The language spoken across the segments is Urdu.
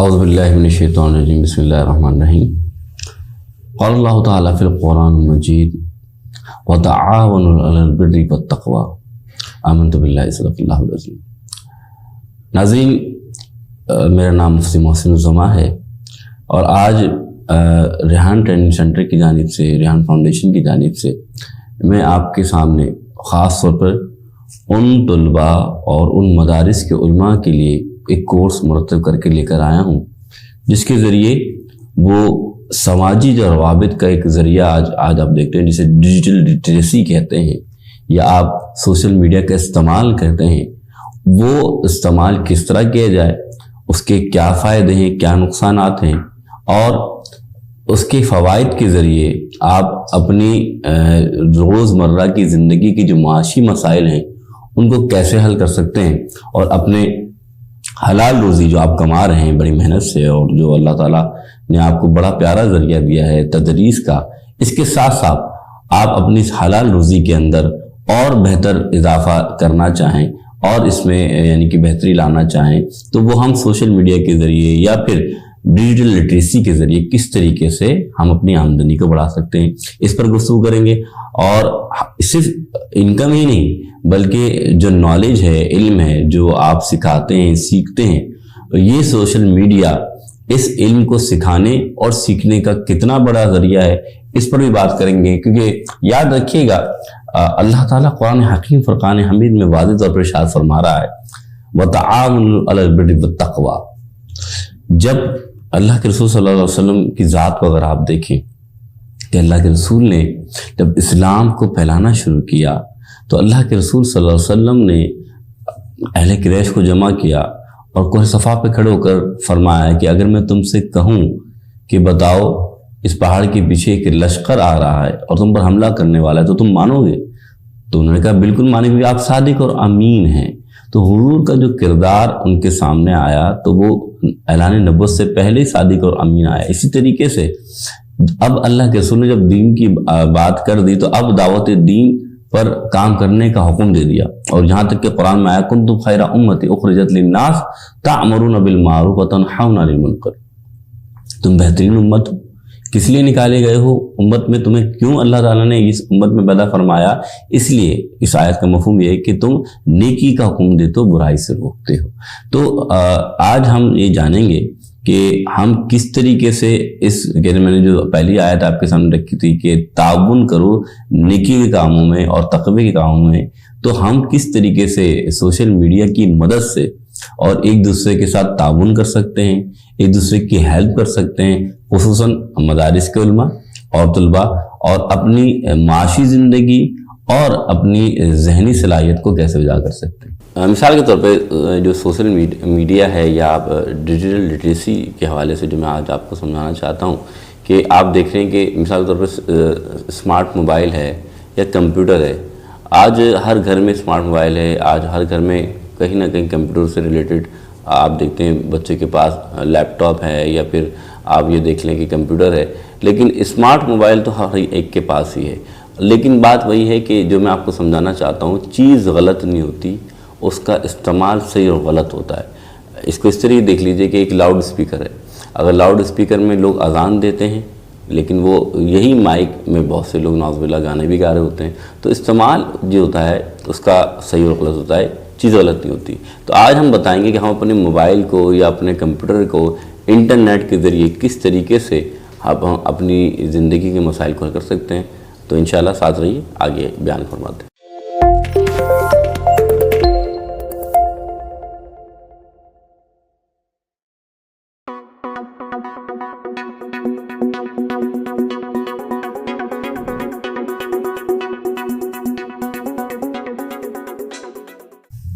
أعوذ بالله من الشيطان الرجيم بسم الله الرحمن الرحيم قال الله تعالى في القرآن المجيد وتعاونوا على البر والتقوى آمنت بالله صدق الله العظيم. ناظرین، میرا نام مفتی محسن الزما ہے اور آج ریحان ٹریننگ سینٹر کی جانب سے، ریحان فاؤنڈیشن کی جانب سے میں آپ کے سامنے خاص طور پر ان طلباء اور ان مدارس کے علماء کے لیے ایک کورس مرتب کر کے لے کر آیا ہوں، جس کے ذریعے وہ سماجی جو روابط کا ایک ذریعہ آج آپ دیکھتے ہیں، جسے ڈیجیٹل لٹریسی کہتے ہیں یا آپ سوشل میڈیا کا استعمال کہتے ہیں، وہ استعمال کس طرح کیا جائے، اس کے کیا فائدے ہیں، کیا نقصانات ہیں، اور اس کے فوائد کے ذریعے آپ اپنی روزمرہ کی زندگی کی جو معاشی مسائل ہیں ان کو کیسے حل کر سکتے ہیں، اور اپنے حلال روزی جو آپ کما رہے ہیں بڑی محنت سے، اور جو اللہ تعالیٰ نے آپ کو بڑا پیارا ذریعہ دیا ہے تدریس کا، اس کے ساتھ ساتھ آپ اپنی حلال روزی کے اندر اور بہتر اضافہ کرنا چاہیں اور اس میں یعنی کہ بہتری لانا چاہیں، تو وہ ہم سوشل میڈیا کے ذریعے یا پھر ڈیجیٹل لٹریسی کے ذریعے کس طریقے سے ہم اپنی آمدنی کو بڑھا سکتے ہیں، اس پر گفتگو کریں گے. اور صرف انکم ہی نہیں بلکہ جو نالج ہے، علم ہے، جو آپ سکھاتے ہیں، سیکھتے ہیں، یہ سوشل میڈیا اس علم کو سکھانے اور سیکھنے کا کتنا بڑا ذریعہ ہے، اس پر بھی بات کریں گے. کیونکہ یاد رکھیے گا، اللہ تعالیٰ قرآن حکیم فرقان حمید میں واضح طور پر ارشاد فرما رہا ہے وَتَعَاوَنُوا عَلَى الْبِرِّ وَالتَّقْوَىٰ. جب اللہ کے رسول صلی اللہ علیہ وسلم کی ذات کو اگر آپ دیکھیں کہ اللہ کے رسول نے جب اسلام کو پھیلانا شروع کیا تو اللہ کے رسول صلی اللہ علیہ وسلم نے اہل قریش کو جمع کیا اور کوہ صفا پہ کھڑے ہو کر فرمایا کہ اگر میں تم سے کہوں کہ بتاؤ اس پہاڑ کے پیچھے ایک لشکر آ رہا ہے اور تم پر حملہ کرنے والا ہے تو تم مانو گے؟ تو انہوں نے کہا بالکل مانیں گے، آپ صادق اور امین ہیں. تو حضور کا جو کردار ان کے سامنے آیا تو وہ اعلان نبوت سے پہلے صادق اور امین آیا. اسی طریقے سے اب اللہ کے رسول نے جب دین کی بات کر دی تو اب دعوت دین پر کام کرنے کا حکم دے دیا، اور یہاں تک کہ قرآن میں آیا کنتم خیر امت اخرجت للناس تأمرون بالمعروف وتنہون عن المنکر. تم بہترین امت ہو، کس لیے نکالے گئے ہو امت میں؟ تمہیں کیوں اللہ تعالیٰ نے اس امت میں پیدا فرمایا؟ اس لیے اس آیت کا مفہوم یہ ہے کہ تم نیکی کا حکم دیتے ہو، برائی سے روکتے ہو. تو آج ہم یہ جانیں گے کہ ہم کس طریقے سے میں نے جو پہلی آیت آپ کے سامنے رکھی تھی کہ تعاون کرو نیکی کے کاموں میں اور تقوی کے کاموں میں، تو ہم کس طریقے سے سوشل میڈیا کی مدد سے اور ایک دوسرے کے ساتھ تعاون کر سکتے ہیں، ایک دوسرے کی ہیلپ کر سکتے ہیں، خصوصاً مدارس کے علماء اور طلباء، اور اپنی معاشی زندگی اور اپنی ذہنی صلاحیت کو کیسے اجاگر کر سکتے ہیں. مثال کے طور پہ جو سوشل میڈیا ہے یا آپ ڈیجیٹل لٹریسی کے حوالے سے جو میں آج آپ کو سمجھانا چاہتا ہوں کہ آپ دیکھ رہے ہیں کہ مثال کے طور پہ اسمارٹ موبائل ہے یا کمپیوٹر ہے. آج ہر گھر میں اسمارٹ موبائل ہے، آج ہر گھر میں کہیں نہ کہیں کمپیوٹر سے ریلیٹڈ آپ دیکھتے ہیں بچے کے پاس لیپ ٹاپ ہے یا پھر آپ یہ دیکھ لیں کہ کمپیوٹر ہے. لیکن اسمارٹ موبائل تو ہر ایک کے پاس ہی ہے. لیکن بات وہی ہے کہ جو میں آپ کو سمجھانا چاہتا ہوں، چیز غلط نہیں ہوتی، اس کا استعمال صحیح اور غلط ہوتا ہے. اس کو اس طرح دیکھ لیجئے کہ ایک لاؤڈ اسپیکر ہے. اگر لاؤڈ اسپیکر میں لوگ اذان دیتے ہیں لیکن وہ یہی مائک میں بہت سے لوگ نعوذ باللہ گانے بھی گا رہے ہوتے ہیں، تو استعمال جو ہوتا ہے اس کا صحیح اور غلط ہوتا ہے، چیز غلط نہیں ہوتی. تو آج ہم بتائیں گے کہ ہم اپنے موبائل کو یا اپنے کمپیوٹر کو انٹرنیٹ کے ذریعے کس طریقے سے ہم اپنی زندگی کے مسائل کو حل کر سکتے ہیں. تو انشاءاللہ ساتھ رہیے، آگے بیان فرماتے ہیں.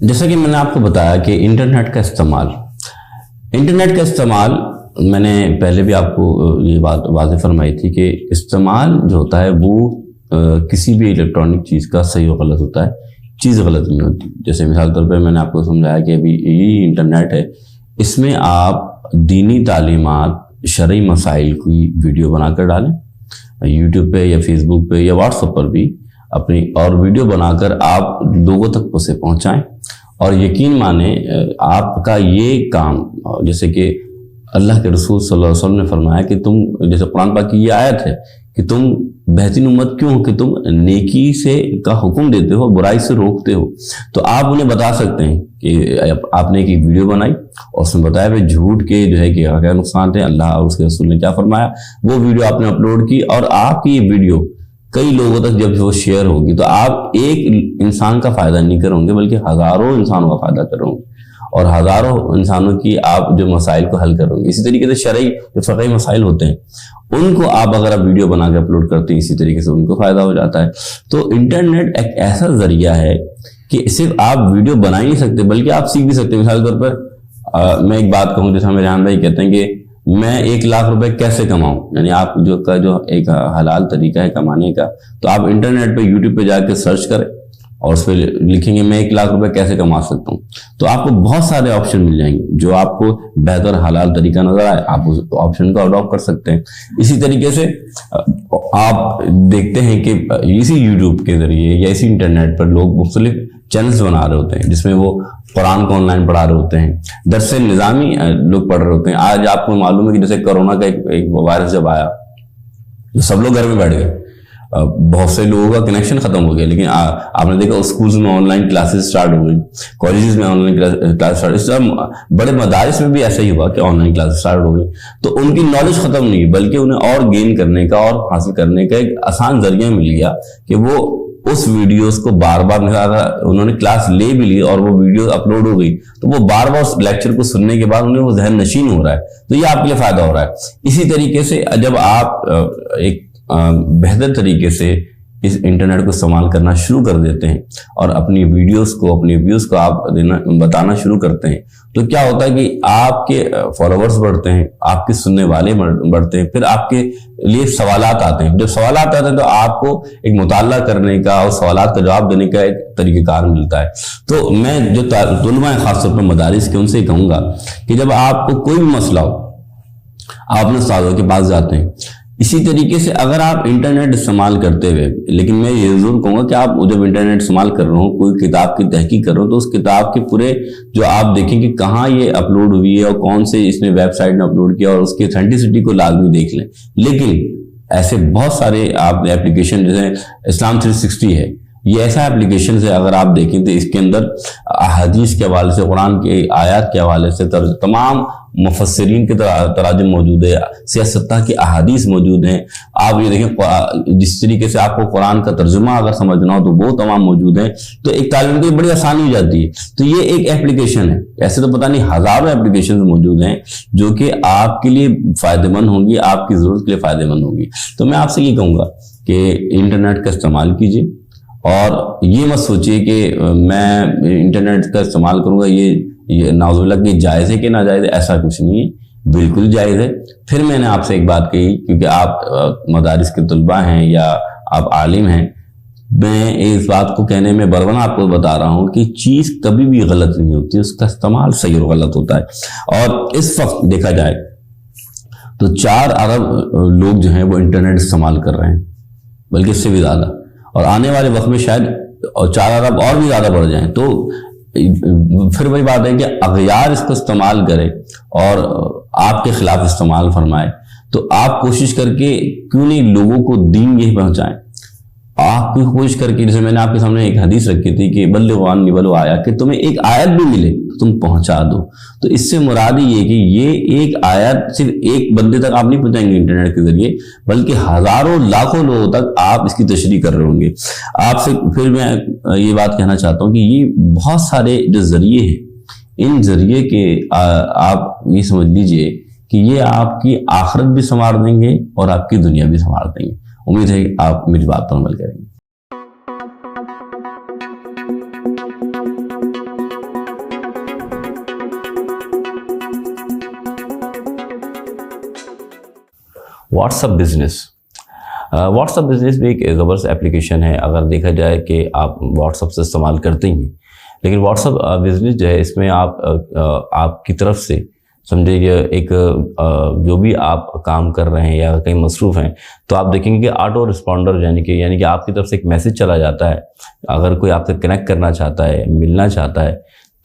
جیسا کہ میں نے آپ کو بتایا کہ انٹرنیٹ کا استعمال میں نے پہلے بھی آپ کو یہ بات واضح فرمائی تھی کہ استعمال جو ہوتا ہے وہ کسی بھی الیکٹرانک چیز کا صحیح و غلط ہوتا ہے، چیز غلط نہیں ہوتی. جیسے مثال طور پہ میں نے آپ کو سمجھایا کہ ابھی یہ انٹرنیٹ ہے، اس میں آپ دینی تعلیمات، شرعی مسائل کی ویڈیو بنا کر ڈالیں یوٹیوب پہ یا فیس بک پہ یا واٹس ایپ پر بھی اپنی، اور ویڈیو بنا کر آپ لوگوں تک اسے پہنچائیں. اور یقین مانیں آپ کا یہ کام، جیسے کہ اللہ کے رسول صلی اللہ علیہ وسلم نے فرمایا کہ تم, جیسے قرآن پاک کی یہ آیت ہے کہ تم بہترین امت کیوں ہو کہ تم نیکی سے کا حکم دیتے ہو, برائی سے روکتے ہو. تو آپ انہیں بتا سکتے ہیں کہ آپ نے ایک ویڈیو بنائی اور اس میں بتایا بھائی جھوٹ کے جو ہے کہ کیا نقصان تھے, اللہ اور اس کے رسول نے کیا فرمایا, وہ ویڈیو آپ نے اپلوڈ کی اور آپ کی یہ ویڈیو کئی لوگوں تک جب وہ شیئر ہوگی تو آپ ایک انسان کا فائدہ نہیں کرو گے بلکہ ہزاروں انسانوں کا فائدہ کرو گے اور ہزاروں انسانوں کی آپ جو مسائل کو حل کرو گے. اسی طریقے سے شرعی جو فقہی مسائل ہوتے ہیں ان کو آپ اگر آپ ویڈیو بنا کے اپلوڈ کرتے ہیں اسی طریقے سے ان کو فائدہ ہو جاتا ہے. تو انٹرنیٹ ایک ایسا ذریعہ ہے کہ صرف آپ ویڈیو بنا ہی نہیں سکتے بلکہ آپ سیکھ بھی سکتے ہیں. مثال کے طور پر میں ایک بات کہوں, جیسے ہمیں ریحان بھائی کہتے ہیں کہ میں 1 لاکھ روپے کیسے کماؤں, یعنی آپ جو ایک حلال طریقہ ہے کمانے کا, تو آپ انٹرنیٹ پہ یوٹیوب پہ جا کے سرچ کریں اور اس پہ لکھیں گے میں 1 لاکھ روپے کیسے کما سکتا ہوں, تو آپ کو بہت سارے آپشن مل جائیں گے جو آپ کو بہتر حلال طریقہ نظر آئے, آپ اس آپشن کو اڈاپٹ کر سکتے ہیں. اسی طریقے سے آپ دیکھتے ہیں کہ اسی یوٹیوب کے ذریعے یا اسی انٹرنیٹ پر لوگ مختلف چینلز بنا رہے ہوتے ہیں جس میں وہ قرآن کو آن لائن پڑھا رہے ہوتے ہیں, درس نظامی لوگ پڑھ رہے ہوتے ہیں. آج آپ کو معلوم ہے کہ جیسے کرونا کا ایک وائرس جب آیا تو سب لوگ گھر میں بیٹھ گئے, بہت سے لوگوں کا کنیکشن ختم ہو گیا, لیکن آپ نے دیکھا اسکولز میں آن لائن کلاسز سٹارٹ ہو گئی, کالجز میں آن لائن کلاس سٹارٹ, اس طرح بڑے مدارس میں بھی ایسا ہی ہوا کہ آن لائن کلاسز سٹارٹ ہو گئی. تو ان کی نالج ختم نہیں ہوئی بلکہ انہیں اور گین کرنے کا اور حاصل کرنے کا ایک آسان ذریعہ مل گیا کہ وہ اس ویڈیوز کو بار بار انہوں نے کلاس لے بھی لی اور وہ ویڈیو اپلوڈ ہو گئی تو وہ بار بار اس لیکچر کو سننے کے بعد انہیں وہ ذہن نشین ہو رہا ہے, تو یہ آپ کے لیے فائدہ ہو رہا ہے. اسی طریقے سے جب آپ ایک بہتر طریقے سے اس انٹرنیٹ کو استعمال کرنا شروع کر دیتے ہیں اور اپنی ویڈیوز کو اپنی ویوز کو آپ بتانا شروع کرتے ہیں تو کیا ہوتا ہے کہ آپ کے فالوورز بڑھتے ہیں, آپ کے سننے والے بڑھتے ہیں, پھر آپ کے لیے سوالات آتے ہیں. جب سوالات آتے ہیں تو آپ کو ایک مطالعہ کرنے کا اور سوالات کا جواب دینے کا ایک طریقہ کار ملتا ہے. تو میں جو طلباء ہیں خاص طور پر مدارس کے ان سے کہوں گا کہ جب آپ کو کوئی بھی مسئلہ ہو آپ اپنے استادوں کے پاس جاتے ہیں. اسی طریقے سے اگر آپ انٹرنیٹ استعمال کرتے ہوئے, لیکن میں یہ ضرور کہوں گا کہ آپ جب انٹرنیٹ استعمال کر رہے ہوں کوئی کتاب کی تحقیق کر رہے ہو تو اس کتاب کے پورے جو آپ دیکھیں کہ کہاں یہ اپلوڈ ہوئی ہے اور کون سے اس نے ویب سائٹ میں اپلوڈ کیا اور اس کی اتھینٹسٹی کو لازمی دیکھ لیں. لیکن ایسے بہت سارے آپ ایپلیکیشن جیسے اسلام 360 ہے, یہ ایسا ایپلیکیشن ہے اگر آپ دیکھیں تو اس کے اندر احادیث کے حوالے سے, قرآن کے آیات کے حوالے سے تمام مفسرین کے تراجم موجود ہے, سیاستہ کی احادیث موجود ہیں. آپ یہ دیکھیں جس طریقے سے آپ کو قرآن کا ترجمہ اگر سمجھنا ہو تو وہ تمام موجود ہیں, تو ایک طالب علم کی بڑی آسانی ہو جاتی ہے. تو یہ ایک ایپلیکیشن ہے, ایسے تو پتہ نہیں ہزاروں ایپلیکیشن موجود ہیں جو کہ آپ کے لیے فائدہ مند ہوں گی, آپ کی ضرورت کے لیے فائدہ مند ہوں گی. تو میں آپ سے یہ کہوں گا کہ انٹرنیٹ کا استعمال کیجیے اور یہ مت سوچیے کہ میں انٹرنیٹ کا استعمال کروں گا یہ نعوذ باللہ کہ جائز ہے کہ ناجائز ہے, ایسا کچھ نہیں ہے, بالکل جائز ہے. پھر میں نے آپ سے ایک بات کہی کیونکہ آپ مدارس کے طلباء ہیں یا آپ عالم ہیں, میں اس بات کو کہنے میں بربنا آپ کو بتا رہا ہوں کہ چیز کبھی بھی غلط نہیں ہوتی, اس کا استعمال صحیح اور غلط ہوتا ہے. اور اس وقت دیکھا جائے تو 4 ارب لوگ جو ہیں وہ انٹرنیٹ استعمال کر رہے ہیں, بلکہ اس سے بھی زیادہ, اور آنے والے وقت میں شاید 4 ارب اور بھی زیادہ بڑھ جائیں. تو پھر وہی بات ہے کہ اغیار اس کو استعمال کرے اور آپ کے خلاف استعمال فرمائے, تو آپ کوشش کر کے کیوں نہیں لوگوں کو دین یہ پہنچائیں. آپ کی کوشش کر کے, جیسے میں نے آپ کے سامنے ایک حدیث رکھی تھی کہ بلغوا عنی ولو آیا, کہ تمہیں ایک آیت بھی ملے تو تم پہنچا دو. تو اس سے مراد یہ کہ یہ ایک آیت صرف ایک بندے تک آپ نہیں پہنچائیں گے انٹرنیٹ کے ذریعے, بلکہ ہزاروں لاکھوں لوگوں تک آپ اس کی تشریح کر رہے ہوں گے. آپ سے پھر میں یہ بات کہنا چاہتا ہوں کہ یہ بہت سارے جو ذریعے ہیں, ان ذریعے کے آپ یہ سمجھ لیجئے کہ یہ آپ کی آخرت بھی سنوار دیں گے اور آپ کی دنیا بھی سنوار دیں گے. امید ہے کہ آپ میری بات پر عمل کریں گے. What's app business, what's app business بھی ایک زبردست ایپلیکیشن ہے. اگر دیکھا جائے کہ آپ واٹس ایپ سے استعمال کرتے ہی ہیں, لیکن واٹس ایپ بزنس جو ہے اس میں آپ کی طرف سے سمجھے ایک جو بھی آپ کام کر رہے ہیں یا کہیں مصروف ہیں تو آپ دیکھیں گے کہ آٹو رسپونڈر یعنی کہ آپ کی طرف سے ایک میسج چلا جاتا ہے. اگر کوئی آپ سے کنیکٹ کرنا چاہتا ہے, ملنا چاہتا ہے,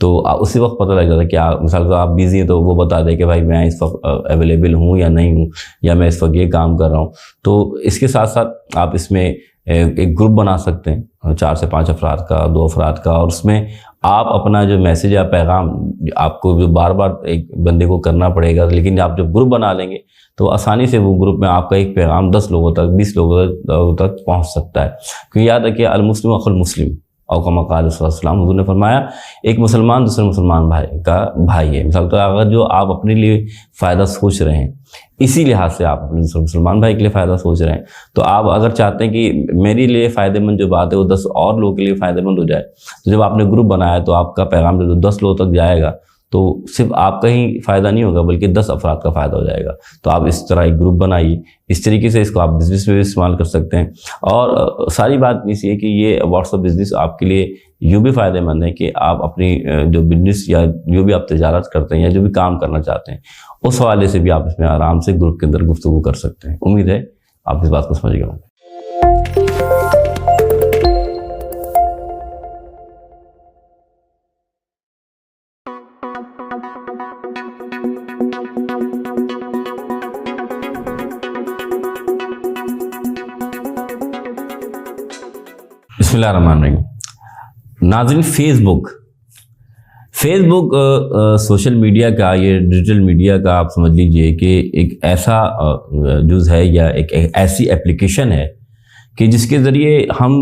تو اسی وقت پتہ لگ جاتا ہے کہ مثال آپ بیزی ہیں تو وہ بتا دیں کہ بھائی میں اس وقت اویلیبل ہوں یا نہیں ہوں، یا میں اس وقت یہ کام کر رہا ہوں. تو اس کے ساتھ ساتھ آپ اس میں ایک گروپ بنا سکتے ہیں 4 سے 5 افراد کا، 2 افراد کا، اور اس میں آپ اپنا جو میسیج یا پیغام آپ کو جو بار بار ایک بندے کو کرنا پڑے گا، لیکن آپ جب گروپ بنا لیں گے تو آسانی سے وہ گروپ میں آپ کا ایک پیغام 10 لوگوں تک، 20 لوگوں تک پہنچ سکتا ہے. کیونکہ یاد رکھیے المسلم اخو المسلم، او کما قال صلی اللہ علیہ وسلم، حضور نے فرمایا ایک مسلمان دوسرے مسلمان بھائی کا بھائی ہے. مثال تو اگر جو آپ اپنے لیے فائدہ سوچ رہے ہیں، اسی لحاظ سے آپ اپنے مسلمان بھائی کے لیے فائدہ سوچ رہے ہیں، تو آپ اگر چاہتے ہیں کہ میرے لیے فائدہ مند جو بات ہے وہ 10 اور لوگوں کے لیے فائدہ مند ہو جائے، تو جب آپ نے گروپ بنایا تو آپ کا پیغام جو 10 لوگوں تک جائے گا تو صرف آپ کا ہی فائدہ نہیں ہوگا بلکہ 10 افراد کا فائدہ ہو جائے گا. تو آپ اس طرح ایک گروپ بنائیے، اس طریقے سے اس کو آپ بزنس میں بھی استعمال کر سکتے ہیں. اور ساری بات اس یہ کہ یہ واٹس ایپ بزنس آپ کے لیے یوں بھی فائدہ مند ہے کہ آپ اپنی جو بزنس یا جو بھی آپ تجارت کرتے ہیں یا جو بھی کام کرنا چاہتے ہیں اس حوالے سے بھی آپ اس میں آرام سے گروپ کے اندر گفتگو کر سکتے ہیں. امید ہے آپ اس بات کو سمجھ گئے ہوں. بسم اللہ الرحمن الرحیم. ناظرین، فیس بک سوشل میڈیا کا، یہ ڈیجیٹل میڈیا کا آپ سمجھ لیجئے کہ ایک ایسا جز ہے یا ایک ایسی اپلیکیشن ہے کہ جس کے ذریعے ہم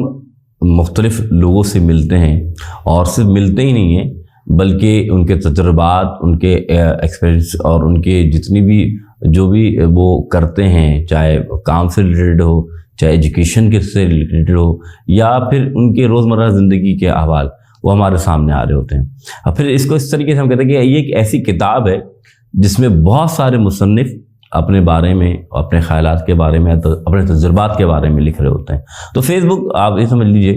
مختلف لوگوں سے ملتے ہیں، اور صرف ملتے ہی نہیں ہیں بلکہ ان کے تجربات، ان کے ایکسپیرینس اور ان کے جتنی بھی جو بھی وہ کرتے ہیں، چاہے کام سے ریلیٹڈ ہو، چاہے ایجوکیشن کے سے ریلیٹڈ ہو، یا پھر ان کے روزمرہ زندگی کے احوال، وہ ہمارے سامنے آ رہے ہوتے ہیں. اور پھر اس کو اس طریقے سے ہم کہتے ہیں کہ یہ ایک ایسی کتاب ہے جس میں بہت سارے مصنف اپنے بارے میں، اپنے خیالات کے بارے میں، اپنے تجربات کے بارے میں لکھ رہے ہوتے ہیں. تو فیس بک آپ یہ سمجھ لیجئے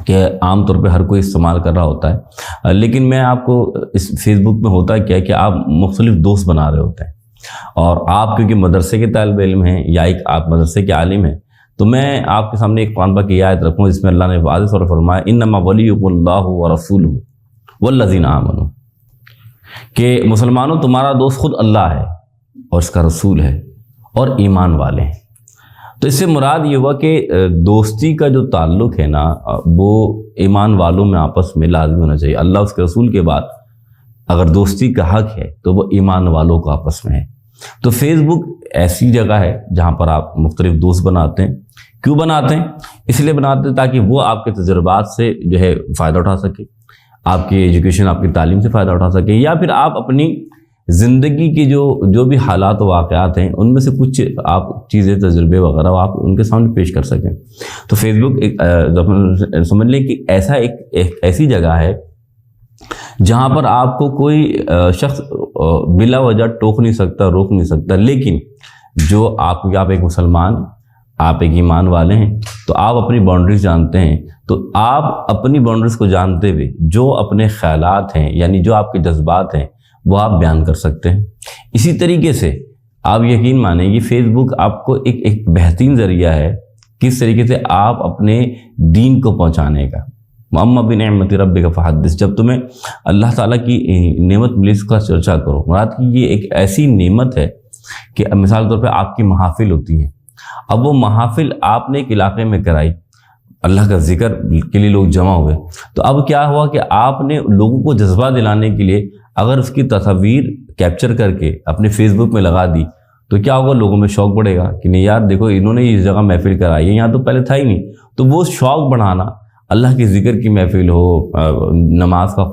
کہ عام طور پہ ہر کوئی استعمال کر رہا ہوتا ہے، لیکن میں آپ کو اس فیس بک میں ہوتا کیا ہے کہ آپ مختلف دوست بنا رہے ہوتے ہیں. اور آپ کیونکہ مدرسے کے طالب علم ہیں یا ایک آپ مدرسے کے عالم ہیں، تو میں آپ کے سامنے ایک قرآن پاک کی آیت رکھوں جس میں اللہ نے واضح طور پر فرمایا انما ولیکم اللہ ورسولہ والذین آمنوا، کہ مسلمانوں تمہارا دوست خود اللہ ہے اور اس کا رسول ہے اور ایمان والے ہیں. تو اس سے مراد یہ ہوا کہ دوستی کا جو تعلق ہے نا وہ ایمان والوں میں آپس میں لازم ہونا چاہیے. اللہ اس کے رسول کے بعد اگر دوستی کا حق ہے تو وہ ایمان والوں کو آپس میں ہے. تو فیس بک ایسی جگہ ہے جہاں پر آپ مختلف دوست بناتے ہیں. کیوں بناتے ہیں؟ اس لیے بناتے ہیں تاکہ وہ آپ کے تجربات سے جو ہے فائدہ اٹھا سکے، آپ کی ایجوکیشن، آپ کی تعلیم سے فائدہ اٹھا سکے، یا پھر آپ اپنی زندگی کی جو بھی حالات و واقعات ہیں ان میں سے کچھ آپ چیزیں، تجربے وغیرہ آپ ان کے سامنے پیش کر سکیں. تو فیس بک ایک سمجھ لیں کہ ایک ایسی جگہ ہے جہاں پر آپ کو کوئی شخص بلا وجہ ٹوک نہیں سکتا، روک نہیں سکتا. لیکن جو آپ ایک مسلمان، آپ ایک ایمان والے ہیں، تو آپ اپنی باؤنڈریز جانتے ہیں. تو آپ اپنی باؤنڈریز کو جانتے ہوئے جو اپنے خیالات ہیں، یعنی جو آپ کے جذبات ہیں، وہ آپ بیان کر سکتے ہیں. اسی طریقے سے آپ یقین مانیں یہ فیس بک آپ کو ایک بہترین ذریعہ ہے کس طریقے سے آپ اپنے دین کو پہنچانے کا. وَأَمَّا بِنِعْمَتِ رَبِّكَ فَحَدِّثْ، جب تمہیں اللہ تعالیٰ کی نعمت ملی اس کا چرچا کرو. مراد کہ یہ ایک ایسی نعمت ہے کہ مثال طور پہ آپ کی محافل ہوتی ہیں. اب وہ محافل آپ نے ایک علاقے میں کرائی، اللہ کا ذکر کے لیے لوگ جمع ہوئے، تو اب کیا ہوا کہ آپ نے لوگوں کو جذبہ دلانے کے لیے اگر اس کی تصاویر کیپچر کر کے اپنے فیس بک میں لگا دی تو کیا ہوگا، لوگوں میں شوق بڑھے گا کہ نہیں یار دیکھو انہوں نے اس جگہ محفل کرائی ہے، یہاں تو پہلے تھا ہی نہیں. تو وہ شوق بڑھانا، اللہ کے ذکر کی محفل ہو، نماز کا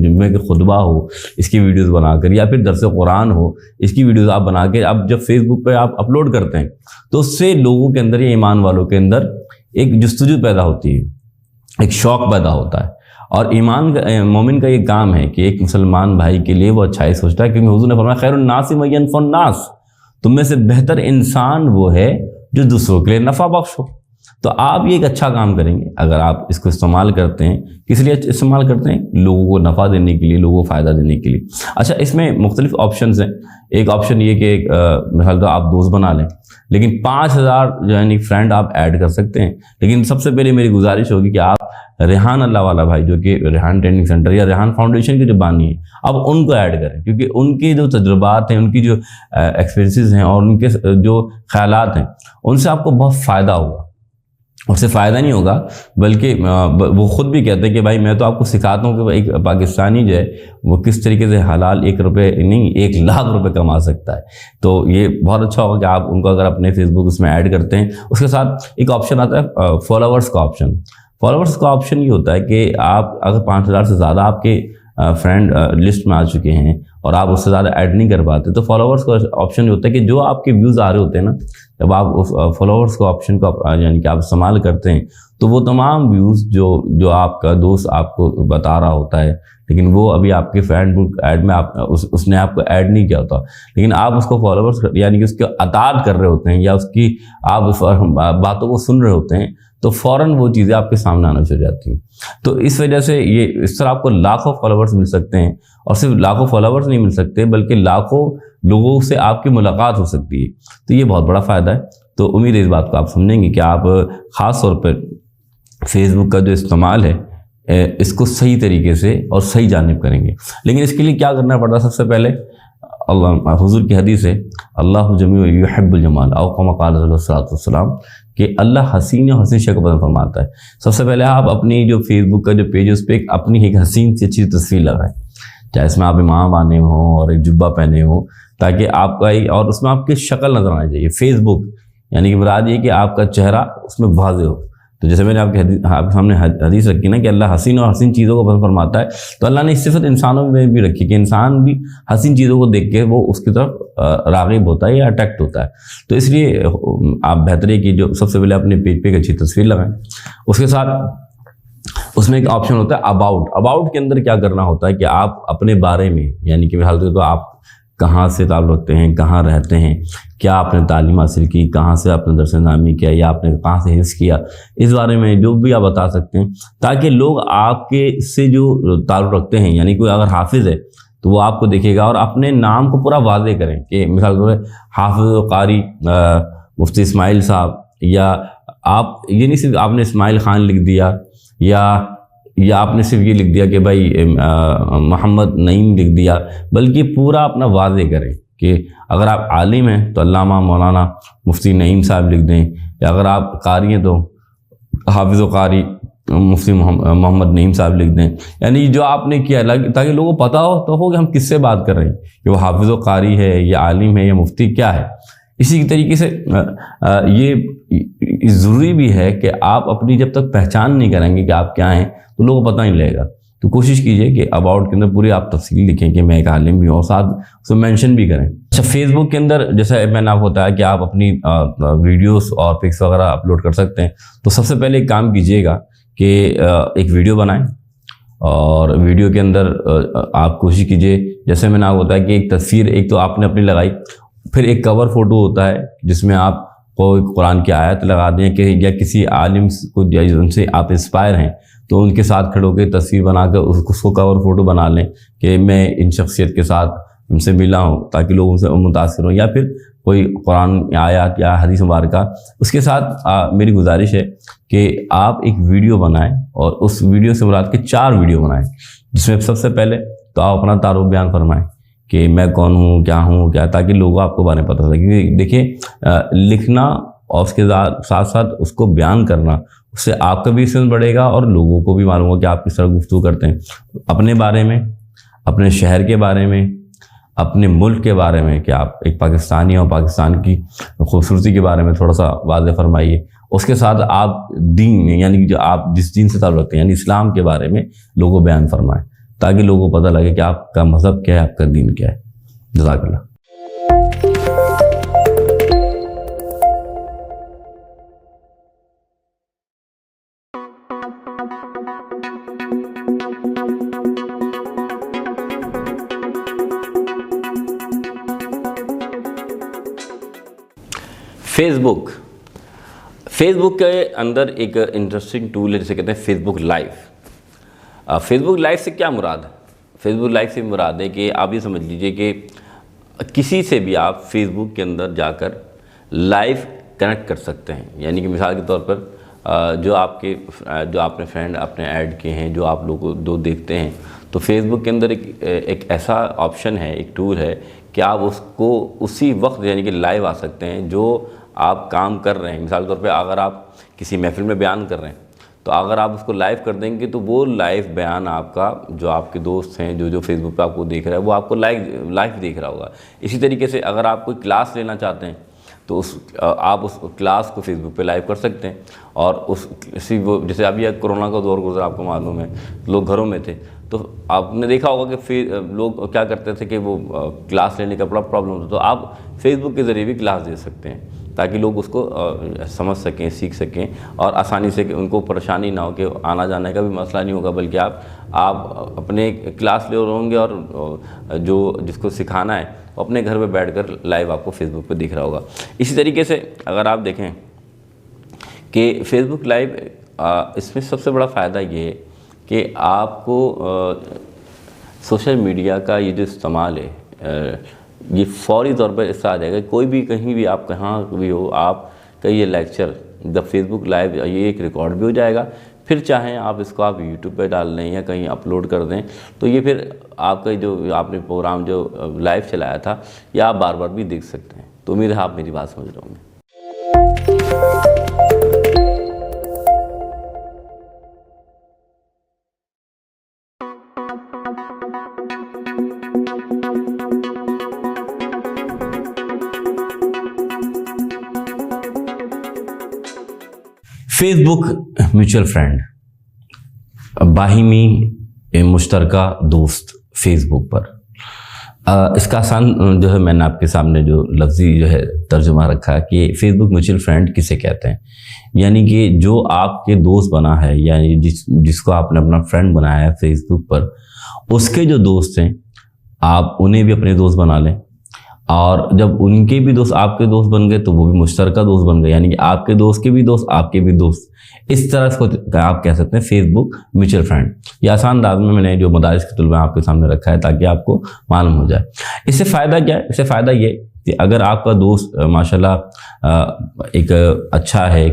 جمعے کے خطبہ ہو، اس کی ویڈیوز بنا کر، یا پھر درس قرآن ہو، اس کی ویڈیوز آپ بنا کے اب جب فیس بک پہ آپ اپلوڈ کرتے ہیں تو اس سے لوگوں کے اندر یا ایمان والوں کے اندر ایک جستجو پیدا ہوتی ہے، ایک شوق پیدا ہوتا ہے. اور مومن کا یہ کام ہے کہ ایک مسلمان بھائی کے لیے وہ اچھائی سوچتا ہے، کیونکہ حضور نے فرمایا خیر الناس من ینفع الناس، تم میں سے بہتر انسان وہ ہے جو دوسروں کے لیے نفع بخش ہو. تو آپ یہ ایک اچھا کام کریں گے اگر آپ اس کو استعمال کرتے ہیں. کس لیے استعمال کرتے ہیں؟ لوگوں کو نفع دینے کے لیے، لوگوں کو فائدہ دینے کے لیے. اچھا، اس میں مختلف آپشنز ہیں. ایک آپشن یہ کہ مثال تو آپ دوست بنا لیں، لیکن 5000 یعنی فرینڈ آپ ایڈ کر سکتے ہیں. لیکن سب سے پہلے میری گزارش ہوگی کہ آپ ریحان اللہ والا بھائی جو کہ ریحان ٹریننگ سینٹر یا ریحان فاؤنڈیشن کے جو بانی ہیں، اب ان کو ایڈ کریں، کیونکہ ان کی جو تجربات ہیں، ان کی جو ایکسپیرینسز ہیں اور ان کے جو خیالات ہیں، ان سے آپ کو بہت فائدہ ہوگا. اس سے فائدہ نہیں ہوگا بلکہ وہ خود بھی کہتے ہیں کہ بھائی میں تو آپ کو سکھاتا ہوں کہ ایک پاکستانی جو ہے وہ کس طریقے سے حلال 1 روپے نہیں 1 لاکھ روپے کما سکتا ہے. تو یہ بہت اچھا ہوگا کہ آپ ان کو اگر اپنے فیس بک اس میں ایڈ کرتے ہیں. اس کے ساتھ ایک آپشن آتا ہے فالوورس کا آپشن. فالوورس کا آپشن یہ ہوتا ہے کہ آپ اگر 5000 سے زیادہ آپ کے فرینڈ لسٹ میں آ چکے ہیں اور آپ اس سے زیادہ ایڈ نہیں کر پاتے، تو فالوورس کا آپشن یہ ہوتا ہے کہ جو آپ کے ویوز آ رہے ہوتے ہیں نا، جب آپ اس فالوورس کو آپشن کو یعنی کہ آپ استعمال کرتے ہیں، تو وہ تمام ویوز جو آپ کا دوست آپ کو بتا رہا ہوتا ہے، لیکن وہ ابھی آپ کے فرینڈ بک ایڈ میں اس نے آپ کو ایڈ نہیں کیا ہوتا، لیکن آپ اس کو فالوورس یعنی کہ اس کے اطاعت کر رہے ہوتے ہیں یا اس کی آپ باتوں کو سن رہے ہوتے ہیں، تو فوراً وہ چیزیں آپ کے سامنے آنا شروع ہو جاتی ہیں. تو اس وجہ سے یہ اس طرح آپ کو لاکھوں فالوورس مل سکتے ہیں، اور صرف لاکھوں فالوورس نہیں مل سکتے بلکہ لاکھوں لوگوں سے آپ کی ملاقات ہو سکتی ہے. تو یہ بہت بڑا فائدہ ہے. تو امید ہے اس بات کو آپ سمجھیں گے کہ آپ خاص طور پر فیس بک کا جو استعمال ہے اس کو صحیح طریقے سے اور صحیح جانب کریں گے. لیکن اس کے لیے کیا کرنا پڑتا ہے؟ سب سے پہلے اللہ حضور کی حدیث ہے اللہ جمیع یحب الجمال او کما قال صلی اللہ علیہ وسلم کہ اللہ حسین و حسین شکل پسند فرماتا ہے. سب سے پہلے آپ اپنی جو فیس بک کا جو پیج ہے اس پہ اپنی ایک حسین سی اچھی تصویر لگائیں، چاہے اس میں آپ امام بانے ہوں اور ایک جبہ پہنے ہوں، تاکہ آپ کا اور اس میں آپ کی شکل نظر آنی چاہیے. فیس بک یعنی کہ مراد یہ کہ آپ کا چہرہ اس میں واضح ہو. تو جیسے میں نے آپ کے سامنے حدیث رکھی نا کہ اللہ حسین اور حسین چیزوں کو پسند فرماتا ہے، تو اللہ نے اس صفت انسانوں میں بھی رکھی کہ انسان بھی حسین چیزوں کو دیکھ کے وہ اس کی طرف راغب ہوتا ہے یا اٹریکٹ ہوتا ہے. تو اس لیے آپ بہتر ہے کہ جو سب سے پہلے اپنے پیج پہ ایک اچھی تصویر لگائیں. اس کے ساتھ اس میں ایک آپشن ہوتا ہے اباؤٹ کے اندر کیا کرنا ہوتا ہے کہ آپ اپنے بارے میں یعنی کہ حالت تو آپ کہاں سے تعلق رکھتے ہیں، کہاں رہتے ہیں، کیا آپ نے تعلیم حاصل کی، کہاں سے آپ نے درس نظامی کیا یا آپ نے کہاں سے حفظ کیا، اس بارے میں جو بھی آپ بتا سکتے ہیں، تاکہ لوگ آپ کے سے جو تعلق رکھتے ہیں یعنی کوئی اگر حافظ ہے تو وہ آپ کو دیکھے گا اور اپنے نام کو پورا واضح کریں کہ مثال کے طور پر حافظ و قاری مفتی اسماعیل صاحب، یا آپ یہ نہیں صرف آپ نے اسماعیل خان لکھ دیا یا آپ نے صرف یہ لکھ دیا کہ بھائی محمد نعیم لکھ دیا، بلکہ پورا اپنا واضح کریں کہ اگر آپ عالم ہیں تو علامہ مولانا مفتی نعیم صاحب لکھ دیں، یا اگر آپ قاری ہیں تو حافظ و قاری مفتی محمد نعیم صاحب لکھ دیں. یعنی جو آپ نے کیا تاکہ لوگوں کو پتہ ہو کہ ہم کس سے بات کر رہے ہیں، کہ وہ حافظ و قاری ہے یا عالم ہے یا مفتی کیا ہے. اسی طریقے سے یہ ضروری بھی ہے کہ آپ اپنی جب تک پہچان نہیں کریں گے کہ آپ کیا ہیں تو لوگوں کو پتہ نہیں لگے گا. تو کوشش کیجئے کہ اباؤٹ کے اندر پوری آپ تفصیل لکھیں کہ میں ایک عالم بھی ہوں، اور ساتھ اس میں مینشن بھی کریں. اچھا، فیس بک کے اندر جیسے میں نے آپ کو بتایا کہ آپ اپنی ویڈیوز اور پکس وغیرہ اپلوڈ کر سکتے ہیں. تو سب سے پہلے ایک کام کیجئے گا کہ ایک ویڈیو بنائیں، اور ویڈیو کے اندر آپ کوشش کیجئے جیسے میں نے آپ کو بتایا کہ ایک تصویر ایک تو آپ نے اپنی لگائی، پھر ایک کور فوٹو ہوتا ہے جس میں آپ کوئی قرآن کی آیت لگا دیں کہ یا کسی عالم کو ان سے آپ انسپائر ہیں تو ان کے ساتھ کھڑے ہو کے تصویر بنا کر اس کو کور فوٹو بنا لیں کہ میں ان شخصیت کے ساتھ ان سے ملا ہوں، تاکہ لوگ ان سے متاثر ہوں. یا پھر کوئی قرآن آیات یا حدیث مبارکہ. اس کے ساتھ میری گزارش ہے کہ آپ ایک ویڈیو بنائیں، اور اس ویڈیو سے مراد کے 4 ویڈیو بنائیں، جس میں سب سے پہلے تو آپ اپنا تعارف بیان فرمائیں کہ میں کون ہوں کیا، تاکہ لوگوں آپ کو بارے میں پتہ چلے. کیونکہ دیکھیں لکھنا اور اس کے ساتھ ساتھ اس کو بیان کرنا، اس سے آپ کا بھی اسم بڑھے گا اور لوگوں کو بھی معلوم ہوگا کہ آپ کس طرح گفتگو کرتے ہیں. اپنے بارے میں، اپنے شہر کے بارے میں، اپنے ملک کے بارے میں کہ آپ ایک پاکستانی اور پاکستان کی خوبصورتی کے بارے میں تھوڑا سا واضح فرمائیے. اس کے ساتھ آپ دین یعنی جو آپ جس دین سے تعلق رکھتے ہیں یعنی اسلام کے بارے میں لوگوں بیان فرمائیں، تاکہ لوگوں کو پتہ لگے کہ آپ کا مذہب کیا ہے، آپ کا دین کیا ہے. جزاک اللہ. فیس بک کے اندر ایک انٹرسٹنگ ٹول ہے جسے کہتے ہیں فیس بک لائیو. فیس بک لائیو سے کیا مراد ہے؟ فیس بک لائیو سے مراد ہے کہ آپ یہ سمجھ لیجئے کہ کسی سے بھی آپ فیس بک کے اندر جا کر لائیو کنیکٹ کر سکتے ہیں. یعنی کہ مثال کے طور پر جو آپ نے فرینڈ اپنے ایڈ کیے ہیں، جو آپ لوگ جو دیکھتے ہیں، تو فیس بک کے اندر ایک ایسا آپشن ہے، ایک ٹول ہے کہ آپ اس کو اسی وقت یعنی کہ لائیو آ سکتے ہیں جو آپ کام کر رہے ہیں. مثال کے طور پہ اگر آپ کسی محفل میں بیان کر رہے ہیں تو اگر آپ اس کو لائیو کر دیں گے تو وہ لائیو بیان آپ کا، جو آپ کے دوست ہیں جو فیس بک پہ آپ کو دیکھ رہا ہے، وہ آپ کو لائیو دیکھ رہا ہوگا. اسی طریقے سے اگر آپ کوئی کلاس لینا چاہتے ہیں تو آپ اس کلاس کو فیس بک پہ لائیو کر سکتے ہیں. اور جیسے ابھی کرونا کا دور گزرا، آپ کو معلوم ہے لوگ گھروں میں تھے، تو آپ نے دیکھا ہوگا کہ لوگ کیا کرتے تھے کہ وہ کلاس لینے کا بڑا پرابلم ہوتا. تو آپ فیس بک کے ذریعے بھی کلاس دے سکتے ہیں تاکہ لوگ اس کو سمجھ سکیں، سیکھ سکیں، اور آسانی سے کہ ان کو پریشانی نہ ہو، کہ آنا جانے کا بھی مسئلہ نہیں ہوگا، بلکہ آپ اپنے کلاس لے رہے ہوں گے اور جس کو سکھانا ہے وہ اپنے گھر پہ بیٹھ کر لائیو آپ کو فیس بک پہ دکھ رہا ہوگا. اسی طریقے سے اگر آپ دیکھیں کہ فیس بک لائیو، اس میں سب سے بڑا فائدہ یہ ہے کہ آپ کو سوشل میڈیا کا یہ جو استعمال ہے یہ فوری طور پر اس سے آ جائے گا. کوئی بھی کہیں بھی آپ کہاں بھی ہو، آپ کا یہ لیکچر دا فیس بک لائیو یہ ایک ریکارڈ بھی ہو جائے گا. پھر چاہیں آپ اس کو آپ یوٹیوب پہ ڈال دیں یا کہیں اپلوڈ کر دیں، تو یہ پھر آپ کا جو آپ نے پروگرام جو لائیو چلایا تھا یہ آپ بار بار بھی دیکھ سکتے ہیں. تو امید ہے آپ میری بات سمجھ رہے ہوں گے. فیس بک میوچل فرینڈ، باہمی مشترکہ دوست فیس بک پر. اس کا آسان جو ہے میں نے آپ کے سامنے جو لفظی جو ہے ترجمہ رکھا کہ فیس بک میوچل فرینڈ کسے کہتے ہیں. یعنی کہ جو آپ کے دوست بنا ہے، یعنی جس کو آپ نے اپنا فرینڈ بنایا ہے فیس بک پر، اس کے جو دوست ہیں آپ انہیں بھی اپنے دوست بنا لیں، اور جب ان کے بھی دوست آپ کے دوست بن گئے تو وہ بھی مشترکہ دوست بن گئے. یعنی کہ آپ کے دوست کے بھی دوست آپ کے بھی دوست، اس طرح اس کو آپ کہہ سکتے ہیں فیس بک میوچل فرینڈ. یہ آسان انداز میں نے جو مدارس کے طلباء آپ کے سامنے رکھا ہے تاکہ آپ کو معلوم ہو جائے. اس سے فائدہ کیا ہے؟ اس سے فائدہ یہ کہ اگر آپ کا دوست ماشاءاللہ ایک اچھا ہے،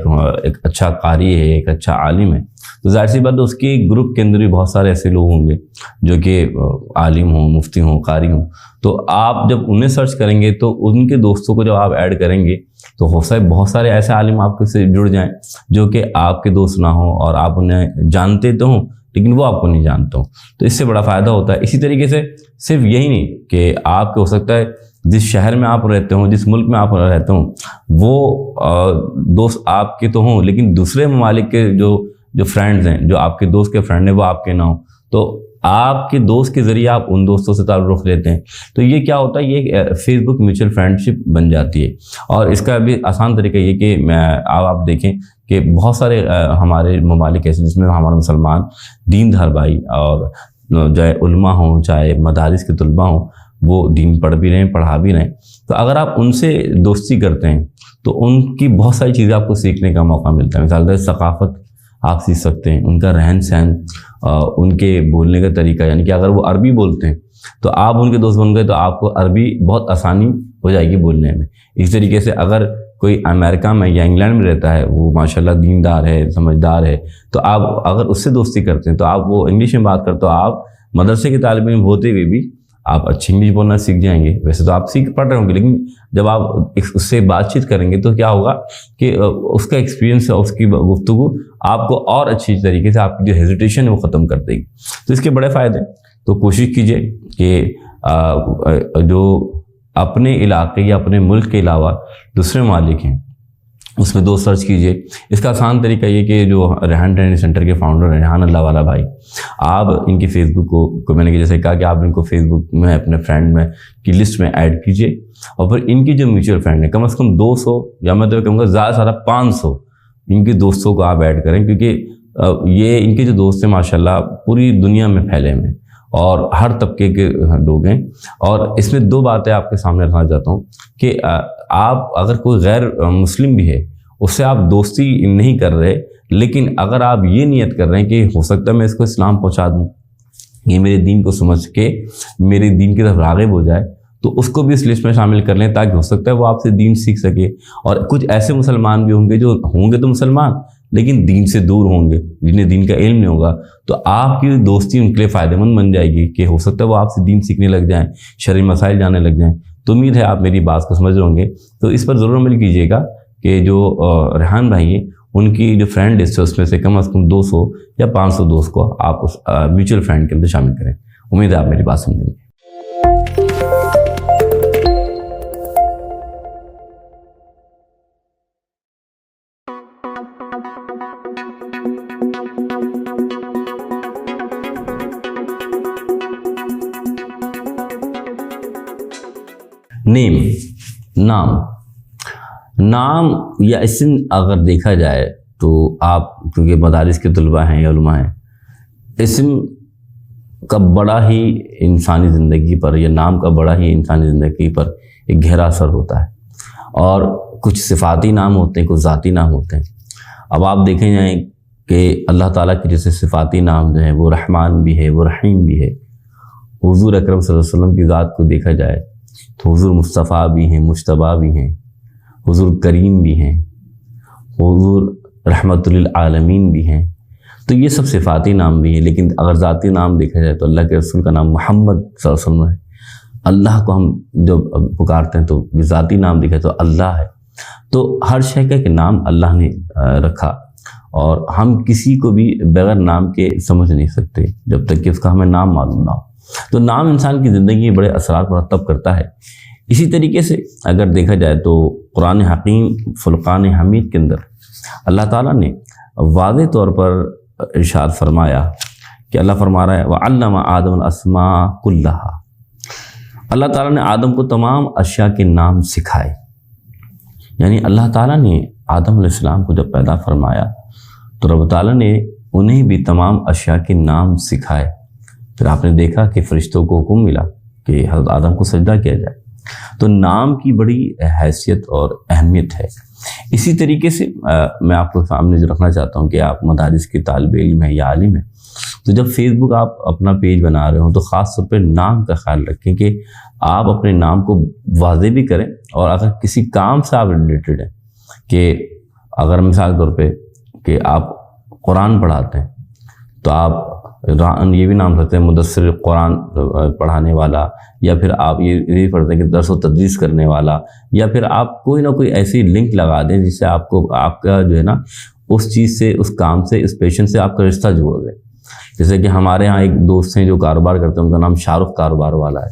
ایک اچھا قاری ہے، ایک اچھا عالم ہے، تو ظاہر سی بات ہے اس کے گروپ کے اندر بھی بہت سارے ایسے لوگ ہوں گے جو کہ عالم ہوں، مفتی ہوں، قاری ہوں. تو آپ جب انہیں سرچ کریں گے تو ان کے دوستوں کو جب آپ ایڈ کریں گے تو ہو سکتا ہے بہت سارے ایسے عالم آپ کے سے جڑ جائیں جو کہ آپ کے دوست نہ ہوں اور آپ انہیں جانتے تو ہوں لیکن وہ آپ کو نہیں جانتے ہوں. تو اس سے بڑا فائدہ ہوتا ہے. اسی طریقے سے صرف یہی نہیں کہ آپ کو ہو سکتا ہے جس شہر میں آپ رہتے ہوں، جس ملک میں آپ رہتے ہوں، وہ دوست آپ کے تو ہوں لیکن دوسرے ممالک کے جو فرینڈز ہیں، جو آپ کے دوست کے فرینڈ ہیں، وہ آپ کے نہ ہوں. تو آپ کے دوست کے ذریعے آپ ان دوستوں سے تعلق لیتے ہیں. تو یہ کیا ہوتا ہے؟ یہ فیس بک میوچل فرینڈشپ بن جاتی ہے. اور اس کا بھی آسان طریقہ یہ کہ آپ دیکھیں کہ بہت سارے ہمارے ممالک ایسے جس میں ہمارے مسلمان دین دھار بھائی اور چاہے علماء ہوں چاہے مدارس کے طلباء ہوں، وہ دین پڑھ بھی رہے ہیں، پڑھا بھی رہے ہیں. تو اگر آپ ان سے دوستی کرتے ہیں تو ان کی بہت ساری چیزیں آپ کو سیکھنے کا موقع ملتا ہے. مثال ثقافت آپ سیکھ سکتے ہیں، ان کا رہن سہن، ان کے بولنے کا طریقہ. یعنی کہ اگر وہ عربی بولتے ہیں تو آپ ان کے دوست بن گئے تو آپ کو عربی بہت آسانی ہو جائے گی بولنے میں. اس طریقے سے اگر کوئی امریکہ میں یا انگلینڈ میں رہتا ہے، وہ ماشاءاللہ دیندار ہے، سمجھدار ہے، تو آپ اگر اس سے دوستی کرتے ہیں تو آپ وہ انگلش میں بات کرتے ہو، آپ مدرسے کے طالب علم ہوتے ہوئے بھی آپ اچھی انگلش بولنا سیکھ جائیں گے. ویسے تو آپ پڑھ رہے ہوں گے لیکن جب آپ اس سے بات چیت کریں گے تو کیا ہوگا کہ اس کا ایکسپیرینس، اس کی گفتگو آپ کو اور اچھی طریقے سے آپ کی جو ہیزیٹیشن ہے وہ ختم کر دے گی. تو اس کے بڑے فائدے. تو کوشش کیجئے کہ جو اپنے علاقے یا اپنے ملک کے علاوہ دوسرے ممالک ہیں اس میں دوست سرچ کیجئے. اس کا آسان طریقہ یہ کہ جو ریحان ٹریننگ سینٹر کے فاؤنڈر ہیں ریحان اللہ والا بھائی، آپ ان کی فیس بک کو میں نے جیسے کہا کہ آپ ان کو فیس بک میں اپنے فرینڈ میں کی لسٹ میں ایڈ کیجئے، اور پھر ان کی جو میوچل فرینڈ ہیں کم از کم 200 یا میں تو کہوں گا زیادہ سے زیادہ 500 ان کے دوستوں کو آپ ایڈ کریں، کیونکہ یہ ان کے جو دوست ہیں ماشاءاللہ پوری دنیا میں پھیلے ہوئے ہیں اور ہر طبقے کے لوگ ہیں. اور اس میں 2 باتیں آپ کے سامنے رکھنا چاہتا ہوں کہ آپ اگر کوئی غیر مسلم بھی ہے اس سے آپ دوستی نہیں کر رہے، لیکن اگر آپ یہ نیت کر رہے ہیں کہ ہو سکتا ہے میں اس کو اسلام پہنچا دوں، یہ میرے دین کو سمجھ کے میرے دین کی طرف راغب ہو جائے، تو اس کو بھی اس لسٹ میں شامل کر لیں، تاکہ ہو سکتا ہے وہ آپ سے دین سیکھ سکے۔ اور کچھ ایسے مسلمان بھی ہوں گے جو ہوں گے تو مسلمان لیکن دین سے دور ہوں گے، جنہیں دین کا علم نہیں ہوگا، تو آپ کی دوستی ان کے لیے فائدہ مند بن جائے گی کہ ہو سکتا ہے وہ آپ سے دین سیکھنے لگ جائیں، شرعی مسائل جاننے لگ جائیں۔ تو امید ہے آپ میری بات کو سمجھ رہے ہوں گے۔ تو اس پر ضرور عمل کیجیے گا کہ جو ریحان بھائی ہیں ان کی جو فرینڈ لسٹ ہے اس میں سے کم از کم 200 یا 500 دوست کو آپ اس میوچل فرینڈ کے اندر شامل کریں۔ امید ہے آپ میری بات سمجھیں گے۔ نام یا اسم اگر دیکھا جائے تو آپ کیونکہ مدارس کے طلباء ہیں یا علماء ہیں، اسم کا بڑا ہی انسانی زندگی پر یا نام کا بڑا ہی انسانی زندگی پر ایک گہرا اثر ہوتا ہے، اور کچھ صفاتی نام ہوتے ہیں، کچھ ذاتی نام ہوتے ہیں۔ اب آپ دیکھیں جائیں کہ اللہ تعالیٰ کے جیسے صفاتی نام جو ہیں وہ رحمان بھی ہے، وہ رحیم بھی ہے۔ حضور اکرم صلی اللہ علیہ وسلم کی ذات کو دیکھا جائے تو حضور مصطفیٰ بھی ہیں، مجتبیٰ بھی ہیں، حضور کریم بھی ہیں، حضور رحمت للعالمین بھی ہیں۔ تو یہ سب صفاتی نام بھی ہیں، لیکن اگر ذاتی نام دیکھا جائے تو اللہ کے رسول کا نام محمد صلی اللہ علیہ وسلم ہے۔ اللہ کو ہم جب پکارتے ہیں تو ذاتی نام دیکھا تو اللہ ہے۔ تو ہر شے کا ایک نام اللہ نے رکھا، اور ہم کسی کو بھی بغیر نام کے سمجھ نہیں سکتے جب تک کہ اس کا ہمیں نام معلوم نہ ہو۔ تو نام انسان کی زندگی میں بڑے اثرات مرتب کرتا ہے۔ اسی طریقے سے اگر دیکھا جائے تو قرآن حکیم فرقان حمید کے اندر اللہ تعالیٰ نے واضح طور پر ارشاد فرمایا کہ اللہ فرما رہا ہے وَعَلَّمَ آدَمَ الْأَسْمَاءَ كُلَّهَا۔ اللہ تعالیٰ نے آدم کو تمام اشیاء کے نام سکھائے، یعنی اللہ تعالیٰ نے آدم علیہ السلام کو جب پیدا فرمایا تو رب تعالیٰ نے انہیں بھی تمام اشیاء کے نام سکھائے۔ پھر آپ نے دیکھا کہ فرشتوں کو حکم ملا کہ حضرت آدم کو سجدہ کیا جائے۔ تو نام کی بڑی حیثیت اور اہمیت ہے۔ اسی طریقے سے میں آپ کو سامنے جو رکھنا چاہتا ہوں کہ آپ مدارس کے طالب علم ہیں یا عالم ہیں، تو جب فیس بک آپ اپنا پیج بنا رہے ہوں تو خاص طور پہ نام کا خیال رکھیں کہ آپ اپنے نام کو واضح بھی کریں، اور اگر کسی کام سے آپ ریلیٹڈ ہیں، کہ اگر مثال کے طور پہ کہ آپ قرآن پڑھاتے ہیں تو آپ یہ بھی نام رکھتے ہیں مدثر قرآن پڑھانے والا، یا پھر آپ یہ پڑھتے ہیں کہ درس و تدریس کرنے والا، یا پھر آپ کوئی نہ کوئی ایسی لنک لگا دیں جس سے آپ کو آپ کا جو ہے نا اس چیز سے، اس کام سے، اس پیشن سے آپ کا رشتہ جوڑ دیں۔ جیسے کہ ہمارے ہاں ایک دوست ہیں جو کاروبار کرتے ہیں، ان کا نام شاہ رخ کاروبار والا ہے۔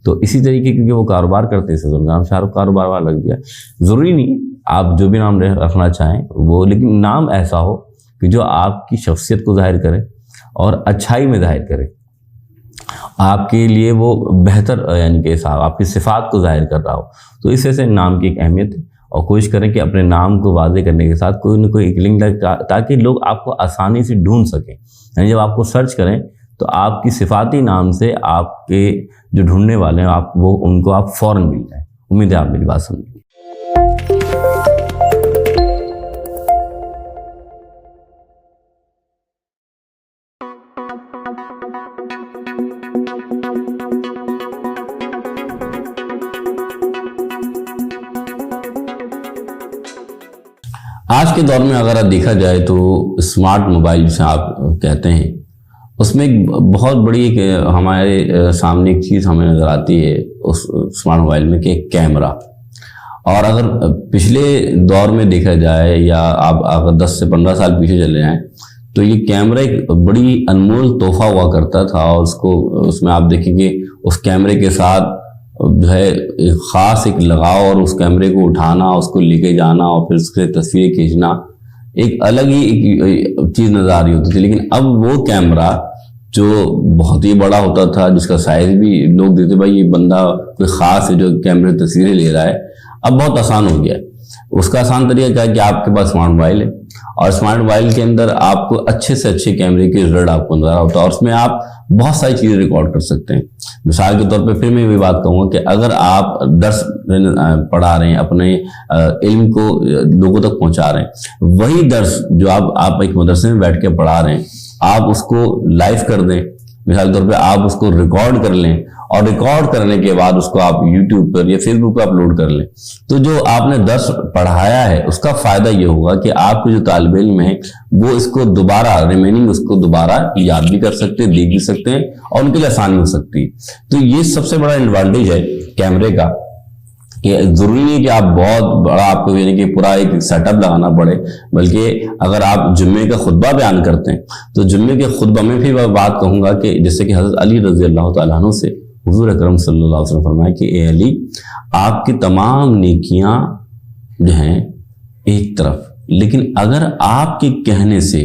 تو اسی طریقے کیونکہ وہ کاروبار کرتے ہیں ان کا نام شاہ رخ کاروبار والا لگ گیا۔ ضروری نہیں آپ جو بھی نام رکھنا چاہیں وہ، لیکن نام ایسا ہو کہ جو آپ کی شخصیت کو ظاہر کرے اور اچھائی میں ظاہر کرے، آپ کے لیے وہ بہتر یعنی کہ آپ کی صفات کو ظاہر کر رہا ہو۔ تو اس وجہ سے نام کی ایک اہمیت ہے، اور کوشش کریں کہ اپنے نام کو واضح کرنے کے ساتھ کوئی نہ کوئی ایک لنک تاکہ لوگ آپ کو آسانی سے ڈھونڈ سکیں۔ یعنی جب آپ کو سرچ کریں تو آپ کی صفاتی نام سے آپ کے جو ڈھونڈنے والے ہیں وہ ان کو آپ فوراً مل جائیں۔ امید ہے آپ میری بات سمجھیں گے۔ آج کے دور میں اگر دیکھا جائے تو اسمارٹ موبائل جسے آپ کہتے ہیں، اس میں ایک بہت بڑی ہمارے سامنے ایک چیز ہمیں نظر آتی ہے اس اسمارٹ موبائل میں کہ ایک کیمرہ۔ اور اگر پچھلے دور میں دیکھا جائے یا آپ اگر 10 سے 15 سال پیچھے چلے جائیں تو یہ کیمرہ ایک بڑی انمول تحفہ ہوا کرتا تھا، اور اس میں آپ دیکھیں کہ اس کیمرے کے ساتھ جو ہے ایک خاص ایک لگاؤ، اور اس کیمرے کو اٹھانا، اس کو لے کے جانا، اور پھر اس کے تصویریں کھینچنا ایک الگ ہی ایک چیز نظر آ رہی ہوتی تھی۔ لیکن اب وہ کیمرہ جو بہت ہی بڑا ہوتا تھا، جس کا سائز بھی لوگ دیتے بھائی یہ بندہ کوئی خاص ہے جو کیمرے تصویریں لے رہا ہے، اب بہت آسان ہو گیا ہے۔ اس کا آسان طریقہ کیا ہے کہ آپ کے پاس اسمارٹ موبائل ہے، اور اسمارٹ موبائل کے اندر آپ کو اچھے سے اچھے کیمرے کے رزلٹ آپ کو نظر ہوتا ہے، اور اس میں آپ بہت ساری چیزیں ریکارڈ کر سکتے ہیں۔ مثال کے طور پہ پھر میں یہ بات کہوں گا کہ اگر آپ درس پڑھا رہے ہیں، اپنے علم کو لوگوں تک پہنچا رہے ہیں، وہی درس جو آپ ایک مدرسے میں بیٹھ کے پڑھا رہے ہیں، آپ اس کو لائیو کر دیں مثال کے طور پہ آپ اس کو ریکارڈ کر لیں اور ریکارڈ کرنے کے بعد اس کو آپ یوٹیوب پر یا فیس بک پر اپلوڈ کر لیں، تو جو آپ نے درس پڑھایا ہے اس کا فائدہ یہ ہوگا کہ آپ کے جو طالب علم ہیں وہ اس کو دوبارہ اس کو دوبارا یاد بھی کر سکتے ہیں، دیکھ بھی سکتے ہیں اور ان کے لیے آسانی ہو سکتی ہے۔ تو یہ سب سے بڑا ایڈوانٹیج ہے کیمرے کا، کہ ضروری نہیں کہ آپ بہت بڑا آپ کو یعنی کہ پورا ایک سیٹ اپ لگانا پڑے، بلکہ اگر آپ جمعے کا خطبہ بیان کرتے ہیں تو جمعے کے خطبہ میں بھی میں بات کہوں گا کہ جیسے کہ حضرت علی رضی اللہ تعالیٰ عنہ سے حضور اکرم صلی اللہ علیہ وسلم فرمایا کہ اے علی، آپ کی تمام نیکیاں جو ہیں ایک طرف، لیکن اگر آپ کے کہنے سے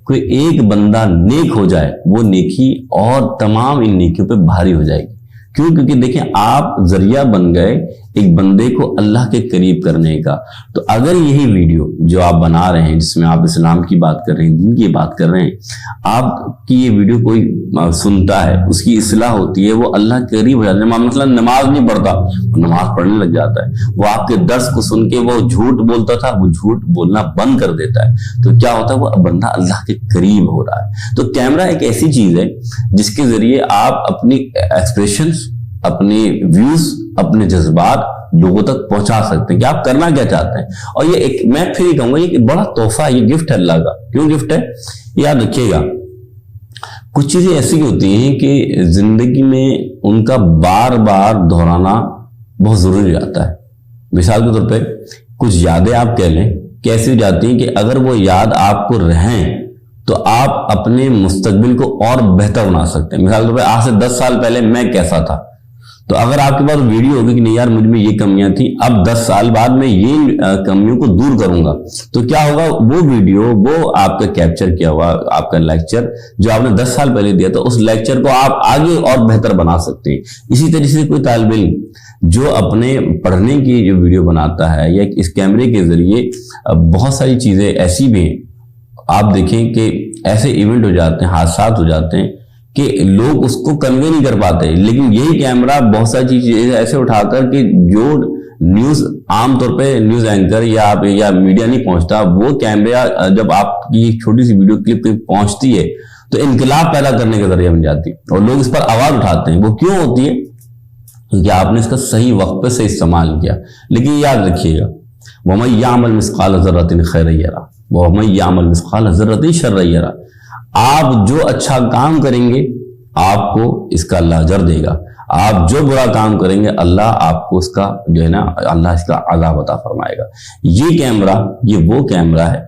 کوئی ایک بندہ نیک ہو جائے وہ نیکی اور تمام ان نیکیوں پہ بھاری ہو جائے گی۔ کیوں؟ کیونکہ دیکھیں آپ ذریعہ بن گئے ایک بندے کو اللہ کے قریب کرنے کا۔ تو اگر یہی ویڈیو جو آپ بنا رہے ہیں جس میں آپ اسلام کی بات کر رہے ہیں، دین کی بات کر رہے ہیں، آپ کی یہ ویڈیو کوئی سنتا ہے، اس کی اصلاح ہوتی ہے، وہ اللہ کے قریب ہو جاتا ہے۔ مثلا نماز نہیں پڑھتا، نماز پڑھنے لگ جاتا ہے، وہ آپ کے درس کو سن کے وہ جھوٹ بولتا تھا، وہ جھوٹ بولنا بند کر دیتا ہے، تو کیا ہوتا ہے؟ وہ بندہ اللہ کے قریب ہو رہا ہے۔ تو کیمرہ ایک ایسی چیز ہے جس کے ذریعے آپ اپنی ایکسپریشنز، اپنے ویوز، اپنے جذبات لوگوں تک پہنچا سکتے ہیں کہ آپ کرنا کیا چاہتے ہیں۔ اور یہ ایک میں پھر یہ کہوں گا یہ بڑا تحفہ ہے، یہ گفٹ ہے اللہ کا۔ کیوں گفٹ ہے؟ یاد رکھیے گا، کچھ چیزیں ایسی ہوتی ہیں کہ زندگی میں ان کا بار بار دہرانا بہت ضروری رہتا ہے۔ مثال کے طور پہ کچھ یادیں آپ کہہ لیں کہ ایسی ہو جاتی ہیں کہ اگر وہ یاد آپ کو رہیں تو آپ اپنے مستقبل کو اور بہتر بنا سکتے ہیں۔ مثال کے طور پہ آج سے 10 سال پہلے میں کیسا تھا، تو اگر آپ کے پاس ویڈیو ہوگی کہ نہیں یار مجھ میں یہ کمیاں تھیں، اب 10 سال بعد میں یہ کمیوں کو دور کروں گا، تو کیا ہوگا؟ وہ ویڈیو، وہ آپ کا کیپچر کیا ہوا آپ کا لیکچر جو آپ نے 10 سال پہلے دیا تھا، اس لیکچر کو آپ آگے اور بہتر بنا سکتے ہیں۔ اسی طرح سے کوئی طالب علم جو اپنے پڑھنے کی جو ویڈیو بناتا ہے یا اس کیمرے کے ذریعے بہت ساری چیزیں ایسی بھی ہیں، آپ دیکھیں کہ ایسے ایونٹ ہو جاتے ہیں، حادثات ہو جاتے ہیں کہ لوگ اس کو کنوے نہیں کر پاتے، لیکن یہی کیمرہ بہت ساری چیزیں ایسے اٹھا کر کہ جو نیوز عام طور پہ نیوز اینکر یا میڈیا نہیں پہنچتا، وہ کیمرہ جب آپ کی چھوٹی سی ویڈیو کلپ پہنچتی ہے تو انقلاب پیدا کرنے کا ذریعہ بن جاتی ہے اور لوگ اس پر آواز اٹھاتے ہیں۔ وہ کیوں ہوتی ہے؟ کیونکہ آپ نے اس کا صحیح وقت پہ صحیح استعمال کیا۔ لیکن یاد رکھیے گا، وَمَن يَعْمَلْ مِثْقَالَ ذَرَّةٍ خَيْرًا يَرَهُ وَمَن يَعْمَلْ مِثْقَالَ ذَرَّةٍ شَرًّا يَرَهُ۔ آپ جو اچھا کام کریں گے آپ کو اس کا اللہ اجر دے گا، آپ جو برا کام کریں گے اللہ آپ کو اس کا جو ہے نا اللہ اس کا عذاب عطا فرمائے گا۔ یہ کیمرہ، یہ وہ کیمرہ ہے،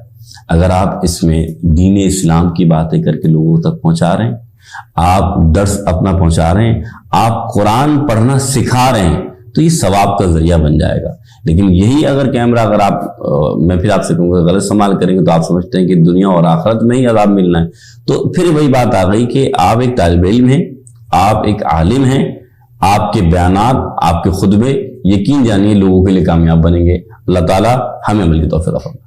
اگر آپ اس میں دین اسلام کی باتیں کر کے لوگوں تک پہنچا رہے ہیں، آپ درس اپنا پہنچا رہے ہیں، آپ قرآن پڑھنا سکھا رہے ہیں، تو یہ ثواب کا ذریعہ بن جائے گا۔ لیکن یہی اگر کیمرہ اگر آپ میں پھر آپ سے کہوں گا غلط استعمال کریں گے تو آپ سمجھتے ہیں کہ دنیا اور آخرت میں ہی عذاب ملنا ہے، تو پھر وہی بات آ گئی کہ آپ ایک طالب علم ہیں، آپ ایک عالم ہیں، آپ کے بیانات، آپ کے خطبے یقین جانیے لوگوں کے لیے کامیاب بنیں گے۔ اللہ تعالیٰ ہمیں عمل کی توفیق فرمائے۔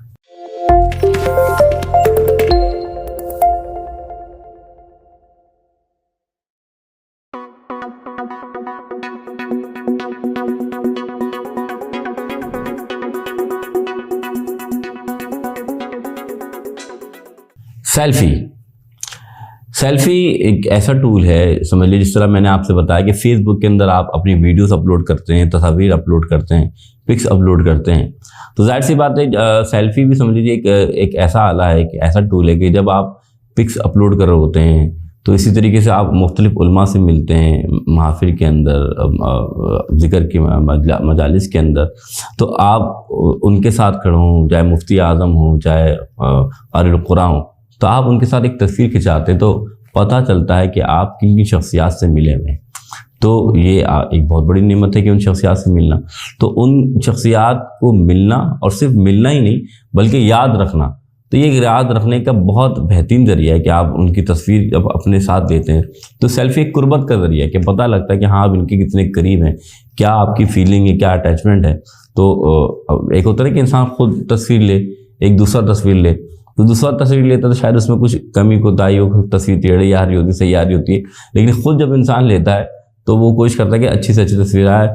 سیلفی ایک ایسا ٹول ہے، سمجھ لیجیے جس طرح میں نے آپ سے بتایا کہ فیس بک کے اندر آپ اپنی ویڈیوز اپلوڈ کرتے ہیں، تصاویر اپلوڈ کرتے ہیں، پکس اپلوڈ کرتے ہیں، تو ظاہر سی بات ہے سیلفی بھی سمجھ لیجیے ایک ایسا آلہ ہے، ایک ایسا ٹول ہے کہ جب آپ پکس اپلوڈ کر رہے ہوتے ہیں تو اسی طریقے سے آپ مختلف علماء سے ملتے ہیں محافل کے اندر، ذکر کی مجالس کے اندر، تو آپ ان کے ساتھ کھڑے ہوں، چاہے مفتی اعظم ہوں، چاہے قاری القرآن ہوں، تو آپ ان کے ساتھ ایک تصویر کھنچاتے ہیں تو پتہ چلتا ہے کہ آپ کن کن شخصیات سے ملے ہوئے ہیں۔ تو یہ ایک بہت بڑی نعمت ہے کہ ان شخصیات سے ملنا، تو ان شخصیات کو ملنا اور صرف ملنا ہی نہیں بلکہ یاد رکھنا، تو یہ یاد رکھنے کا بہت بہترین ذریعہ ہے کہ آپ ان کی تصویر جب اپنے ساتھ لیتے ہیں تو سیلفی ایک قربت کا ذریعہ ہے کہ پتہ لگتا ہے کہ ہاں آپ ان کے کتنے قریب ہیں، کیا آپ کی فیلنگ ہے، کیا اٹیچمنٹ ہے۔ تو ایک ہوتا ہے کہ انسان خود تصویر لے، ایک دوسرا تصویر لے، تو دوسرا تصویر لیتا ہے تو شاید اس میں کچھ کمی کوتاہی ہو، تصویر ٹیڑھی آ رہی ہوتی ہے، صحیح آ رہی ہوتی ہے، لیکن خود جب انسان لیتا ہے تو وہ کوشش کرتا ہے کہ اچھی سے اچھی تصویر آئے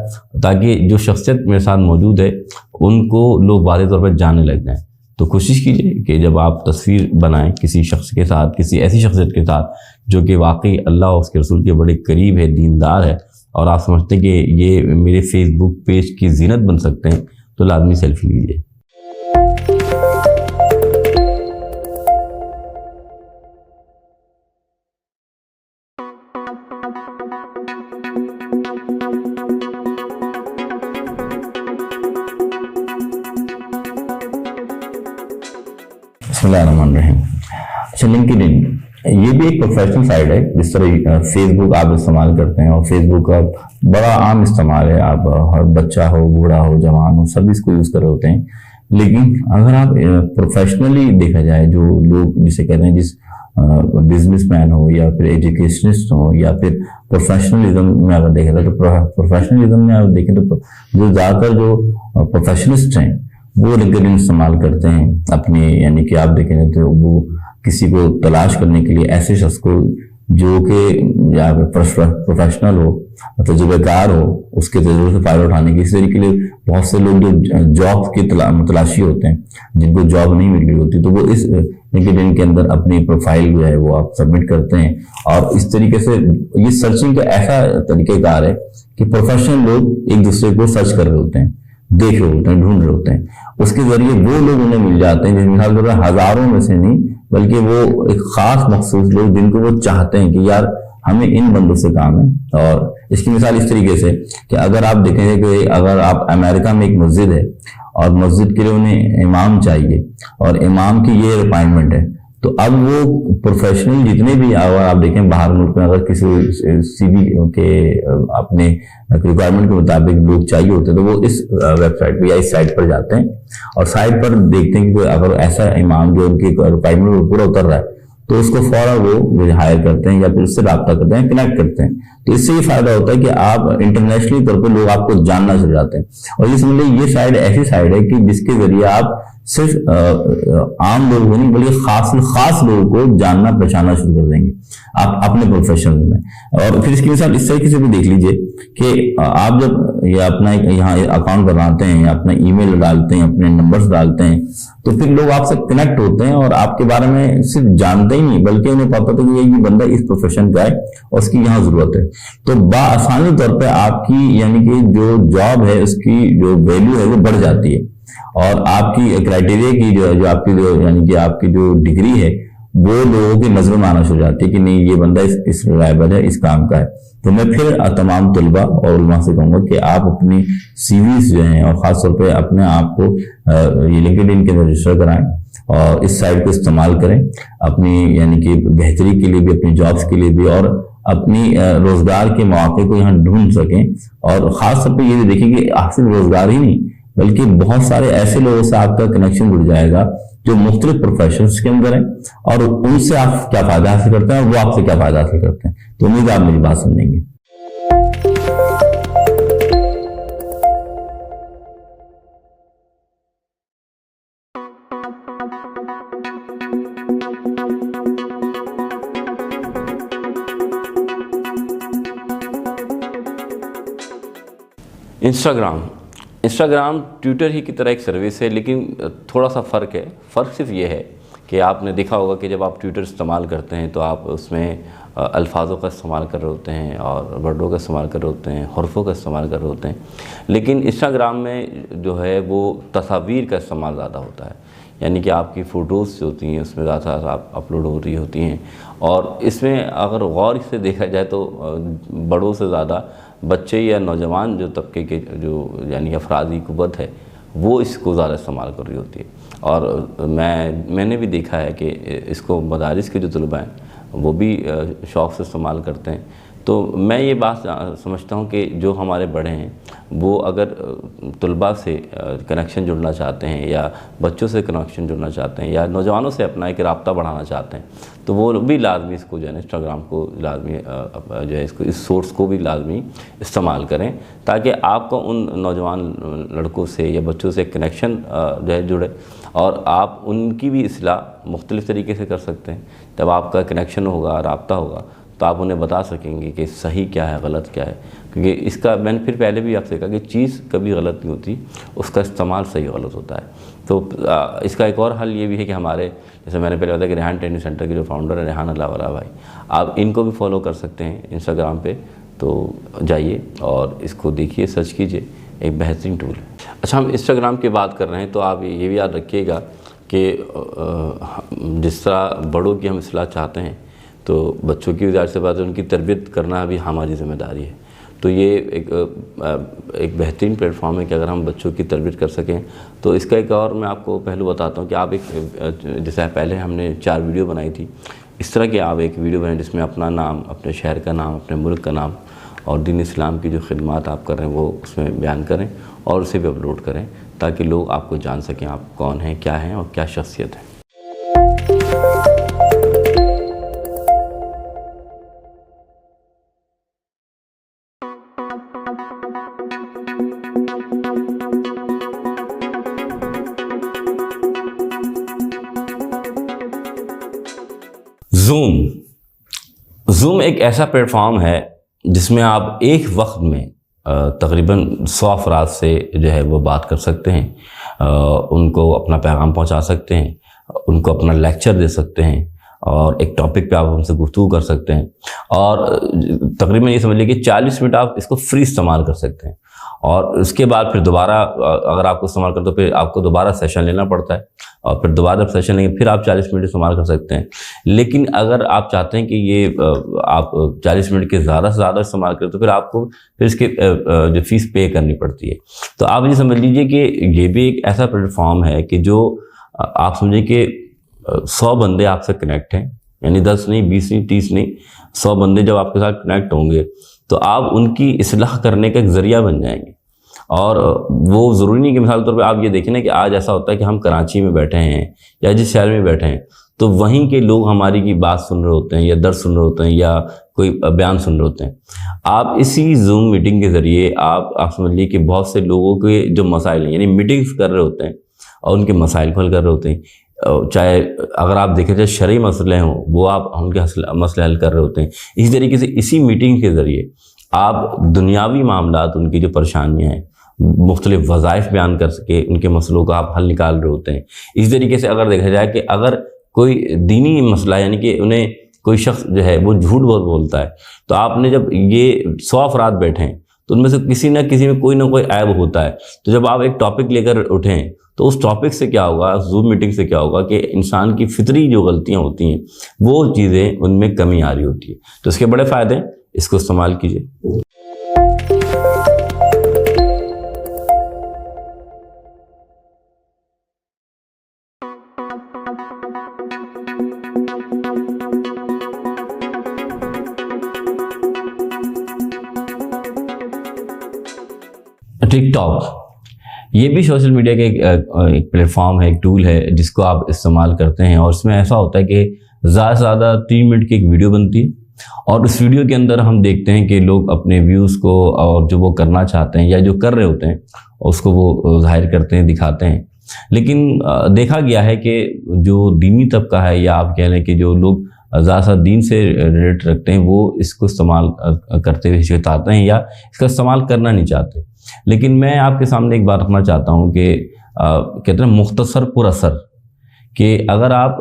تاکہ جو شخصیت میرے ساتھ موجود ہے ان کو لوگ واضح طور پر جاننے لگ جائیں۔ تو کوشش کیجئے کہ جب آپ تصویر بنائیں کسی شخص کے ساتھ، کسی ایسی شخصیت کے ساتھ جو کہ واقعی اللہ اور اس کے رسول کے بڑے قریب ہے، دیندار ہے، اور آپ سمجھتے ہیں کہ یہ میرے فیس بک پیج کی زینت بن سکتے ہیں، تو لازمی سیلفی لیجیے۔ بسم اللہ الرحمن الرحیم۔ اچھا، لنکڈ یہ بھی ایک پروفیشنل سائٹ ہے، جس طرح فیس بک آپ استعمال کرتے ہیں، اور فیس بک کا بڑا عام استعمال ہے، آپ ہر بچہ ہو، بوڑھا ہو، جوان ہو، سبھی اس کو یوز کر رہے ہوتے ہیں۔ لیکن اگر آپ پروفیشنلی دیکھا جائے، جو لوگ جسے کہتے ہیں، جس بزنس مین ہو یا پھر ایجوکیشنسٹ ہو یا پھر پروفیشنلزم میں اگر دیکھا جائے، تو پروفیشنلزم میں اگر دیکھیں تو جو زیادہ تر جو پروفیشنلسٹ ہیں وہ لنکڈ ان استعمال کرتے ہیں اپنے، یعنی کہ آپ دیکھیں تو وہ کسی کو تلاش کرنے کے لیے ایسے شخص کو جو کہ پروفیشنل ہو، تجربہ کار ہو، اس کے تجربے سے فائدہ اٹھانے کی، اس طریقے کے لیے بہت سے لوگ جو جاب کی تلاشی ہوتے ہیں، جن کو جاب نہیں مل رہی ہوتی، تو وہ اس لنکڈ ان کے اندر اپنی پروفائل جو ہے وہ آپ سبمٹ کرتے ہیں، اور اس طریقے سے یہ سرچنگ کا ایسا طریقہ کار ہے کہ پروفیشنل لوگ ایک دوسرے کو سرچ کر رہے ہوتے ہیں، دیکھ رہے ہوتے ہیں، ڈھونڈ رہے ہوتے ہیں، اس کے ذریعے وہ لوگ انہیں مل جاتے ہیں، جس مثال کے طور ہزاروں میں سے نہیں بلکہ وہ ایک خاص مخصوص لوگ جن کو وہ چاہتے ہیں کہ یار ہمیں ان بندوں سے کام ہے۔ اور اس کی مثال اس طریقے سے کہ اگر آپ دیکھیں گے کہ اگر آپ امریکہ میں ایک مسجد ہے اور مسجد کے لیے انہیں امام چاہیے اور امام کی یہ ریکوائرمنٹ ہے، تو اب وہ پروفیشنل جتنے بھی آپ دیکھیں باہر ملک میں اگر کسی سی بی کے اپنے ریکوائرمنٹ کے مطابق لوگ چاہیے ہوتے ہیں، تو وہ اس ویب سائٹ پہ یا اس سائٹ پر جاتے ہیں اور سائٹ پر دیکھتے ہیں کہ اگر ایسا امام جو ان کی ریکوائرمنٹ پورا اتر رہا ہے تو اس کو فوراً وہ ہائر کرتے ہیں یا پھر اس سے رابطہ کرتے ہیں، کنیکٹ کرتے ہیں۔ تو اس سے یہ فائدہ ہوتا ہے کہ آپ انٹرنیشنلی طور پہ لوگ آپ کو جاننا شروع جاتے ہیں، اور یہ سمجھ لیں یہ سائٹ ایسی سائٹ ہے کہ جس کے ذریعے آپ صرف عام لوگ نہیں بلکہ خاص لوگوں کو جاننا پہچاننا شروع کر دیں گے آپ اپنے پروفیشن میں۔ اور پھر اس کی مثال اس طریقے سے بھی دیکھ لیجئے کہ آپ جب یہ اپنا یہاں اکاؤنٹ بناتے ہیں، اپنا ای میل ڈالتے ہیں، اپنے نمبرز ڈالتے ہیں، تو پھر لوگ آپ سے کنیکٹ ہوتے ہیں اور آپ کے بارے میں صرف جانتے ہی نہیں بلکہ انہیں پتہ ہوتا ہے کہ یہ بندہ اس پروفیشن کا ہے اور اس کی یہاں ضرورت ہے، تو بآسانی طور پہ آپ کی یعنی کہ جو جاب ہے اس کی جو ویلیو ہے وہ بڑھ جاتی ہے، اور آپ کی کرائٹیریا کی جو آپ کی یعنی کہ آپ کی جو ڈگری ہے وہ لوگوں کی نظر میں آنا شروع جاتی ہے کہ نہیں یہ بندہ اس ریلائبل ہے، اس کام کا ہے۔ تو میں پھر تمام طلباء اور علماء سے کہوں گا کہ آپ اپنی سی ویز جو ہیں اور خاص طور پہ اپنے آپ کو یہ لنکڈ ان کے اندر رجسٹر کرائیں اور اس سائٹ کو استعمال کریں اپنی یعنی کہ بہتری کے لیے بھی، اپنی جابس کے لیے بھی، اور اپنی روزگار کے مواقع کو یہاں ڈھونڈ سکیں، اور خاص طور پہ یہ بھی دیکھیں کہ صرف روزگار ہی نہیں بلکہ بہت سارے ایسے لوگوں سے آپ کا کنیکشن جڑ جائے گا جو مختلف پروفیشنز کے اندر ہیں، اور ان سے آپ کیا فائدہ حاصل کرتے ہیں اور وہ آپ سے کیا فائدہ حاصل کرتے ہیں۔ تو امید ہے آپ میری بات سمجھیں گے۔ انسٹاگرام ٹویٹر ہی کی طرح ایک سروس ہے، لیکن تھوڑا سا فرق ہے۔ فرق صرف یہ ہے کہ آپ نے دیکھا ہوگا کہ جب آپ ٹویٹر استعمال کرتے ہیں تو آپ اس میں الفاظوں کا استعمال کر رہے ہوتے ہیں اور ورڈوں کا استعمال کر رہے ہوتے ہیں، حرفوں کا استعمال کر رہے ہوتے ہیں، لیکن انسٹاگرام میں جو ہے وہ تصاویر کا استعمال زیادہ ہوتا ہے، یعنی کہ آپ کی فوٹوز جو ہوتی ہیں اس میں زیادہ آپ اپلوڈ ہو رہی ہوتی ہیں، اور اس میں اگر غور سے دیکھا جائے تو بڑوں سے زیادہ بچے یا نوجوان جو طبقے کے جو یعنی افرادی قوت ہے وہ اس کو زیادہ استعمال کر رہی ہوتی ہے، اور میں نے بھی دیکھا ہے کہ اس کو مدارس کے جو طلباء ہیں وہ بھی شوق سے استعمال کرتے ہیں۔ تو میں یہ بات سمجھتا ہوں کہ جو ہمارے بڑے ہیں وہ اگر طلباء سے کنیکشن جڑنا چاہتے ہیں یا بچوں سے کنیکشن جڑنا چاہتے ہیں یا نوجوانوں سے اپنا ایک رابطہ بڑھانا چاہتے ہیں تو وہ بھی لازمی اس کو جو ہے انسٹاگرام کو لازمی جو ہے اس سورس کو بھی لازمی استعمال کریں، تاکہ آپ کو ان نوجوان لڑکوں سے یا بچوں سے کنیکشن جو ہے جڑے، اور آپ ان کی بھی اصلاح مختلف طریقے سے کر سکتے ہیں۔ جب آپ کا کنیکشن ہوگا، رابطہ ہوگا، تو آپ انہیں بتا سکیں گے کہ صحیح کیا ہے، غلط کیا ہے، کیونکہ اس کا میں نے پھر پہلے بھی آپ سے کہا کہ چیز کبھی غلط نہیں ہوتی، اس کا استعمال صحیح غلط ہوتا ہے۔ تو اس کا ایک اور حل یہ بھی ہے کہ ہمارے جیسے میں نے پہلے بتایا کہ ریحان ٹریننگ سینٹر کے جو فاؤنڈر ہیں ریحان اللہ والا بھائی، آپ ان کو بھی فالو کر سکتے ہیں انسٹاگرام پہ، تو جائیے اور اس کو دیکھیے، سرچ کیجئے، ایک بہترین ٹول ہے۔ اچھا، ہم انسٹاگرام کی بات کر رہے ہیں تو آپ یہ بھی یاد رکھیے گا کہ جس طرح بڑوں کی ہم اصلاح چاہتے ہیں تو بچوں کی ظاہر سی بات ہے ان کی تربیت کرنا بھی ہماری ذمہ داری ہے۔ تو یہ ایک بہترین پلیٹ فارم ہے کہ اگر ہم بچوں کی تربیت کر سکیں تو اس کا ایک اور میں آپ کو پہلو بتاتا ہوں کہ آپ جیسے پہلے ہم نے 4 ویڈیو بنائی تھی، اس طرح کہ آپ ایک ویڈیو بنائیں جس میں اپنا نام، اپنے شہر کا نام، اپنے ملک کا نام اور دین اسلام کی جو خدمات آپ کر رہے ہیں وہ اس میں بیان کریں اور اسے بھی اپلوڈ کریں تاکہ لوگ آپ کو جان سکیں آپ کون ہیں، کیا ہیں اور کیا شخصیت ہے۔ زوم ایک ایسا پلیٹ فارم ہے جس میں آپ ایک وقت میں تقریباً 100 افراد سے جو ہے وہ بات کر سکتے ہیں، ان کو اپنا پیغام پہنچا سکتے ہیں، ان کو اپنا لیکچر دے سکتے ہیں اور ایک ٹاپک پہ آپ ان سے گفتگو کر سکتے ہیں، اور تقریباً یہ سمجھ لیجیے کہ 40 منٹ آپ اس کو فری استعمال کر سکتے ہیں، اور اس کے بعد پھر دوبارہ اگر آپ کو استعمال کرتے تو پھر آپ کو دوبارہ سیشن لینا پڑتا ہے، اور پھر دوبارہ جب سیشن لیں گے پھر آپ 40 منٹ استعمال کر سکتے ہیں۔ لیکن اگر آپ چاہتے ہیں کہ یہ آپ 40 منٹ کے زیادہ سے زیادہ استعمال کریں تو پھر آپ کو پھر اس کے جو فیس پے کرنی پڑتی ہے۔ تو آپ یہ سمجھ لیجیے کہ یہ بھی ایک ایسا پلیٹ فارم ہے کہ جو آپ سمجھیں کہ 100 بندے آپ سے کنیکٹ ہیں، یعنی 10 نہیں، 20 نہیں، 30 نہیں، 100 بندے جب آپ کے ساتھ کنیکٹ ہوں گے تو آپ ان کی اصلاح کرنے کا ایک ذریعہ بن جائیں گے۔ اور وہ ضروری نہیں کہ مثال طور پہ آپ یہ دیکھیں نا کہ آج ایسا ہوتا ہے کہ ہم کراچی میں بیٹھے ہیں یا جس شہر میں بیٹھے ہیں تو وہیں کے لوگ ہماری کی بات سن رہے ہوتے ہیں یا درس سن رہے ہوتے ہیں یا کوئی بیان سن رہے ہوتے ہیں۔ آپ اسی زوم میٹنگ کے ذریعے آپ سمجھ لیجیے کہ بہت سے لوگوں کے جو مسائل ہیں، یعنی میٹنگز کر رہے ہوتے ہیں اور ان کے مسائل کو حل کر رہے ہوتے ہیں، چاہے اگر آپ دیکھیں چاہے شرعی مسئلے ہوں وہ آپ ان کے مسئلے حل کر رہے ہوتے ہیں۔ اسی طریقے سے اسی میٹنگ کے ذریعے آپ دنیاوی معاملات، ان کی جو پریشانیاں ہیں، مختلف وظائف بیان کر سکے، ان کے مسئلوں کا آپ حل نکال رہے ہوتے ہیں۔ اسی طریقے سے اگر دیکھا جائے کہ اگر کوئی دینی مسئلہ، یعنی کہ انہیں کوئی شخص جو ہے وہ جھوٹ بہت بولتا ہے، تو آپ نے جب یہ 100 افراد بیٹھیں تو ان میں سے کسی نہ کسی میں کوئی نہ کوئی عیب ہوتا ہے، تو جب آپ ایک ٹاپک لے کر اٹھیں تو اس ٹاپک سے کیا ہوگا، زوم میٹنگ سے کیا ہوگا کہ انسان کی فطری جو غلطیاں ہوتی ہیں وہ چیزیں ان میں کمی آ رہی ہوتی ہے۔ تو اس کے بڑے فائدے ہیں، اس کو استعمال کیجیے۔ ٹک ٹاک یہ بھی سوشل میڈیا کا ایک پلیٹ فارم ہے، ایک ٹول ہے جس کو آپ استعمال کرتے ہیں، اور اس میں ایسا ہوتا ہے کہ زیادہ سے زیادہ 3 منٹ کی ایک ویڈیو بنتی ہے، اور اس ویڈیو کے اندر ہم دیکھتے ہیں کہ لوگ اپنے ویوز کو اور جو وہ کرنا چاہتے ہیں یا جو کر رہے ہوتے ہیں اس کو وہ ظاہر کرتے ہیں، دکھاتے ہیں۔ لیکن دیکھا گیا ہے کہ جو دینی طبقہ ہے یا آپ کہہ لیں کہ جو لوگ زیادہ سے دین سے ریلیٹ رکھتے ہیں وہ اس کو استعمال کرتے ہوئے ہچکچاتے ہیں یا اس کا استعمال کرنا نہیں چاہتے۔ لیکن میں آپ کے سامنے ایک بات رکھنا چاہتا ہوں کہ کہتے ہیں مختصر پر اثر، کہ اگر آپ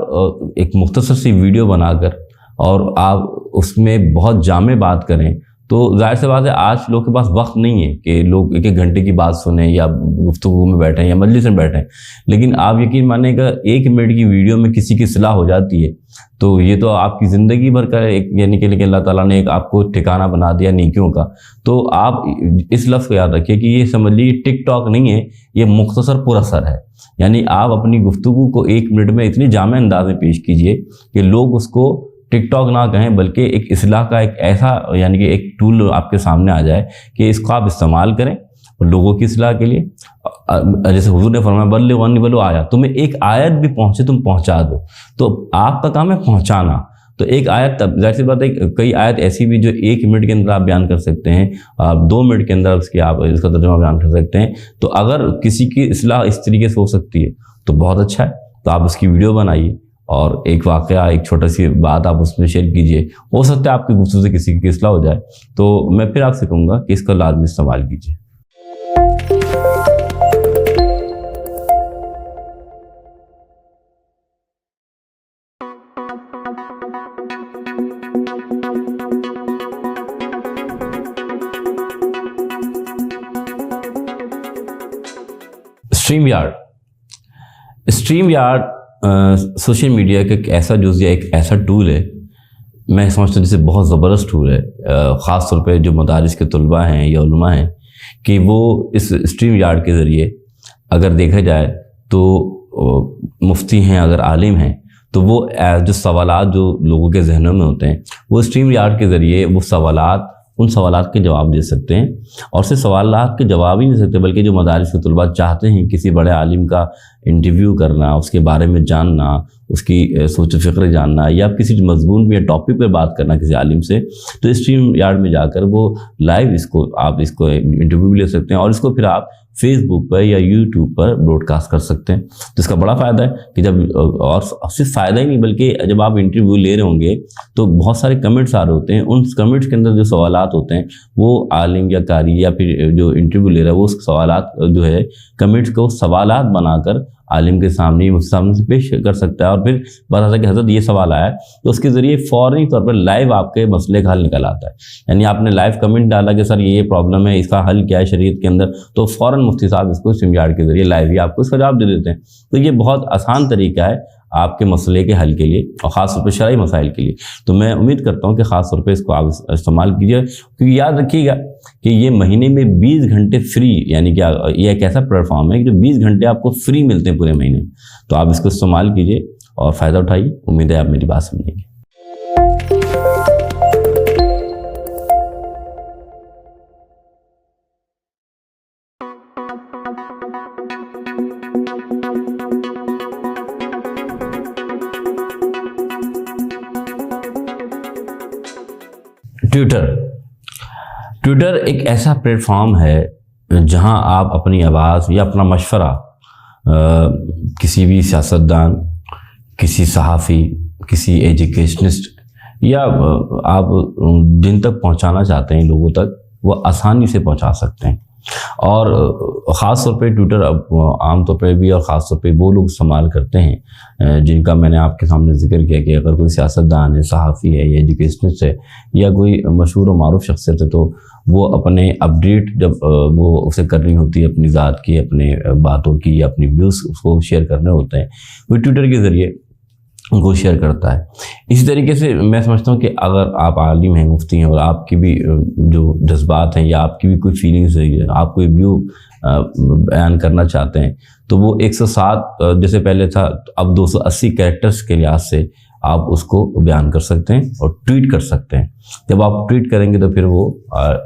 ایک مختصر سی ویڈیو بنا کر اور آپ اس میں بہت جامع بات کریں تو ظاہر سی بات ہے آج لوگ کے پاس وقت نہیں ہے کہ لوگ 1 گھنٹے کی بات سنیں یا گفتگو میں بیٹھیں یا مجلس میں بیٹھیں۔ لیکن آپ یقین مانیں کہ 1 منٹ کی ویڈیو میں کسی کی اصلاح ہو جاتی ہے تو یہ تو آپ کی زندگی بھر کا ایک، یعنی کہ اللہ تعالیٰ نے ایک آپ کو ٹھکانہ بنا دیا نیکیوں کا۔ تو آپ اس لفظ کو یاد رکھیے کہ یہ سمجھ لیجیے ٹک ٹاک نہیں ہے، یہ مختصر پر اثر ہے۔ یعنی آپ اپنی گفتگو کو 1 منٹ میں اتنی جامع انداز میں پیش کیجئے کہ لوگ اس کو ٹک ٹاک نہ کہیں بلکہ ایک اصلاح کا ایک ایسا، یعنی کہ ایک ٹول آپ کے سامنے آ جائے کہ اس کو آپ استعمال کریں لوگوں کی اصلاح کے لیے۔ جیسے حضور نے فرمایا بلغوا عنی ولو آیہ، تمہیں ایک آیت بھی پہنچے تم پہنچا دو، تو آپ کا کام ہے پہنچانا۔ تو ایک آیت، تب ظاہر سی بات ہے کئی آیت ایسی بھی جو 1 منٹ کے اندر آپ بیان کر سکتے ہیں، 2 منٹ کے اندر آپ اس کا ترجمہ بیان کر سکتے ہیں۔ تو اگر کسی کی اصلاح اس طریقے سے ہو سکتی ہے تو بہت اچھا ہے، تو آپ اس کی ویڈیو بنائیے اور ایک واقعہ، ایک چھوٹا سی بات آپ اس میں شیئر کیجئے، ہو سکتا ہے آپ کی گفتگو سے کسی کی اصلاح ہو جائے۔ تو میں پھر آپ سے کہوں گا کہ اس کا لازمی استعمال کیجئے۔ اسٹریم یارڈ سوشل میڈیا کا ایک ایسا جز یا ایک ایسا ٹول ہے، میں سمجھتا ہوں جسے بہت زبردست ٹول ہے، خاص طور پہ جو مدارس کے طلباء ہیں یا علماء ہیں، کہ وہ اس اسٹریم یارڈ کے ذریعے اگر دیکھا جائے تو مفتی ہیں، اگر عالم ہیں، تو وہ جو سوالات جو لوگوں کے ذہنوں میں ہوتے ہیں، وہ اسٹریم یارڈ کے ذریعے وہ ان سوالات کے جواب دے سکتے ہیں، اور صرف سوالات کے جواب ہی نہیں سکتے بلکہ جو مدارس کے طلباء چاہتے ہیں کسی بڑے عالم کا انٹرویو کرنا، اس کے بارے میں جاننا، اس کی سوچ و فکر جاننا، یا کسی مضمون پہ یا ٹاپک پہ بات کرنا کسی عالم سے، تو اسٹریم یارڈ میں جا کر وہ لائیو آپ اس کو انٹرویو بھی لے سکتے ہیں، اور اس کو پھر آپ فیس بک پر یا یوٹیوب پر براڈ کاسٹ کر سکتے ہیں۔ تو اس کا بڑا فائدہ ہے کہ جب، اور صرف فائدہ ہی نہیں بلکہ جب آپ انٹرویو لے رہے ہوں گے تو بہت سارے کمنٹس آ رہے ہوتے ہیں، ان کمنٹس کے اندر جو سوالات ہوتے ہیں وہ عالم یا قاری یا پھر جو انٹرویو لے رہا ہے وہ اس سوالات جو ہے کمنٹس کو سوالات بنا کر عالم کے سامنے سے پیش کر سکتا ہے، اور پھر بتا سکتا ہے کہ حضرت یہ سوال آیا ہے، تو اس کے ذریعے فوری طور پر لائیو آپ کے مسئلے کا حل نکل آتا ہے۔ یعنی آپ نے لائیو کمنٹ ڈالا کہ سر یہ پرابلم ہے، اس کا حل کیا ہے شریعت کے اندر، تو فوراً مفتی صاحب اس کو اسٹریم یارڈ کے ذریعے لائیو ہی آپ کو اس کا جواب دے دیتے ہیں۔ تو یہ بہت آسان طریقہ ہے آپ کے مسئلے کے حل کے لیے، اور خاص طور پہ شرعی مسائل کے لیے۔ تو میں امید کرتا ہوں کہ خاص طور پہ اس کو آپ استعمال کیجیے، کیونکہ یاد رکھیے گا کہ یہ مہینے میں 20 گھنٹے فری، یعنی کہ یہ ایک ایسا پلیٹ فارم ہے کہ جو 20 گھنٹے آپ کو فری ملتے ہیں پورے مہینے میں۔ تو آپ اس کو استعمال کیجیے اور فائدہ اٹھائیے، امید ہے آپ میری بات سمجھیں گے۔ ٹویٹر ایک ایسا پلیٹ فارم ہے جہاں آپ اپنی آواز یا اپنا مشورہ کسی بھی سیاستدان، کسی صحافی، کسی ایجوکیشنسٹ یا آپ جن تک پہنچانا چاہتے ہیں لوگوں تک، وہ آسانی سے پہنچا سکتے ہیں۔ اور خاص طور پہ ٹویٹر عام طور پہ بھی اور خاص طور پہ وہ لوگ استعمال کرتے ہیں جن کا میں نے آپ کے سامنے ذکر کیا کہ اگر کوئی سیاستدان ہے، صحافی ہے یا ایجوکیشنسٹ ہے یا کوئی مشہور و معروف شخصیت ہے، تو وہ اپنے اپڈیٹ جب وہ اسے کرنی ہوتی ہے اپنی ذات کی، اپنے باتوں کی یا اپنی ویوز اس کو شیئر کرنے ہوتے ہیں، وہ ٹویٹر کے ذریعے ان کو شیئر کرتا ہے۔ اسی طریقے سے میں سمجھتا ہوں کہ اگر آپ عالم ہیں، مفتی ہیں، اور آپ کی بھی جو جذبات ہیں یا آپ کی بھی کوئی فیلنگز ہے، آپ کوئی ویو بیان کرنا چاہتے ہیں، تو وہ 107 جیسے پہلے تھا اب 280 کریکٹرز کے لحاظ سے آپ اس کو بیان کر سکتے ہیں اور ٹویٹ کر سکتے ہیں۔ جب آپ ٹویٹ کریں گے تو پھر وہ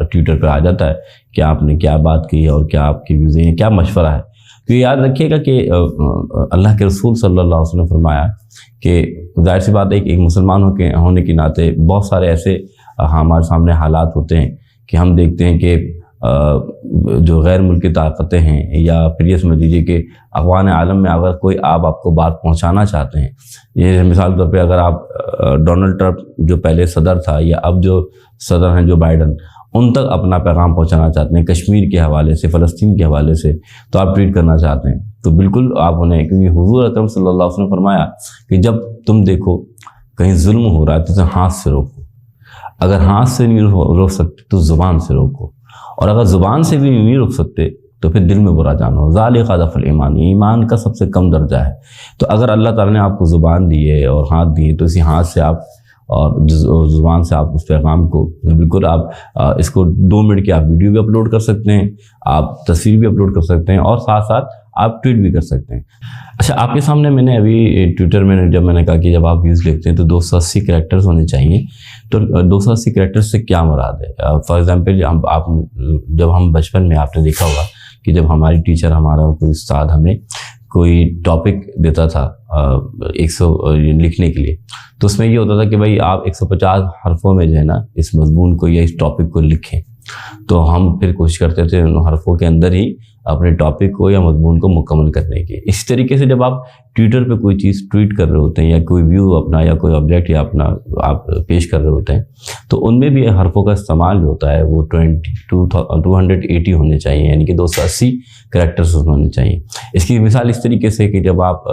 ٹویٹر پہ آ جاتا ہے کہ آپ نے کیا بات کی ہے اور کیا آپ کی ویوز ہیں، کیا مشورہ ہے۔ تو یاد رکھیے گا کہ اللہ کے رسول صلی اللہ علیہ وسلم نے فرمایا کہ ظاہر سی بات ہے کہ ایک مسلمان ہونے کے ناطے بہت سارے ایسے ہمارے سامنے حالات ہوتے ہیں کہ ہم دیکھتے ہیں کہ جو غیر ملکی طاقتیں ہیں، یا پھر یہ سمجھ لیجیے کہ اقوام عالم میں اگر کوئی آپ کو بات پہنچانا چاہتے ہیں، یہ مثال طور پہ اگر آپ ڈونلڈ ٹرمپ جو پہلے صدر تھا یا اب جو صدر ہیں جو بائیڈن، ان تک اپنا پیغام پہنچانا چاہتے ہیں کشمیر کے حوالے سے، فلسطین کے حوالے سے، تو آپ ٹویٹ کرنا چاہتے ہیں تو بالکل آپ انہیں، کیونکہ حضور اکرم صلی اللہ علیہ وسلم نے فرمایا کہ جب تم دیکھو کہیں ظلم ہو رہا ہے تو اسے ہاتھ سے روکو، اگر ہاتھ سے نہیں روک سکتے تو زبان سے روکو، اور اگر زبان سے بھی نہیں روک سکتے تو پھر دل میں برا جانو، ذالک اضعف الایمان، ایمان کا سب سے کم درجہ ہے۔ تو اگر اللہ تعالیٰ نے آپ کو زبان دی ہے اور ہاتھ دیے تو اسی ہاتھ سے آپ اور زبان سے آپ اس پیغام کو بالکل آپ اس کو 2 منٹ کی آپ ویڈیو بھی اپلوڈ کر سکتے ہیں، آپ تصویر بھی اپلوڈ کر سکتے ہیں، اور ساتھ ساتھ آپ ٹویٹ بھی کر سکتے ہیں۔ اچھا، آپ کے سامنے میں نے ابھی ٹویٹر میں جب میں نے کہا کہ جب آپ ویوز لکھتے ہیں تو 280 کریکٹرز ہونے چاہیے، تو 280 کریکٹرز سے کیا مراد ہے؟ فار ایگزامپل جب ہم بچپن میں آپ نے دیکھا ہوگا کہ جب ہماری ٹیچر، ہمارا کوئی استاد ہمیں کوئی ٹاپک دیتا تھا 100 لکھنے کے لیے، تو اس میں یہ ہوتا تھا کہ بھائی آپ 150 حرفوں میں جو ہے نا اس مضمون کو یا اس ٹاپک کو لکھیں، تو ہم پھر کوشش کرتے تھے ان حرفوں کے اندر ہی اپنے ٹاپک کو یا مضمون کو مکمل کرنے کی۔ اس طریقے سے جب آپ ٹویٹر پہ کوئی چیز ٹویٹ کر رہے ہوتے ہیں یا کوئی ویو اپنا یا کوئی آبجیکٹ یا اپنا آپ پیش کر رہے ہوتے ہیں، تو ان میں بھی حرفوں کا استعمال جو ہوتا ہے وہ 280 ہونے چاہیے، یعنی کہ 280 کریکٹرز ہونے چاہیے۔ اس کی مثال اس طریقے سے کہ جب آپ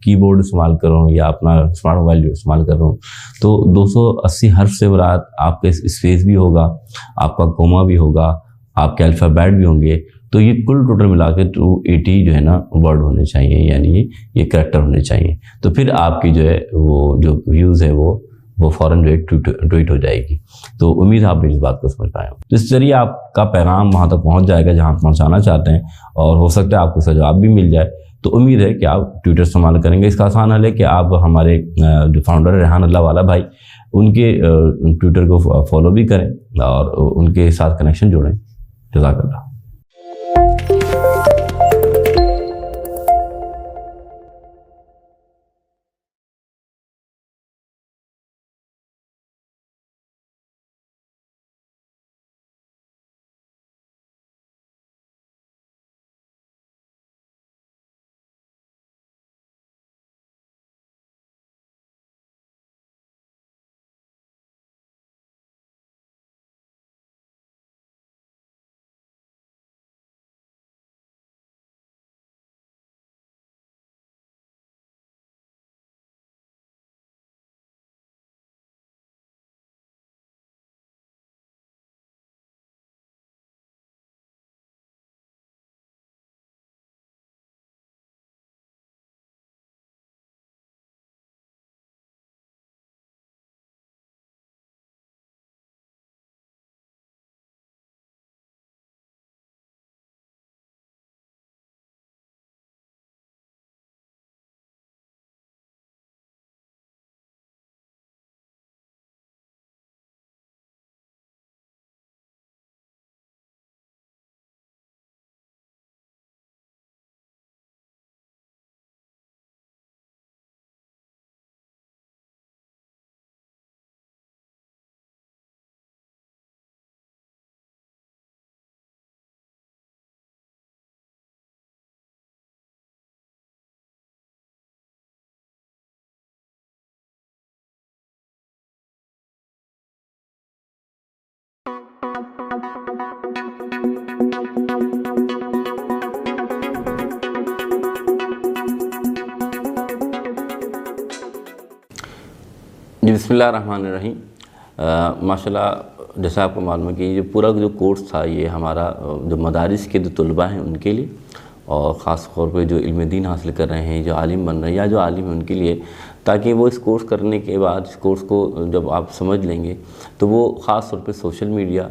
کی بورڈ استعمال کر رہے ہوں یا اپنا اسمارٹ موبائل استعمال کر رہے ہوں، تو 280 حرف سے مراد آپ کا اسپیس بھی ہوگا، آپ کا کوما بھی ہوگا، آپ کے الفابیٹ بھی ہوں گے، تو یہ کل ٹوٹل ملا کے 280 جو ہے نا ورڈ ہونے چاہیے، یعنی یہ کریکٹر ہونے چاہیے، تو پھر آپ کی جو ہے وہ جو ویوز ہے وہ فوراً ٹویٹ ہو جائے گی۔ تو امید ہے آپ اس بات کو سمجھ پائے ہوں۔ تو اس ذریعے آپ کا پیغام وہاں تک پہنچ جائے گا جہاں پہنچانا چاہتے ہیں، اور ہو سکتا ہے آپ کو اس کا جواب بھی مل جائے۔ تو امید ہے کہ آپ ٹویٹر استعمال کریں گے۔ اس کا آسان حل ہے کہ آپ ہمارے جو فاؤنڈر ریحان اللہ والا بھائی، ان کے ٹویٹر کو فالو بھی کریں اور ان کے ساتھ کنیکشن جوڑیں۔ جزاک اللہ۔ جی بسم اللہ الرحمن الرحیم۔ ماشاءاللہ جیسا آپ کو معلوم ہے کہ یہ پورا جو کورس تھا یہ ہمارا جو مدارس کے جو طلباء ہیں ان کے لیے، اور خاص طور پہ جو علم دین حاصل کر رہے ہیں، جو عالم بن رہے ہیں یا جو عالم ہیں ان کے لیے، تاکہ وہ اس کورس کرنے کے بعد اس کورس کو جب آپ سمجھ لیں گے تو وہ خاص طور پہ سوشل میڈیا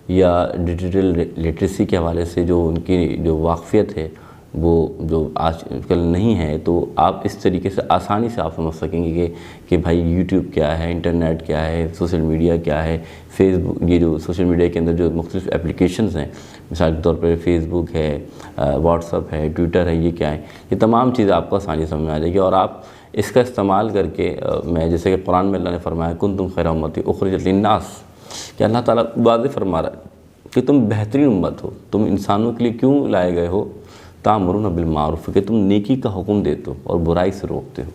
یا ڈیجیٹل لٹریسی کے حوالے سے جو ان کی جو واقفیت ہے وہ جو آج کل نہیں ہے، تو آپ اس طریقے سے آسانی سے آپ سمجھ سکیں گے کہ بھائی یوٹیوب کیا ہے، انٹرنیٹ کیا ہے، سوشل میڈیا کیا ہے، فیس بک، یہ جو سوشل میڈیا کے اندر جو مختلف اپلیکیشنز ہیں، مثال کے طور پر فیس بک ہے، واٹس ایپ ہے، ٹویٹر ہے، یہ کیا ہے، یہ تمام چیزیں آپ کو آسانی سمجھ میں آ جائے گی، اور آپ اس کا استعمال کر کے میں جیسے کہ قرآن میں اللہ نے فرمایا کنتم خیر امتی اخرجت للناس، کہ اللہ تعالیٰ واضح فرما رہا ہے کہ تم بہترین امت ہو، تم انسانوں کے لیے کیوں لائے گئے ہو، تامرون بالمعروف، کہ تم نیکی کا حکم دیتے ہو اور برائی سے روکتے ہو۔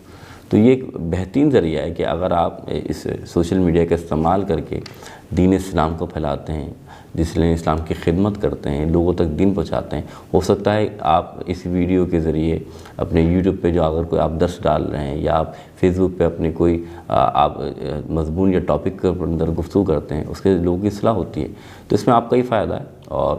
تو یہ ایک بہترین ذریعہ ہے کہ اگر آپ اس سوشل میڈیا کا استعمال کر کے دین اسلام کو پھیلاتے ہیں، جس لیے اسلام کی خدمت کرتے ہیں، لوگوں تک دین پہنچاتے ہیں، ہو سکتا ہے آپ اس ویڈیو کے ذریعے اپنے یوٹیوب پہ جو اگر کوئی آپ درس ڈال رہے ہیں یا آپ فیس بک پہ اپنے کوئی آپ مضمون یا ٹاپک کے اندر گفتگو کرتے ہیں، اس کے لوگوں کی اصلاح ہوتی ہے، تو اس میں آپ کا ہی فائدہ ہے، اور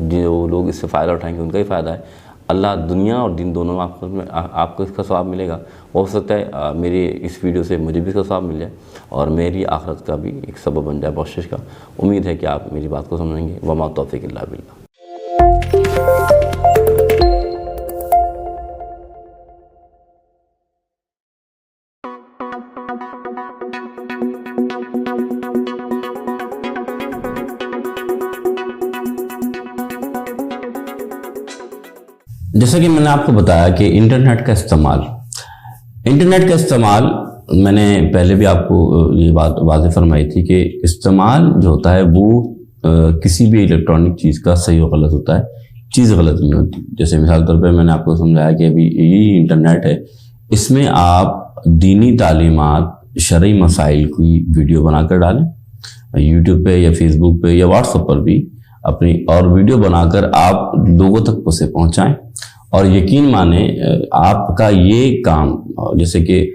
جو لوگ اس سے فائدہ اٹھائیں گے ان کا ہی فائدہ ہے۔ اللہ دنیا اور دین دونوں میں آپ کو اس کا ثواب ملے گا۔ ہو سکتا ہے میری اس ویڈیو سے مجھے بھی اس کا ثواب مل جائے اور میری آخرت کا بھی ایک سبب بن جائے بخشش کا۔ امید ہے کہ آپ میری بات کو سمجھیں گے۔ وما توفیق الا باللہ۔ جیسا کہ میں نے آپ کو بتایا کہ انٹرنیٹ کا استعمال میں نے پہلے بھی آپ کو یہ بات واضح فرمائی تھی کہ استعمال جو ہوتا ہے وہ کسی بھی الیکٹرانک چیز کا صحیح و غلط ہوتا ہے، چیز غلط نہیں ہوتی۔ جیسے مثال طور پہ میں نے آپ کو سمجھایا کہ ابھی یہ انٹرنیٹ ہے، اس میں آپ دینی تعلیمات، شرعی مسائل کی ویڈیو بنا کر ڈالیں، یوٹیوب پہ یا فیس بک پہ یا واٹس ایپ پر بھی اپنی اور ویڈیو بنا کر آپ لوگوں تک اسے پہنچائیں، اور یقین مانیں آپ کا یہ کام، جیسے کہ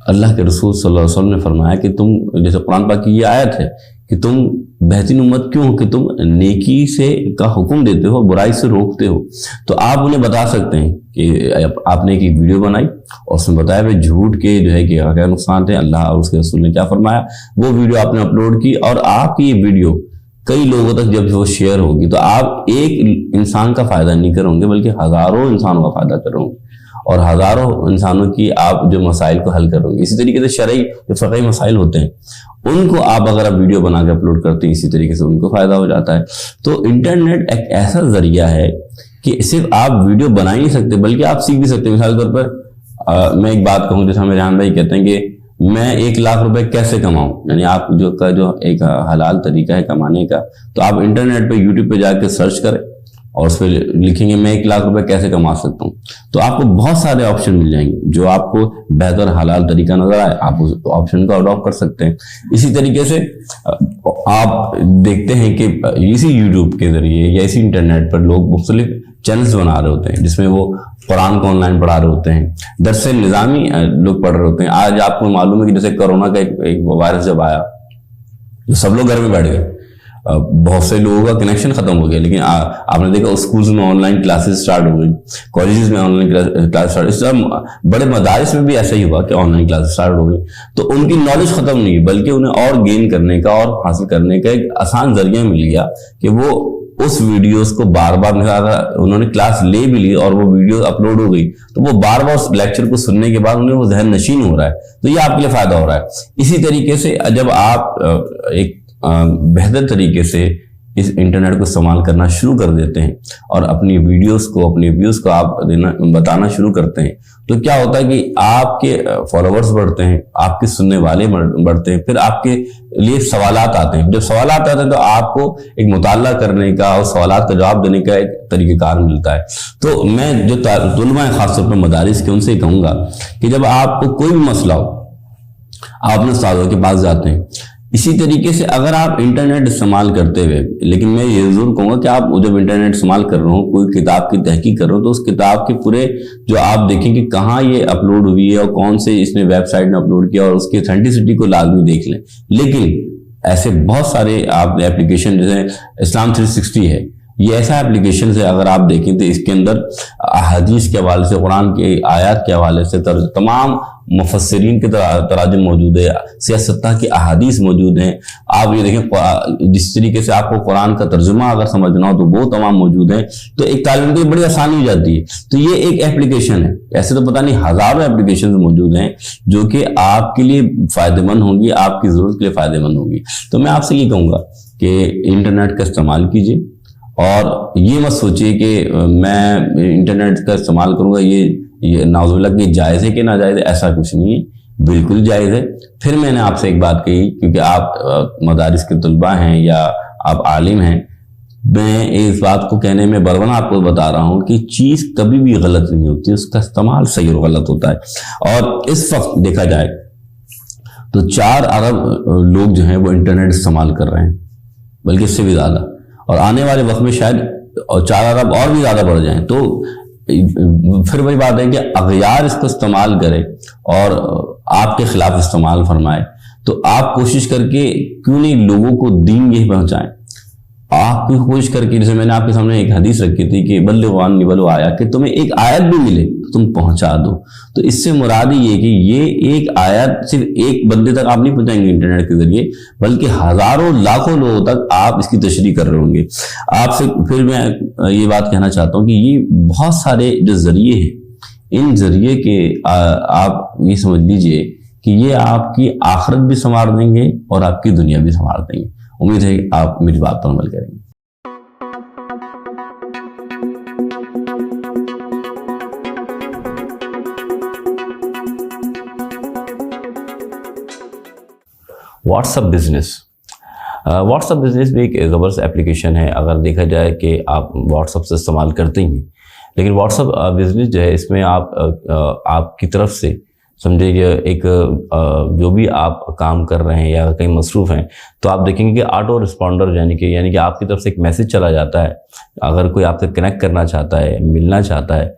اللہ کے رسول صلی اللہ علیہ وسلم نے فرمایا کہ تم، جیسے قرآن پاک کی یہ آیت ہے کہ کہ تم بہترین امت کیوں ہو کہ تم نیکی سے کا حکم دیتے ہو، برائی سے روکتے ہو. تو آپ انہیں بتا سکتے ہیں کہ آپ نے ایک ویڈیو بنائی اور اس میں بتایا بھائی جھوٹ کے جو ہے کہ کیا نقصان تھے، اللہ اور اس کے رسول نے کیا فرمایا. وہ ویڈیو آپ نے اپلوڈ کی اور آپ کی یہ ویڈیو کئی لوگوں تک جب وہ شیئر ہوگی تو آپ ایک انسان کا فائدہ نہیں کرو گے بلکہ ہزاروں انسانوں کا فائدہ کرو گے اور ہزاروں انسانوں کی آپ جو مسائل کو حل کرو گے. اسی طریقے سے شرعی جو فقہی مسائل ہوتے ہیں ان کو آپ اگر آپ ویڈیو بنا کے اپلوڈ کرتے ہیں اسی طریقے سے ان کو فائدہ ہو جاتا ہے. تو انٹرنیٹ ایک ایسا ذریعہ ہے کہ صرف آپ ویڈیو بنا ہی نہیں سکتے بلکہ آپ سیکھ بھی سکتے ہیں. مثال کے طور پر میں ایک بات کہوں جیسے ہمیں ریحان بھائی کہتے ہیں کہ میں 1 لاکھ روپے کیسے کماؤں، یعنی آپ جو ایک حلال طریقہ ہے کمانے کا، تو آپ انٹرنیٹ پہ یوٹیوب پہ جا کے سرچ کریں اور اس پہ لکھیں گے میں 1 لاکھ روپے کیسے کما سکتا ہوں، تو آپ کو بہت سارے آپشن مل جائیں گے جو آپ کو بہتر حلال طریقہ نظر آئے، آپ اس آپشن کو اڈاپٹ کر سکتے ہیں. اسی طریقے سے آپ دیکھتے ہیں کہ اسی یوٹیوب کے ذریعے یا اسی انٹرنیٹ پر لوگ مختلف چینلز بنا رہے ہوتے ہیں جس میں وہ قرآن کو آن لائن پڑھا رہے ہوتے ہیں، درس نظامی لوگ پڑھ رہے ہوتے ہیں. آج آپ کو معلوم ہے کہ جیسے کرونا کا ایک وائرس جب آیا جو سب لوگ گھر میں بیٹھ گئے، بہت سے لوگوں کا کنیکشن ختم ہو گیا، لیکن آپ نے دیکھا اسکولز میں آن لائن کلاسز سٹارٹ ہو گئی، کالجز میں آن لائن کلاس سٹارٹ، اس طرح بڑے مدارس میں بھی ایسا ہی ہوا کہ آن لائن کلاسز سٹارٹ ہو گئی. تو ان کی نالج ختم نہیں ہوئی بلکہ انہیں اور گین کرنے کا اور حاصل کرنے کا ایک آسان ذریعہ مل گیا کہ وہ اس ویڈیوز کو بار بار انہوں نے کلاس لے بھی لی اور وہ ویڈیو اپلوڈ ہو گئی تو وہ بار بار اس لیکچر کو سننے کے بعد انہیں وہ ذہن نشین ہو رہا ہے. تو یہ آپ کے لیے فائدہ ہو رہا ہے. اسی طریقے سے جب آپ ایک بہتر طریقے سے اس انٹرنیٹ کو استعمال کرنا شروع کر دیتے ہیں اور اپنی ویڈیوز کو اپنی ویوز کو آپ بتانا شروع کرتے ہیں تو کیا ہوتا ہے کہ آپ کے فالوورز بڑھتے ہیں، آپ کے سننے والے بڑھتے ہیں، پھر آپ کے لیے سوالات آتے ہیں. جب سوالات آتے ہیں تو آپ کو ایک مطالعہ کرنے کا اور سوالات کا جواب دینے کا ایک طریقہ کار ملتا ہے. تو میں جو طلباء ہیں خاص طور پر مدارس کے ان سے کہوں گا کہ جب آپ کو کوئی بھی مسئلہ ہو آپ اپنے استادوں کے پاس جاتے ہیں. اسی طریقے سے اگر آپ انٹرنیٹ استعمال کرتے ہوئے، لیکن میں یہ ضرور کہوں گا کہ آپ جب انٹرنیٹ استعمال کر رہے ہوں کوئی کتاب کی تحقیق کر رہے ہوں تو اس کتاب کے پورے جو آپ دیکھیں کہ کہاں یہ اپلوڈ ہوئی ہے اور کون سے اس نے ویب سائٹ میں اپلوڈ کیا اور اس کی اتھینٹسٹی کو لازمی دیکھ لیں. لیکن ایسے بہت سارے آپ ایپلیکیشن جیسے اسلام 360 ہے، یہ ایسا ایپلیکیشن ہے اگر آپ دیکھیں تو اس کے اندر احادیث کے حوالے سے، قرآن کے آیات کے حوالے سے تمام مفسرین کے تراجم موجود ہے، سیاستہ کی احادیث موجود ہیں. آپ یہ دیکھیں جس طریقے سے آپ کو قرآن کا ترجمہ اگر سمجھنا ہو تو وہ تمام موجود ہیں. تو ایک طالب علم کو بڑی آسانی ہو جاتی ہے. تو یہ ایک ایپلیکیشن ہے، ایسے تو پتہ نہیں ہزاروں ایپلیکیشن موجود ہیں جو کہ آپ کے لیے فائدہ مند ہوں گی، آپ کی ضرورت کے لیے فائدہ مند ہوں گی. تو میں آپ سے یہ کہوں گا کہ انٹرنیٹ کا استعمال کیجیے اور یہ مت سوچیے کہ میں انٹرنیٹ کا استعمال کروں گا یہ نعوذ باللہ کہ جائز ہے کہ ناجائز ہے. ایسا کچھ نہیں ہے، بالکل جائز ہے. پھر میں نے آپ سے ایک بات کہی کیونکہ آپ مدارس کے طلباء ہیں یا آپ عالم ہیں، میں اس بات کو کہنے میں بربنا آپ کو بتا رہا ہوں کہ چیز کبھی بھی غلط نہیں ہوتی، اس کا استعمال صحیح اور غلط ہوتا ہے. اور اس وقت دیکھا جائے تو 4 ارب لوگ جو ہیں وہ انٹرنیٹ استعمال کر رہے ہیں، بلکہ اس سے بھی زیادہ، اور آنے والے وقت میں شاید 4 ارب اور بھی زیادہ بڑھ جائیں. تو پھر وہی بات ہے کہ اغیار اس کو استعمال کرے اور آپ کے خلاف استعمال فرمائے. تو آپ کوشش کر کے کیوں نہیں لوگوں کو دین یہ پہنچائیں. آپ کی کوشش کر کے، جیسے میں نے آپ کے سامنے ایک حدیث رکھی تھی کہ بلغوا عنی ولو آیا، کہ تمہیں ایک آیت بھی ملے تو تم پہنچا دو. تو اس سے مراد یہ کہ یہ ایک آیت صرف ایک بندے تک آپ نہیں پہنچائیں گے انٹرنیٹ کے ذریعے، بلکہ ہزاروں لاکھوں لوگوں تک آپ اس کی تشریح کر رہے ہوں گے. آپ سے پھر میں یہ بات کہنا چاہتا ہوں کہ یہ بہت سارے جو ذریعے ہیں، ان ذریعے کے آپ یہ سمجھ لیجئے کہ یہ آپ کی آخرت بھی سنوار دیں گے اور آپ کی دنیا بھی سنوار دیں گے. امید ہے کہ آپ میری بات پر عمل کریں گے. واٹس اپ بزنس بھی ایک زبردست اپلیکیشن ہے. اگر دیکھا جائے کہ آپ واٹس اپ سے استعمال کرتے ہی ہیں، لیکن واٹس اپ بزنس جو ہے اس میں آپ کی طرف سے سمجھے ایک جو بھی آپ کام کر رہے ہیں یا کہیں مصروف ہیں تو آپ دیکھیں گے کہ آٹو رسپونڈر یعنی کہ آپ کی طرف سے ایک میسج چلا جاتا ہے. اگر کوئی آپ سے کنیکٹ کرنا چاہتا ہے، ملنا چاہتا ہے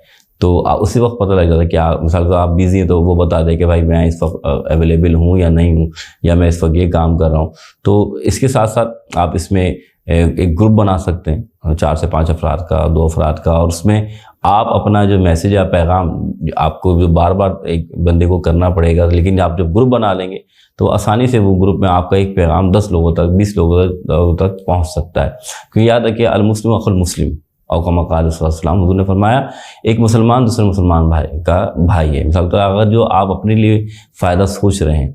تو اسی وقت پتہ لگ جاتا ہے کہ مثال کے آپ بیزی ہیں تو وہ بتا دیں کہ بھائی میں اس وقت اویلیبل ہوں یا نہیں ہوں، یا میں اس وقت یہ کام کر رہا ہوں۔ تو اس کے ساتھ ساتھ آپ اس میں ایک گروپ بنا سکتے ہیں 4 سے 5 افراد کا، 2 افراد کا، اور اس میں آپ اپنا جو میسیج یا پیغام آپ کو جو بار بار ایک بندے کو کرنا پڑے گا، لیکن آپ جب گروپ بنا لیں گے تو آسانی سے وہ گروپ میں آپ کا ایک پیغام 10 لوگوں تک، 20 لوگوں تک پہنچ سکتا ہے۔ کیونکہ یاد رکھیے المسلم اخو المسلم، اور کما قال صلی اللہ علیہ وسلم، حضور نے فرمایا ایک مسلمان دوسرے مسلمان بھائی کا بھائی ہے۔ مثال تو اگر جو آپ اپنے لیے فائدہ سوچ رہے ہیں،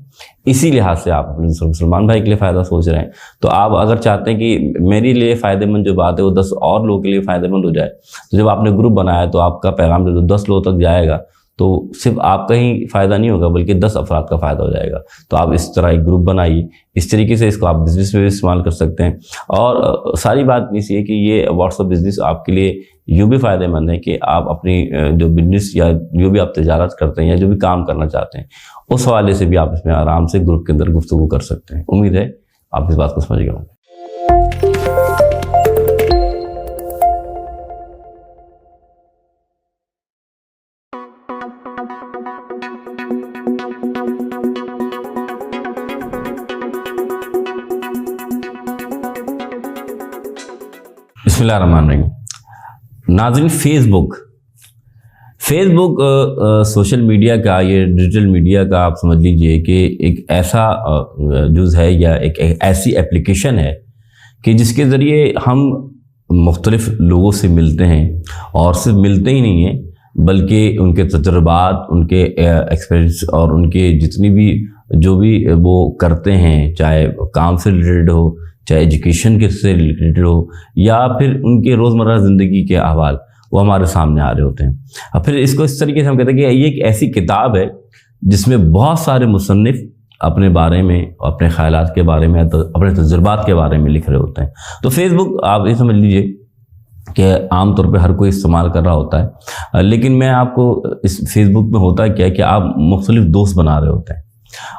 اسی لحاظ سے آپ اپنے دوسرے مسلمان بھائی کے لیے فائدہ سوچ رہے ہیں، تو آپ اگر چاہتے ہیں کہ میرے لیے فائدہ مند جو بات ہے وہ 10 اور لوگوں کے لیے فائدہ مند ہو جائے، تو جب آپ نے گروپ بنایا تو آپ کا پیغام جو 10 لوگوں تک جائے گا تو صرف آپ کا ہی فائدہ نہیں ہوگا بلکہ 10 افراد کا فائدہ ہو جائے گا۔ تو آپ اس طرح ایک گروپ بنائیے، اس طریقے سے اس کو آپ بزنس میں بھی استعمال کر سکتے ہیں۔ اور ساری بات اس یہ کہ یہ واٹس ایپ بزنس آپ کے لیے یوں بھی فائدہ مند ہے کہ آپ اپنی جو بزنس یا جو بھی آپ تجارت کرتے ہیں یا جو بھی کام کرنا چاہتے ہیں اس حوالے سے بھی آپ اس میں آرام سے گروپ کے اندر گفتگو کر سکتے ہیں۔ امید ہے آپ اس بات کو سمجھ گئے ہوں۔ بسم اللہ الرحمن الرحیم۔ ناظرین، فیس بک سوشل میڈیا کا، یہ ڈیجیٹل میڈیا کا آپ سمجھ لیجئے کہ ایک ایسا جز ہے یا ایک ایسی اپلیکیشن ہے کہ جس کے ذریعے ہم مختلف لوگوں سے ملتے ہیں، اور صرف ملتے ہی نہیں ہیں بلکہ ان کے تجربات، ان کے ایکسپیرینس اور ان کے جتنی بھی جو بھی وہ کرتے ہیں، چاہے کام سے ریلیٹڈ ہو، چاہے ایجوکیشن کے سے ریلیٹڈ ہو، یا پھر ان کے روزمرہ زندگی کے احوال، وہ ہمارے سامنے آ رہے ہوتے ہیں۔ اور پھر اس کو اس طریقے سے ہم کہتے ہیں کہ یہ ایک ایسی کتاب ہے جس میں بہت سارے مصنف اپنے بارے میں، اپنے خیالات کے بارے میں، اپنے تجربات کے بارے میں لکھ رہے ہوتے ہیں۔ تو فیس بک آپ یہ سمجھ لیجئے کہ عام طور پہ ہر کوئی استعمال کر رہا ہوتا ہے، لیکن میں آپ کو اس فیس بک میں ہوتا کیا ہے کہ آپ مختلف دوست بنا رہے ہوتے ہیں،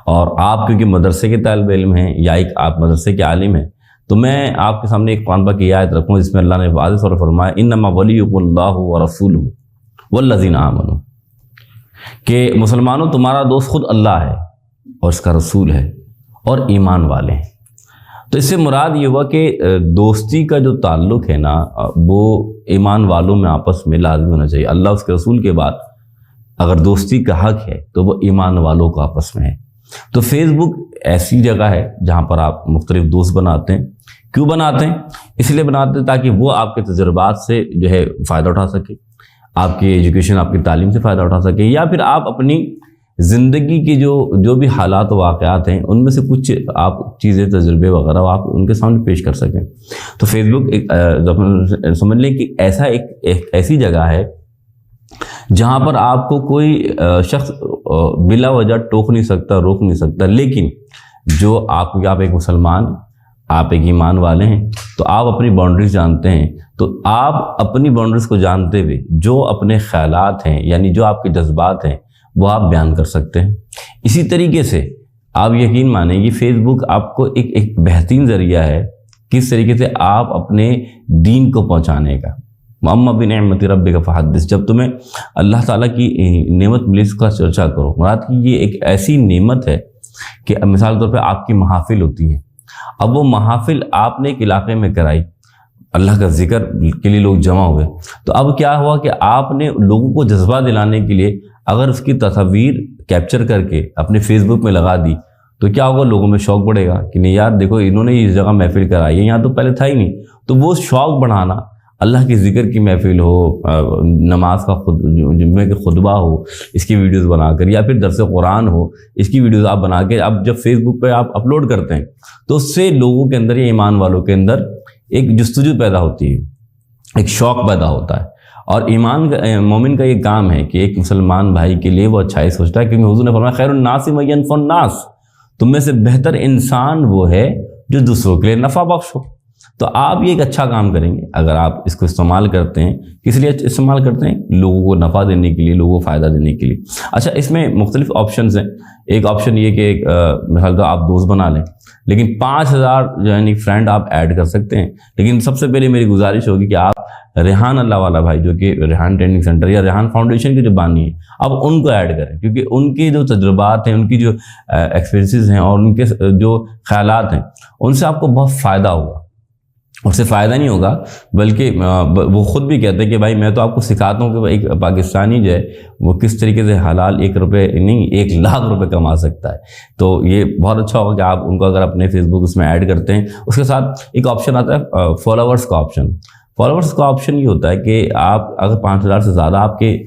اور آپ کیونکہ مدرسے کے طالب علم ہیں یا ایک آپ مدرسے کے عالم ہیں، تو میں آپ کے سامنے ایک قرآن پاک کی آیت رکھوں جس میں اللہ نے واضح طور پر فرمایا انما ولیکم اللہ ورسولہ والذین آمنوا، کہ مسلمانوں تمہارا دوست خود اللہ ہے اور اس کا رسول ہے اور ایمان والے ہیں۔ تو اس سے مراد یہ ہوا کہ دوستی کا جو تعلق ہے نا وہ ایمان والوں میں آپس میں لازم ہونا چاہیے۔ اللہ اس کے رسول کے بعد اگر دوستی کا حق ہے تو وہ ایمان والوں کو آپس میں ہے۔ تو فیس بک ایسی جگہ ہے جہاں پر آپ مختلف دوست بناتے ہیں۔ کیوں بناتے ہیں؟ اس لیے بناتے ہیں تاکہ وہ آپ کے تجربات سے جو ہے فائدہ اٹھا سکے، آپ کی ایجوکیشن، آپ کی تعلیم سے فائدہ اٹھا سکے، یا پھر آپ اپنی زندگی کی جو بھی حالات و واقعات ہیں ان میں سے کچھ آپ چیزیں، تجربے وغیرہ آپ ان کے سامنے پیش کر سکیں۔ تو فیس بک ایک سمجھ لیں کہ ایسا ایک ایسی جگہ ہے جہاں پر آپ کو کوئی شخص بلا وجہ ٹوک نہیں سکتا، روک نہیں سکتا، لیکن جو آپ ایک مسلمان، آپ ایک ایمان والے ہیں تو آپ اپنی باؤنڈریز جانتے ہیں، تو آپ اپنی باؤنڈریز کو جانتے ہوئے جو اپنے خیالات ہیں، یعنی جو آپ کے جذبات ہیں، وہ آپ بیان کر سکتے ہیں۔ اسی طریقے سے آپ یقین مانیں کہ فیس بک آپ کو ایک بہترین ذریعہ ہے کس طریقے سے آپ اپنے دین کو پہنچانے کا۔ وَأَمَّا بِنِعْمَتِ رَبِّكَ فَحَدِّثْ، جب تمہیں اللہ تعالیٰ کی نعمت ملی اس کا چرچا کرو۔ مراد کہ یہ ایک ایسی نعمت ہے کہ مثال طور پہ آپ کی محافل ہوتی ہیں، اب وہ محافل آپ نے ایک علاقے میں کرائی، اللہ کا ذکر کے لیے لوگ جمع ہوئے، تو اب کیا ہوا کہ آپ نے لوگوں کو جذبہ دلانے کے لیے اگر اس کی تصاویر کیپچر کر کے اپنے فیس بک میں لگا دی تو کیا ہوگا، لوگوں میں شوق بڑھے گا کہ نہیں یار دیکھو انہوں نے اس جگہ محفل کرائی ہے، یہاں تو پہلے تھا ہی نہیں۔ تو وہ شوق بڑھانا، اللہ کے ذکر کی محفل ہو، نماز کا جمعے کے خطبہ ہو، اس کی ویڈیوز بنا کر، یا پھر درس قرآن ہو، اس کی ویڈیوز آپ بنا کے اب جب فیس بک پہ آپ اپلوڈ کرتے ہیں تو اس سے لوگوں کے اندر یا ایمان والوں کے اندر ایک جستجو پیدا ہوتی ہے، ایک شوق پیدا ہوتا ہے۔ اور مومن کا یہ کام ہے کہ ایک مسلمان بھائی کے لیے وہ اچھائی سوچتا ہے، کیونکہ حضور نے فرمایا خیر الناس من ینفع الناس، تم میں سے بہتر انسان وہ ہے جو دوسروں کے لیے نفع بخش ہو۔ تو آپ یہ ایک اچھا کام کریں گے اگر آپ اس کو استعمال کرتے ہیں. کس لیے استعمال کرتے ہیں؟ لوگوں کو نفع دینے کے لیے, لوگوں کو فائدہ دینے کے لیے. اچھا, اس میں مختلف آپشنز ہیں. ایک آپشن یہ کہ مثال تو آپ دوست بنا لیں, لیکن 5000 یعنی فرینڈ آپ ایڈ کر سکتے ہیں. لیکن سب سے پہلے میری گزارش ہوگی کہ آپ ریحان اللہ والا بھائی جو کہ ریحان ٹریننگ سینٹر یا ریحان فاؤنڈیشن کے جو بانی ہیں, اب ان کو ایڈ کریں, کیونکہ ان کے جو تجربات ہیں, ان کی جو ایکسپیرینسز ہیں اور ان کے جو خیالات ہیں, ان سے آپ کو بہت فائدہ ہوگا. اس سے فائدہ نہیں ہوگا بلکہ وہ خود بھی کہتے ہیں کہ بھائی میں تو آپ کو سکھاتا ہوں کہ ایک پاکستانی جو ہے وہ کس طریقے سے حلال 1 روپے نہیں 1 لاکھ روپے کما سکتا ہے. تو یہ بہت اچھا ہوگا کہ آپ ان کو اگر اپنے فیس بک اس میں ایڈ کرتے ہیں. اس کے ساتھ ایک آپشن آتا ہے فالوورس کا آپشن. فالوورس کا آپشن یہ ہوتا ہے کہ آپ اگر 5000 سے زیادہ آپ کے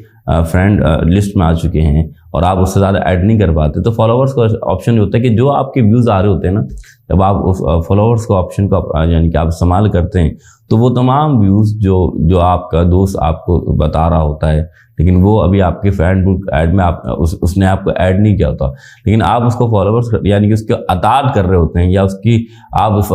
فرینڈ لسٹ میں آ چکے ہیں اور آپ اس سے زیادہ ایڈ نہیں کر پاتے, تو فالوورس کا آپشن یہ ہوتا ہے کہ جو آپ کے ویوز آ رہے ہوتے ہیں نا, جب آپ اس فالوورس کو آپشن کو یعنی کہ آپ استعمال کرتے ہیں تو وہ تمام ویوز جو آپ کا دوست آپ کو بتا رہا ہوتا ہے, لیکن وہ ابھی آپ کے فرینڈ بک ایڈ میں اس نے آپ کو ایڈ نہیں کیا ہوتا, لیکن آپ اس کو فالوورس یعنی کہ اس کے اطاعت کر رہے ہوتے ہیں یا اس کی آپ اس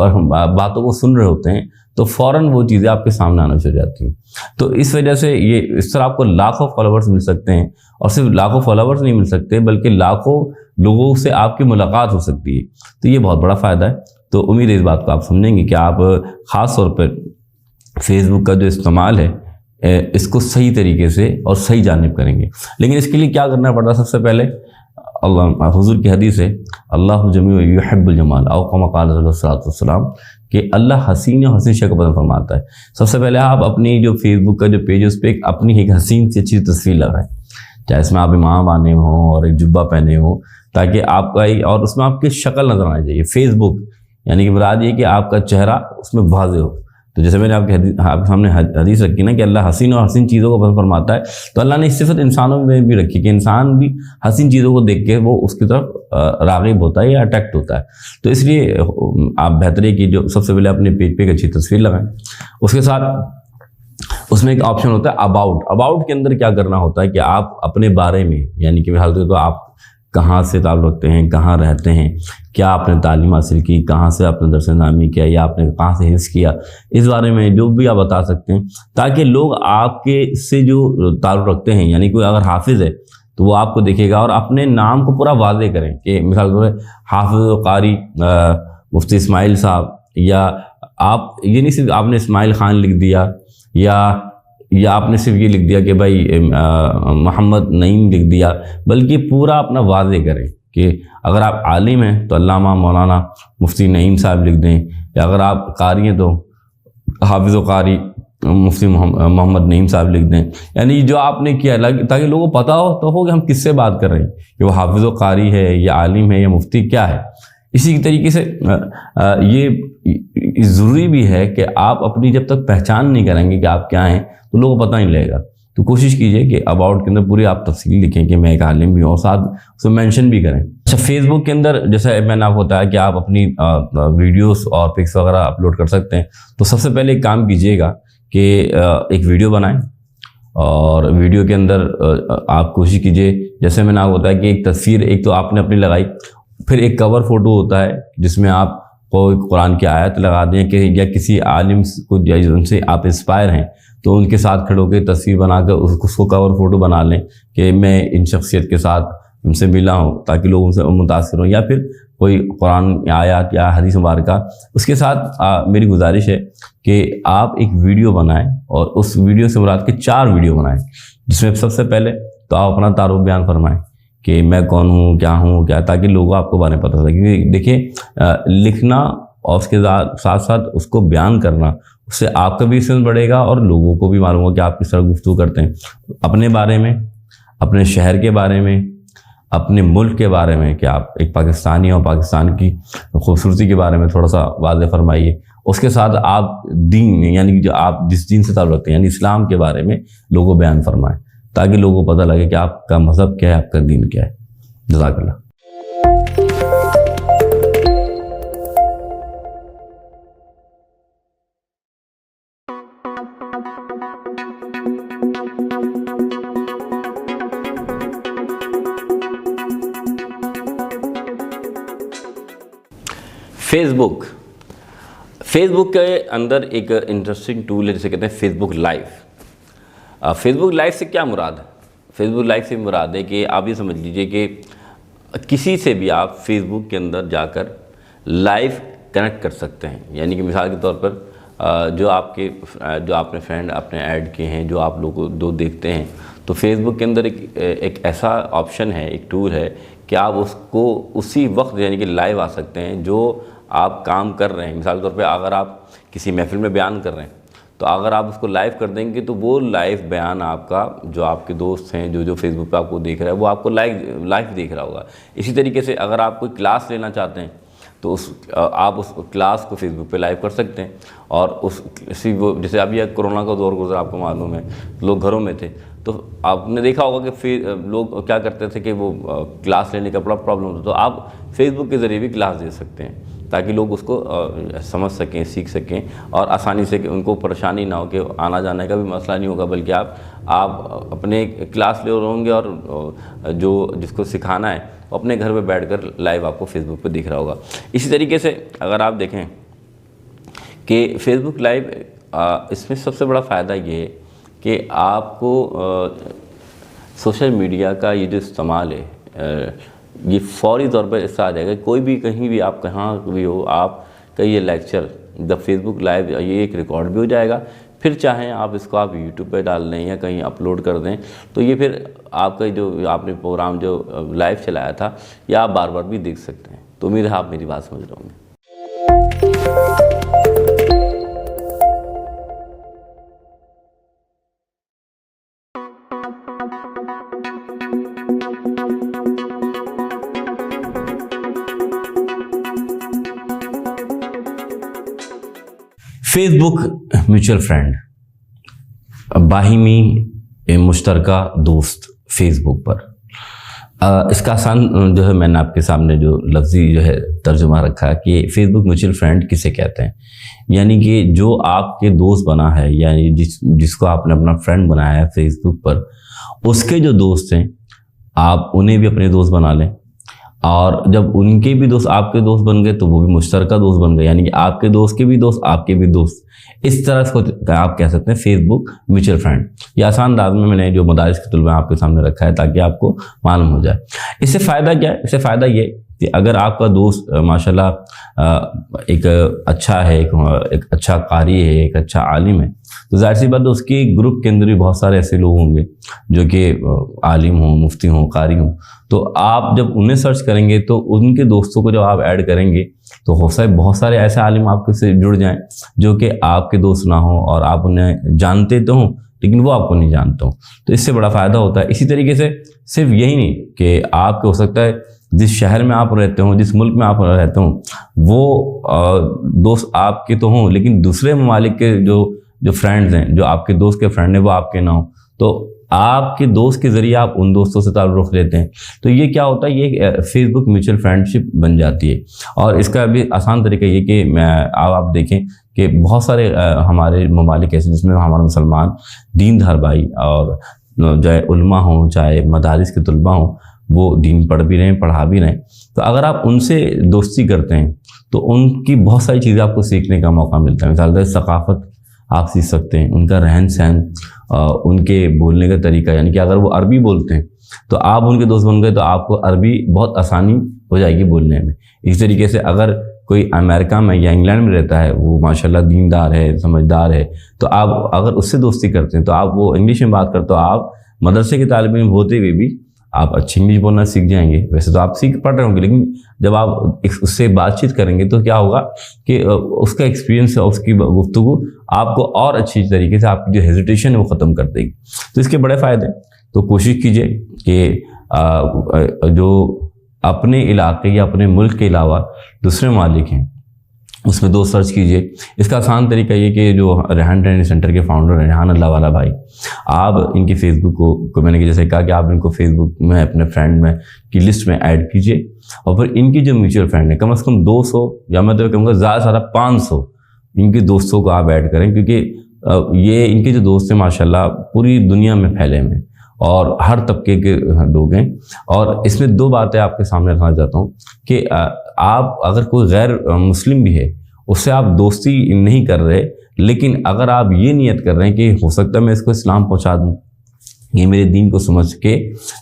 باتوں کو سن رہے ہوتے ہیں, تو فوراً وہ چیزیں آپ کے سامنے آنا شروع ہو جاتی ہیں. تو اس وجہ سے یہ اس طرح آپ کو لاکھوں فالوورس مل سکتے ہیں, اور صرف لاکھوں فالوورس نہیں مل سکتے بلکہ لاکھوں لوگوں سے آپ کی ملاقات ہو سکتی ہے. تو یہ بہت بڑا فائدہ ہے. تو امید ہے اس بات کو آپ سمجھیں گے کہ آپ خاص طور پر فیس بک کا جو استعمال ہے اس کو صحیح طریقے سے اور صحیح جانب کریں گے. لیکن اس کے لیے کیا کرنا پڑتا ہے؟ سب سے پہلے اللہ حضور کی حدیث ہے اللہ جمیع یحب الجمال او کما قال صلی اللہ علیہ وسلم کہ اللہ حسین اور حسین شکل پسند فرماتا ہے. سب سے پہلے آپ اپنی جو فیس بک کا جو پیج ہے اس پہ اپنی ایک حسین سے اچھی تصویر لگائیں, چاہے اس میں آپ امام بانے ہوں اور ایک جبہ پہنے ہوں, تاکہ آپ کا اور اس میں آپ کی شکل نظر آنا چاہیے. فیس بک یعنی کہ مراد یہ کہ آپ کا چہرہ اس میں واضح ہو. تو جیسے میں نے آپ کے سامنے حدیث رکھی نا کہ اللہ حسین اور حسین چیزوں کو پسند فرماتا ہے, تو اللہ نے اس صفت انسانوں میں بھی رکھی کہ انسان بھی حسین چیزوں کو دیکھ کے وہ اس کی طرف راغب ہوتا ہے یا اٹریکٹ ہوتا ہے. تو اس لیے آپ بہتر ہے کہ جو سب سے پہلے اپنے پیج پہ ایک اچھی تصویر لگائیں. اس کے ساتھ اس میں ایک آپشن ہوتا ہے اباؤٹ کے اندر کیا کرنا ہوتا ہے کہ آپ اپنے بارے میں یعنی کہ حالت تو آپ کہاں سے تعلق رکھتے ہیں, کہاں رہتے ہیں, کیا آپ نے تعلیم حاصل کی, کہاں سے آپ نے درس نامی کیا یا آپ نے کہاں سے حفظ کیا, اس بارے میں جو بھی آپ بتا سکتے ہیں, تاکہ لوگ آپ کے سے جو تعلق رکھتے ہیں یعنی کوئی اگر حافظ ہے تو وہ آپ کو دیکھے گا اور اپنے نام کو پورا واضح کریں کہ مثال کے طور پر حافظ و قاری مفتی اسماعیل صاحب, یا آپ یہ نہیں صرف آپ نے اسماعیل خان لکھ دیا یا آپ نے صرف یہ لکھ دیا کہ بھائی محمد نعیم لکھ دیا, بلکہ پورا اپنا واضح کریں کہ اگر آپ عالم ہیں تو علامہ مولانا مفتی نعیم صاحب لکھ دیں, یا اگر آپ قاری ہیں تو حافظ و قاری مفتی محمد نعیم صاحب لکھ دیں. یعنی جو آپ نے کیا تاکہ لوگوں کو پتہ ہو کہ ہم کس سے بات کر رہے ہیں, کہ وہ حافظ و قاری ہے یا عالم ہے یا مفتی کیا ہے. اسی طریقے سے یہ ضروری بھی ہے کہ آپ اپنی جب تک پہچان نہیں کریں گے کہ آپ کیا ہیں تو لوگوں کو پتہ نہیں لگے گا. تو کوشش کیجئے کہ اباؤٹ کے اندر پوری آپ تفصیل لکھیں کہ میں ایک عالم بھی ہوں, اور ساتھ اس میں مینشن بھی کریں. اچھا, فیس بک کے اندر جیسے میں نے آپ کو بتایا کہ آپ اپنی ویڈیوز اور پکس وغیرہ اپلوڈ کر سکتے ہیں. تو سب سے پہلے ایک کام کیجئے گا کہ ایک ویڈیو بنائیں, اور ویڈیو کے اندر آپ کوشش کیجئے جیسے میں نے آپ کو بتایا کہ ایک تصویر ایک تو آپ نے اپنی لگائی, پھر ایک کور فوٹو ہوتا ہے جس میں آپ کوئی قرآن کی آیت لگا دیں کہ یا کسی عالم کو ان سے آپ انسپائر ہیں تو ان کے ساتھ کھڑے ہو کے تصویر بنا کر اس کو کور فوٹو بنا لیں کہ میں ان شخصیت کے ساتھ ان سے ملا ہوں, تاکہ لوگ ان سے متاثر ہوں. یا پھر کوئی قرآن آیات یا حدیث مبارکہ. اس کے ساتھ میری گزارش ہے کہ آپ ایک ویڈیو بنائیں, اور اس ویڈیو سے مراد کے 4 ویڈیو بنائیں, جس میں سب سے پہلے تو آپ اپنا تعارف بیان فرمائیں کہ میں کون ہوں, کیا, تاکہ لوگوں آپ کو بارے میں پتہ چلے. کیونکہ دیکھیں, لکھنا اور اس کے ساتھ ساتھ اس کو بیان کرنا, اس سے آپ کا بھی سن بڑھے گا اور لوگوں کو بھی معلوم ہوگا کہ آپ کس طرح گفتگو کرتے ہیں. اپنے بارے میں, اپنے شہر کے بارے میں, اپنے ملک کے بارے میں کہ آپ ایک پاکستانی اور پاکستان کی خوبصورتی کے بارے میں تھوڑا سا واضح فرمائیے. اس کے ساتھ آپ دین یعنی کہ جو آپ جس دین سے تعلق رکھتے ہیں یعنی اسلام کے بارے میں لوگوں بیان فرمائیں, تاکہ لوگوں کو پتہ لگے کہ آپ کا مذہب کیا ہے, آپ کا دین کیا ہے. جزاک اللہ. فیس بک فیس بک کے اندر ایک انٹرسٹنگ ٹول ہے جسے کہتے ہیں فیس بک لائیو. فیس بک لائیو سے کیا مراد ہے؟ فیس بک لائیو سے مراد ہے کہ آپ یہ سمجھ لیجئے کہ کسی سے بھی آپ فیس بک کے اندر جا کر لائیو کنیکٹ کر سکتے ہیں. یعنی کہ مثال کے طور پر جو آپ نے فرینڈ اپنے ایڈ کیے ہیں، جو آپ لوگ دو دیکھتے ہیں، تو فیس بک کے اندر ایک ایسا آپشن ہے، ایک ٹول ہے کہ آپ اس کو اسی وقت یعنی کہ لائیو آ سکتے ہیں جو آپ کام کر رہے ہیں. مثال کے طور پہ اگر آپ کسی محفل میں بیان کر رہے ہیں تو اگر آپ اس کو لائیو کر دیں گے تو وہ لائیو بیان آپ کا، جو آپ کے دوست ہیں جو فیس بک پہ آپ کو دیکھ رہا ہے، وہ آپ کو لائیو دیکھ رہا ہوگا. اسی طریقے سے اگر آپ کوئی کلاس لینا چاہتے ہیں تو آپ اس کلاس کو فیس بک پہ لائیو کر سکتے ہیں. اور جیسے ابھی کرونا کا دور گزرا، آپ کو معلوم ہے لوگ گھروں میں تھے، تو آپ نے دیکھا ہوگا کہ لوگ کیا کرتے تھے کہ وہ کلاس لینے کا بڑا پرابلم ہوتا. تو آپ فیس بک کے ذریعے بھی کلاس دے سکتے ہیں تاکہ لوگ اس کو سمجھ سکیں، سیکھ سکیں، اور آسانی سے کہ ان کو پریشانی نہ ہو، کہ آنا جانے کا بھی مسئلہ نہیں ہوگا، بلکہ آپ اپنے کلاس لے ہوں گے اور جس کو سکھانا ہے وہ اپنے گھر پہ بیٹھ کر لائیو آپ کو فیس بک پہ دکھ رہا ہوگا. اسی طریقے سے اگر آپ دیکھیں کہ فیس بک لائیو اس میں سب سے بڑا فائدہ یہ ہے کہ آپ کو سوشل میڈیا کا یہ جو استعمال ہے یہ فوری طور پر اس سے آ جائے گا. کوئی بھی کہیں بھی آپ کہاں بھی ہو، آپ کا یہ لیکچر دا فیس بک لائیو یہ ایک ریکارڈ بھی ہو جائے گا. پھر چاہیں آپ اس کو آپ یوٹیوب پہ ڈال دیں یا کہیں اپلوڈ کر دیں، تو یہ پھر آپ کا جو آپ نے پروگرام جو لائیو چلایا تھا یہ آپ بار بار بھی دیکھ سکتے ہیں. تو امید ہے آپ میری بات سمجھ رہے ہوں گے. فیس بک میوچل فرینڈ، باہمی مشترکہ دوست فیس بک پر. اس کا آسان جو ہے میں نے آپ کے سامنے جو لفظی جو ہے ترجمہ رکھا کہ فیس بک میوچل فرینڈ کسے کہتے ہیں. یعنی کہ جو آپ کے دوست بنا ہے، یعنی جس کو آپ نے اپنا فرینڈ بنایا ہے فیس بک پر، اس کے جو دوست ہیں آپ انہیں بھی اپنے دوست بنا لیں، اور جب ان کے بھی دوست آپ کے دوست بن گئے تو وہ بھی مشترکہ دوست بن گئے. یعنی کہ آپ کے دوست کے بھی دوست آپ کے بھی دوست، اس طرح اس کو آپ کہہ سکتے ہیں فیس بک میوچل فرینڈ. یہ آسان انداز میں نے جو مدارس کے طلباء آپ کے سامنے رکھا ہے تاکہ آپ کو معلوم ہو جائے. اس سے فائدہ کیا ہے؟ اس سے فائدہ یہ کہ اگر آپ کا دوست ماشاءاللہ ایک اچھا ہے، ایک اچھا قاری ہے، ایک اچھا عالم ہے، تو ظاہر سی بات ہے اس کے گروپ کے اندر بھی بہت سارے ایسے لوگ ہوں گے جو کہ عالم ہوں، مفتی ہوں، قاری ہوں. تو آپ جب انہیں سرچ کریں گے تو ان کے دوستوں کو جب آپ ایڈ کریں گے تو ہو سکتا ہے بہت سارے ایسے عالم آپ کے سے جڑ جائیں جو کہ آپ کے دوست نہ ہوں اور آپ انہیں جانتے تو ہوں لیکن وہ آپ کو نہیں جانتے ہوں. تو اس سے بڑا فائدہ ہوتا ہے. اسی طریقے سے صرف یہی نہیں کہ آپ کو ہو سکتا ہے جس شہر میں آپ رہتے ہوں، جس ملک میں آپ رہتے ہوں، وہ دوست آپ کے تو ہوں لیکن دوسرے ممالک کے جو فرینڈز ہیں، جو آپ کے دوست کے فرینڈ ہیں، وہ آپ کے نہ ہوں. تو آپ کے دوست کے ذریعے آپ ان دوستوں سے تعلق لیتے ہیں. تو یہ کیا ہوتا ہے؟ یہ فیس بک میوچل فرینڈشپ بن جاتی ہے. اور اس کا بھی آسان طریقہ یہ کہ آپ دیکھیں کہ بہت سارے ہمارے ممالک ایسے جس میں ہمارے مسلمان دیندار بھائی اور چاہے علماء ہوں، چاہے مدارس کے طلباء ہوں، وہ دین پڑھ بھی رہے ہیں، پڑھا بھی رہے ہیں. تو اگر آپ ان سے دوستی کرتے ہیں تو ان کی بہت ساری چیزیں آپ کو سیکھنے کا موقع ملتا ہے. مثال ثقافت آپ سیکھ سکتے ہیں، ان کا رہن سہن، ان کے بولنے کا طریقہ. یعنی کہ اگر وہ عربی بولتے ہیں تو آپ ان کے دوست بن گئے تو آپ کو عربی بہت آسانی ہو جائے گی بولنے میں. اسی طریقے سے اگر کوئی امریکہ میں یا انگلینڈ میں رہتا ہے، وہ ماشاءاللہ دیندار ہے، سمجھدار ہے، تو آپ اگر اس سے دوستی کرتے ہیں تو آپ وہ انگلش میں بات کرتے ہو، آپ مدرسے کے طالب علم ہوتے ہوئے بھی آپ اچھی انگلش بولنا سیکھ جائیں گے. ویسے تو آپ پڑھ رہے ہوں گے لیکن جب آپ اس سے بات چیت کریں گے تو کیا ہوگا کہ اس کا ایکسپیرینس، اس کی گفتگو آپ کو اور اچھی طریقے سے آپ کی جو ہیزیٹیشن ہے وہ ختم کر دے گی. تو اس کے بڑے فائدے. تو کوشش کیجئے کہ جو اپنے علاقے یا اپنے ملک کے علاوہ دوسرے ممالک ہیں اس میں دوست سرچ کیجئے. اس کا آسان طریقہ یہ کہ جو ریحان ٹریننگ سینٹر کے فاؤنڈر ہیں ریحان اللہ والا بھائی، آپ ان کی فیس بک کو میں نے جیسے کہا کہ آپ ان کو فیس بک میں اپنے فرینڈ میں کی لسٹ میں ایڈ کیجئے، اور پھر ان کی جو میوچل فرینڈ ہیں کم از کم 200 یا میں تو کہوں گا زیادہ سے زیادہ 500 ان کے دوستوں کو آپ ایڈ کریں، کیونکہ یہ ان کے جو دوست ہیں ماشاءاللہ پوری دنیا میں پھیلے ہوئے ہیں اور ہر طبقے کے لوگ ہیں. اور اس میں 2 باتیں آپ کے سامنے رکھنا چاہتا ہوں کہ آپ اگر کوئی غیر مسلم بھی ہے اس سے آپ دوستی نہیں کر رہے، لیکن اگر آپ یہ نیت کر رہے ہیں کہ ہو سکتا ہے میں اس کو اسلام پہنچا دوں، یہ میرے دین کو سمجھ کے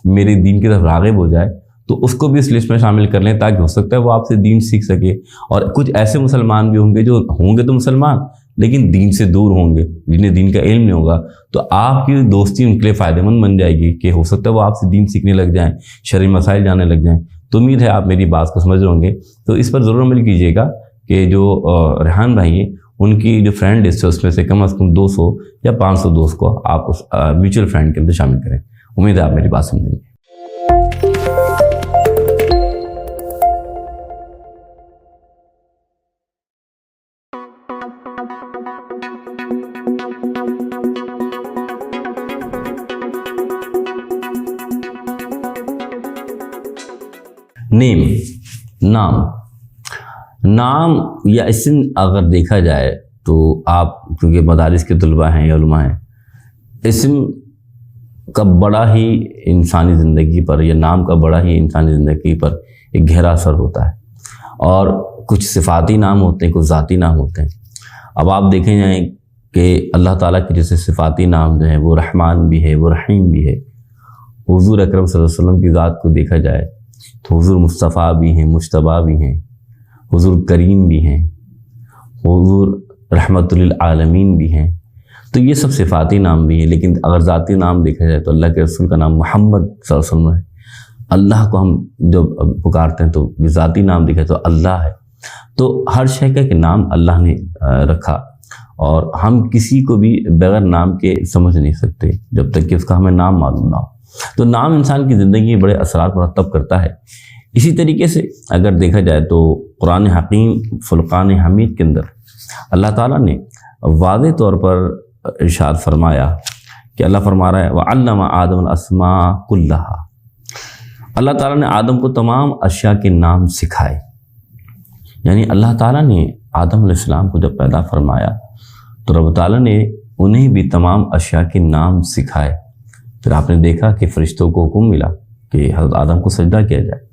میرے دین کی طرف راغب ہو جائے، تو اس کو بھی اس لسٹ میں شامل کر لیں، تاکہ ہو سکتا ہے وہ آپ سے دین سیکھ سکے۔ اور کچھ ایسے مسلمان بھی ہوں گے جو ہوں گے تو مسلمان لیکن دین سے دور ہوں گے، جنہیں دین کا علم نہیں ہوگا، تو آپ کی دوستی ان کے لیے فائدہ مند بن جائے گی کہ ہو سکتا ہے وہ آپ سے دین سیکھنے لگ جائیں، شرعی مسائل جاننے لگ جائیں۔ تو امید ہے آپ میری بات کو سمجھ رہے ہوں گے، تو اس پر ضرور عمل کیجیے گا کہ جو ریحان بھائی ہیں ان کی جو فرینڈ لسٹ ہے اس میں سے کم از کم 200 یا 500 دوست کو آپ اس میوچل فرینڈ کے اندر شامل کریں۔ امید ہے آپ میری بات سمجھیں گے۔ نام یا اسم اگر دیکھا جائے تو آپ کیونکہ مدارس کے طلباء ہیں یا علماء ہیں، اسم کا بڑا ہی انسانی زندگی پر یا نام کا بڑا ہی انسانی زندگی پر ایک گہرا اثر ہوتا ہے، اور کچھ صفاتی نام ہوتے ہیں، کچھ ذاتی نام ہوتے ہیں۔ اب آپ دیکھیں جائیں کہ اللہ تعالیٰ کے جیسے صفاتی نام جو ہیں وہ رحمان بھی ہے، وہ رحیم بھی ہے۔ حضور اکرم صلی اللہ علیہ وسلم کی ذات کو دیکھا جائے تو حضور مصطفیٰ بھی ہیں، مجتبیٰ بھی ہیں، حضور کریم بھی ہیں، حضور رحمت للعالمین بھی ہیں۔ تو یہ سب صفاتی نام بھی ہیں، لیکن اگر ذاتی نام دیکھا جائے تو اللہ کے رسول کا نام محمد صلی اللہ علیہ وسلم ہے۔ اللہ کو ہم جب پکارتے ہیں تو ذاتی نام دیکھا تو اللہ ہے۔ تو ہر شے کا ایک نام اللہ نے رکھا، اور ہم کسی کو بھی بغیر نام کے سمجھ نہیں سکتے جب تک کہ اس کا ہمیں نام معلوم نہ ہو۔ تو نام انسان کی زندگی میں بڑے اثرات مرتب کرتا ہے۔ اسی طریقے سے اگر دیکھا جائے تو قرآن حکیم فرقان حمید کے اندر اللہ تعالیٰ نے واضح طور پر ارشاد فرمایا کہ اللہ فرما رہا ہے وَعَلَّمَ آدَمَ الْأَسْمَاءَ كُلَّهَا، اللہ تعالیٰ نے آدم کو تمام اشیاء کے نام سکھائے۔ یعنی اللہ تعالیٰ نے آدم علیہ السلام کو جب پیدا فرمایا تو رب تعالیٰ نے انہیں بھی تمام اشیاء کے نام سکھائے۔ پھر آپ نے دیکھا کہ فرشتوں کو حکم ملا کہ حضرت آدم کو سجدہ کیا جائے۔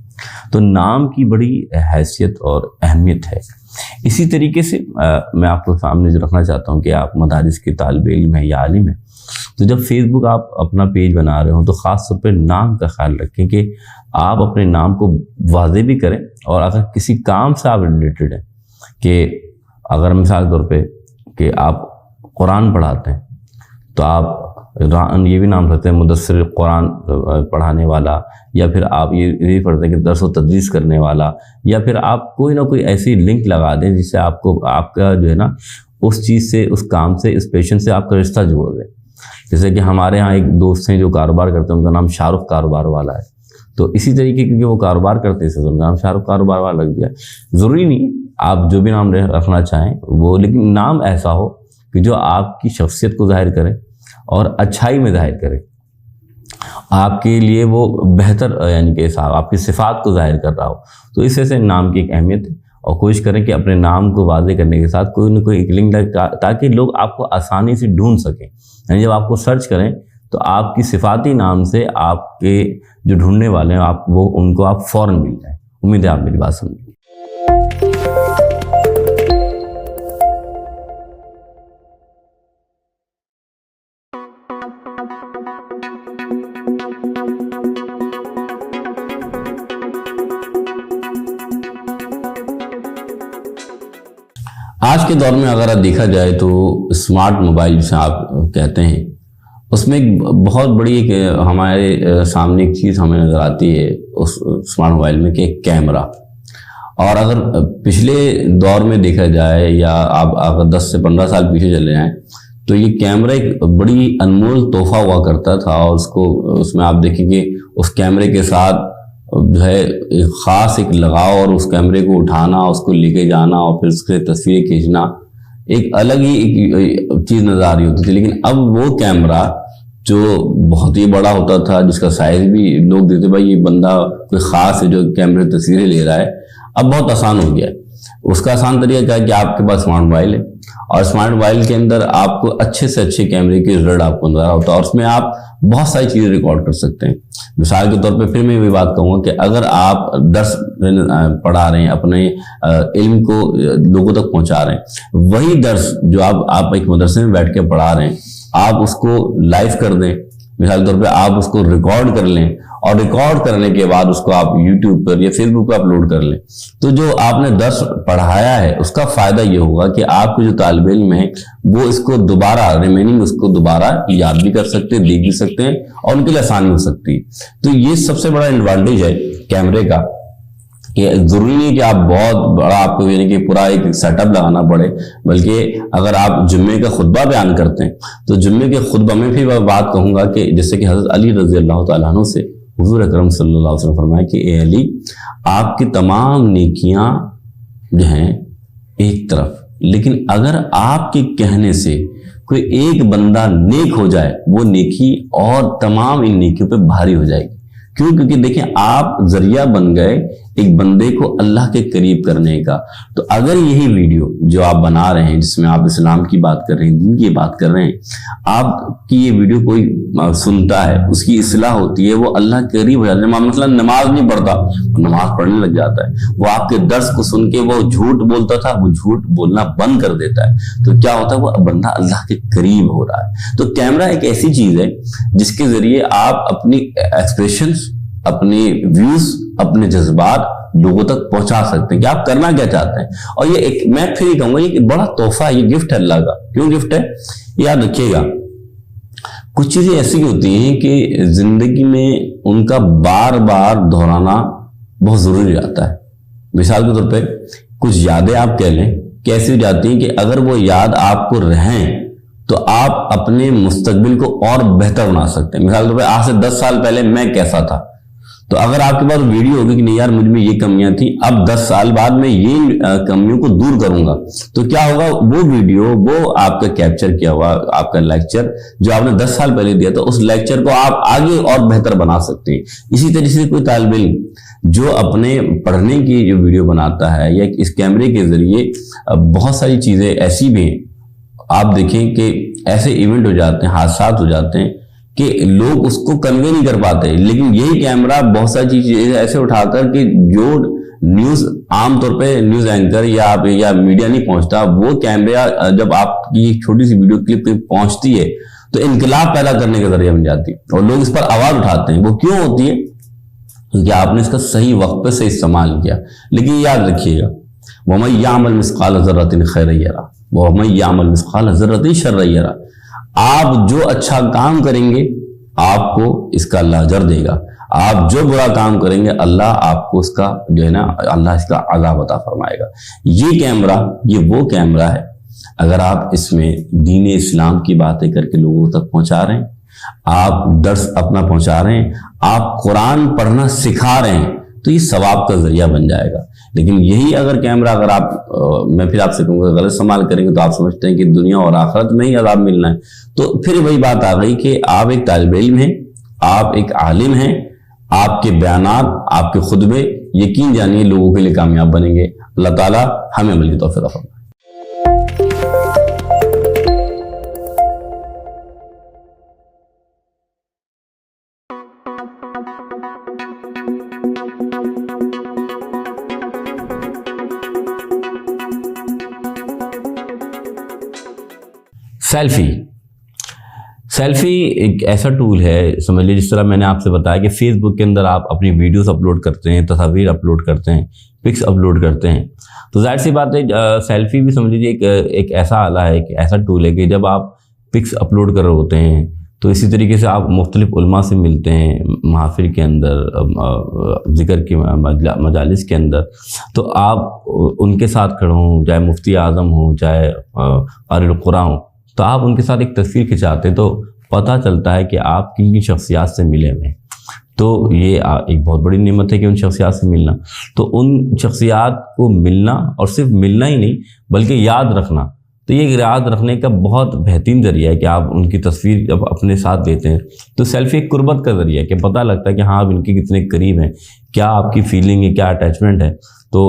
تو نام کی بڑی حیثیت اور اہمیت ہے۔ اسی طریقے سے میں آپ کو سامنے جو رکھنا چاہتا ہوں کہ آپ مدارس کے طالب علم ہیں یا عالم ہیں، تو جب فیس بک آپ اپنا پیج بنا رہے ہوں تو خاص طور پہ نام کا خیال رکھیں کہ آپ اپنے نام کو واضح بھی کریں، اور اگر کسی کام سے آپ ریلیٹڈ ہیں، کہ اگر مثال طور پہ کہ آپ قرآن پڑھاتے ہیں تو آپ یہ بھی نام رکھتے ہیں مدثر قرآن پڑھانے والا، یا پھر آپ یہ پڑھتے ہیں کہ درس و تدریس کرنے والا، یا پھر آپ کوئی نہ کوئی ایسی لنک لگا دیں جس سے آپ کو آپ کا جو ہے نا اس چیز سے، اس کام سے، اس پیشن سے آپ کا رشتہ جوڑ دیں۔ جیسے کہ ہمارے ہاں ایک دوست ہیں جو کاروبار کرتے ہیں، ان کا نام شاہ رخ کاروبار والا ہے۔ تو اسی طریقے کیونکہ وہ کاروبار کرتے ہیں، ان کا نام شاہ رخ کاروبار والا لگ دیا۔ ضروری نہیں آپ جو بھی نام رکھنا چاہیں وہ، لیکن نام ایسا ہو کہ جو آپ کی شخصیت کو ظاہر کرے اور اچھائی میں ظاہر کرے، آپ کے لیے وہ بہتر، یعنی کہ آپ کی صفات کو ظاہر کر رہا ہو۔ تو اس وجہ سے نام کی ایک اہمیت ہے، اور کوشش کریں کہ اپنے نام کو واضح کرنے کے ساتھ کوئی نہ کوئی ایک لنک تاکہ لوگ آپ کو آسانی سے ڈھونڈ سکیں۔ یعنی جب آپ کو سرچ کریں تو آپ کی صفاتی نام سے آپ کے جو ڈھونڈنے والے ہیں ان کو آپ فوراً مل جائیں۔ امید ہے آپ میری بات سمجھیں گے۔ آج کے دور میں اگر دیکھا جائے تو اسمارٹ موبائل جسے آپ کہتے ہیں، اس میں ایک بہت بڑی ایک ہمارے سامنے ایک چیز ہمیں نظر آتی ہے اس اسمارٹ موبائل میں، کہ ایک کیمرہ۔ اور اگر پچھلے دور میں دیکھا جائے یا آپ اگر 10 سے 15 سال پیچھے چلے جائیں تو یہ کیمرہ ایک بڑی انمول تحفہ ہوا کرتا تھا، اور اس میں آپ دیکھیں کہ اس کیمرے کے ساتھ جو ہے ایک خاص ایک لگاؤ، اور اس کیمرے کو اٹھانا، اس کو لے کے جانا، اور پھر اس کے تصویریں کھینچنا ایک الگ ہی ایک چیز نظر آ رہی ہوتی تھی۔ لیکن اب وہ کیمرہ جو بہت ہی بڑا ہوتا تھا، جس کا سائز بھی لوگ دیتے بھائی یہ بندہ کوئی خاص ہے جو کیمرے تصویریں لے رہا ہے، اب بہت آسان ہو گیا ہے۔ اس کا آسان طریقہ کیا ہے کہ آپ کے پاس اسمارٹ موبائل ہے، اور اسمارٹ موبائل کے اندر آپ کو اچھے سے اچھے کیمرے کی رزلٹ آپ کو نظر ہوتا ہے، اور اس میں آپ بہت ساری چیزیں ریکارڈ کر سکتے ہیں۔ مثال کے طور پہ پھر میں یہ بات کہوں گا کہ اگر آپ درس پڑھا رہے ہیں، اپنے علم کو لوگوں تک پہنچا رہے ہیں، وہی درس جو آپ ایک مدرسے میں بیٹھ کے پڑھا رہے ہیں، آپ اس کو لائیو کر دیں، مثال کے طور پہ آپ اس کو ریکارڈ کر لیں، اور ریکارڈ کرنے کے بعد اس کو آپ یوٹیوب پر یا فیس بک پر اپلوڈ کر لیں، تو جو آپ نے درس پڑھایا ہے اس کا فائدہ یہ ہوگا کہ آپ کے جو طالب علم ہیں وہ اس کو دوبارہ اس کو دوبارہ یاد بھی کر سکتے ہیں، دیکھ بھی سکتے ہیں، اور ان کے لیے آسانی ہو سکتی ہے۔ تو یہ سب سے بڑا ایڈوانٹیج ہے کیمرے کا، کہ ضروری نہیں کہ آپ بہت بڑا آپ کو یعنی کہ پورا ایک سیٹ اپ لگانا پڑے، بلکہ اگر آپ جمعے کا خطبہ بیان کرتے ہیں تو جمعے کے خطبہ میں بھی میں بات کہوں گا کہ جیسے کہ حضرت علی رضی اللہ تعالیٰ عنہ سے حضور اکرم صلی اللہ علیہ وسلم فرمایا کہ اے علی، آپ کی تمام نیکیاں جو ہیں ایک طرف، لیکن اگر آپ کے کہنے سے کوئی ایک بندہ نیک ہو جائے، وہ نیکی اور تمام ان نیکیوں پہ بھاری ہو جائے گی۔ کیوں؟ کیونکہ دیکھیں آپ ذریعہ بن گئے ایک بندے کو اللہ کے قریب کرنے کا۔ تو اگر یہی ویڈیو جو آپ بنا رہے ہیں، جس میں آپ اسلام کی بات کر رہے ہیں، دین کی بات کر رہے ہیں، آپ کی یہ ویڈیو کوئی سنتا ہے، اس کی اصلاح ہوتی ہے، وہ اللہ کے قریب ہو جاتا ہے۔ مثلا نماز نہیں پڑھتا، نماز پڑھنے لگ جاتا ہے، وہ آپ کے درس کو سن کے وہ جھوٹ بولتا تھا، وہ جھوٹ بولنا بند کر دیتا ہے، تو کیا ہوتا ہے؟ وہ بندہ اللہ کے قریب ہو رہا ہے۔ تو کیمرہ ایک ایسی چیز ہے جس کے ذریعے آپ اپنی ایکسپریشنز، اپنی ویوز، اپنے جذبات لوگوں تک پہنچا سکتے ہیں کہ آپ کرنا کیا چاہتے ہیں۔ اور یہ ایک میں پھر یہ کہوں گا یہ بڑا تحفہ ہے، یہ گفٹ ہے اللہ کا۔ کیوں گفٹ ہے؟ یاد رکھیے گا، کچھ چیزیں ایسی ہوتی ہیں کہ زندگی میں ان کا بار بار دہرانا بہت ضروری رہتا ہے۔ مثال کے طور پہ کچھ یادیں آپ کہہ لیں کہ ایسی ہو جاتی ہیں کہ اگر وہ یاد آپ کو رہیں تو آپ اپنے مستقبل کو اور بہتر بنا سکتے ہیں۔ مثال کے طور پہ آج سے 10 سال پہلے میں کیسا تھا، تو اگر آپ کے پاس ویڈیو ہوگی کہ نہیں یار مجھ میں یہ کمیاں تھیں، اب 10 سال بعد میں یہ کمیوں کو دور کروں گا، تو کیا ہوگا؟ وہ ویڈیو، وہ آپ کا کیپچر کیا ہوا آپ کا لیکچر جو آپ نے 10 سال پہلے دیا تھا، اس لیکچر کو آپ آگے اور بہتر بنا سکتے ہیں۔ اسی طرح سے کوئی طالب علم جو اپنے پڑھنے کی جو ویڈیو بناتا ہے یا اس کیمرے کے ذریعے، بہت ساری چیزیں ایسی بھی ہیں، آپ دیکھیں کہ ایسے ایونٹ ہو جاتے ہیں، حادثات ہو جاتے ہیں کہ لوگ اس کو کنوے نہیں کر پاتے، لیکن یہی کیمرہ بہت ساری چیزیں ایسے اٹھا کر کہ جو نیوز عام طور پہ نیوز اینکر یا میڈیا نہیں پہنچتا، وہ کیمرہ جب آپ کی چھوٹی سی ویڈیو کلپ پہنچتی ہے تو انقلاب پیدا کرنے کا ذریعہ بن جاتی ہے، اور لوگ اس پر آواز اٹھاتے ہیں۔ وہ کیوں ہوتی ہے؟ کیونکہ آپ نے اس کا صحیح وقت پہ صحیح استعمال کیا۔ لیکن یاد رکھیے گا، وَمَن يَعْمَلْ مِثْقَالَ ذَرَّةٍ خَيْرًا يَرَهُ وَمَن يَعْمَلْ مِثْقَالَ ذَرَّةٍ شَرًّا يَرَهُ۔ آپ جو اچھا کام کریں گے آپ کو اس کا اللہ اجر دے گا، آپ جو برا کام کریں گے اللہ آپ کو اس کا جو ہے نا اللہ اس کا عذاب عطا فرمائے گا۔ یہ کیمرہ، یہ وہ کیمرہ ہے، اگر آپ اس میں دین اسلام کی باتیں کر کے لوگوں تک پہنچا رہے ہیں، آپ درس اپنا پہنچا رہے ہیں، آپ قرآن پڑھنا سکھا رہے ہیں، تو یہ ثواب کا ذریعہ بن جائے گا۔ لیکن یہی اگر کیمرہ اگر آپ میں پھر آپ سے کہوں گا غلط استعمال کریں گے تو آپ سمجھتے ہیں کہ دنیا اور آخرت میں ہی عذاب ملنا ہے، تو پھر وہی بات آ گئی کہ آپ ایک طالب علم ہیں، آپ ایک عالم ہیں، آپ کے بیانات، آپ کے خطبے یقین جانیے لوگوں کے لیے کامیاب بنیں گے۔ اللہ تعالیٰ ہمیں عمل کی توفیق عطا فرمائے۔ سیلفی ایک ایسا ٹول ہے، سمجھ لیجیے جس طرح میں نے آپ سے بتایا کہ فیس بک کے اندر آپ اپنی ویڈیوز اپلوڈ کرتے ہیں، تصاویر اپلوڈ کرتے ہیں، پکس اپلوڈ کرتے ہیں، تو ظاہر سی بات ہے سیلفی بھی سمجھ لیجیے ایک ایسا آلہ ہے، ایک ایسا ٹول ہے کہ جب آپ پکس اپلوڈ کر رہے ہوتے ہیں تو اسی طریقے سے آپ مختلف علماء سے ملتے ہیں محافل کے اندر، ذکر کی مجالس کے اندر، تو آپ ان کے ساتھ کھڑے ہوں، چاہے مفتی اعظم ہوں، چاہے قاری القرآن ہوں، تو آپ ان کے ساتھ ایک تصویر کھنچاتے ہیں تو پتہ چلتا ہے کہ آپ کن کن شخصیات سے ملے ہوئے ہیں۔ تو یہ ایک بہت بڑی نعمت ہے کہ ان شخصیات سے ملنا، تو ان شخصیات کو ملنا اور صرف ملنا ہی نہیں بلکہ یاد رکھنا، تو یہ ایک یاد رکھنے کا بہت بہترین ذریعہ ہے کہ آپ ان کی تصویر جب اپنے ساتھ لیتے ہیں تو سیلفی ایک قربت کا ذریعہ ہے کہ پتہ لگتا ہے کہ ہاں آپ ان کے کتنے قریب ہیں، کیا آپ کی فیلنگ ہے، کیا اٹیچمنٹ ہے۔ تو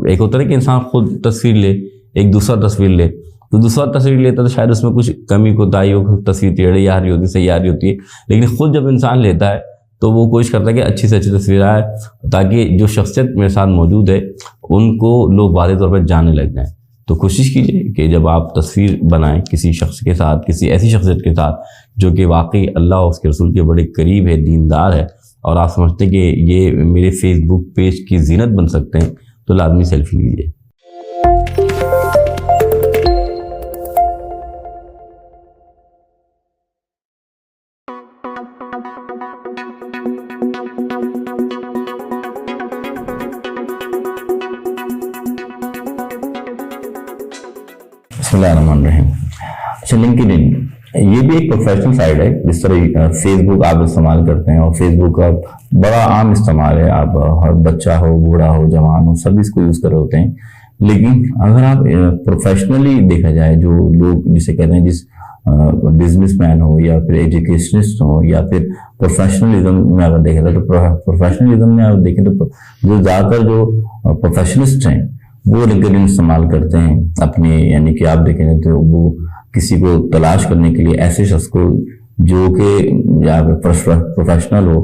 ایک ہوتا ہے کہ انسان خود تصویر لے، ایک دوسرا تصویر لے، تو دوسرا تصویر لیتا ہے تو شاید اس میں کچھ کمی کوتاہی ہو، تصویر ٹیڑھی آ رہی ہوتی ہے، صحیح آ رہی ہوتی ہے، لیکن خود جب انسان لیتا ہے تو وہ کوشش کرتا ہے کہ اچھی سے اچھی تصویر آئے تاکہ جو شخصیت میرے ساتھ موجود ہے ان کو لوگ واضح طور پر جاننے لگ جائیں۔ تو کوشش کیجئے کہ جب آپ تصویر بنائیں کسی شخص کے ساتھ، کسی ایسی شخصیت کے ساتھ جو کہ واقعی اللہ اور اس کے رسول کے بڑے قریب ہے، دیندار ہے، اور آپ سمجھتے ہیں کہ یہ میرے فیس بک پیج کی زینت بن سکتے ہیں، تو لازمی سیلفی لیجیے۔ بسم اللہ الرحمن الرحیم۔ اچھا، لنکڈ یہ بھی ایک پروفیشنل سائٹ ہے، جس طرح فیس بک آپ استعمال کرتے ہیں، اور فیس بک کا بڑا عام استعمال ہے، آپ ہر بچہ ہو، بوڑھا ہو، جوان ہو، سب اس کو یوز کر رہے ہوتے ہیں۔ لیکن اگر آپ پروفیشنلی دیکھا جائے، جو لوگ جسے کہتے ہیں، جس بزنس مین ہو یا پھر ایجوکیشنسٹ ہو یا پھر پروفیشنلزم میں اگر دیکھا جائے، تو پروفیشنلزم میں اگر دیکھیں تو جو زیادہ تر جو پروفیشنلسٹ ہیں وہ لنکڈ ان استعمال کرتے ہیں اپنے، یعنی کہ آپ دیکھیں تو وہ کسی کو تلاش کرنے کے لیے ایسے شخص کو جو کہ یا پروفیشنل ہو،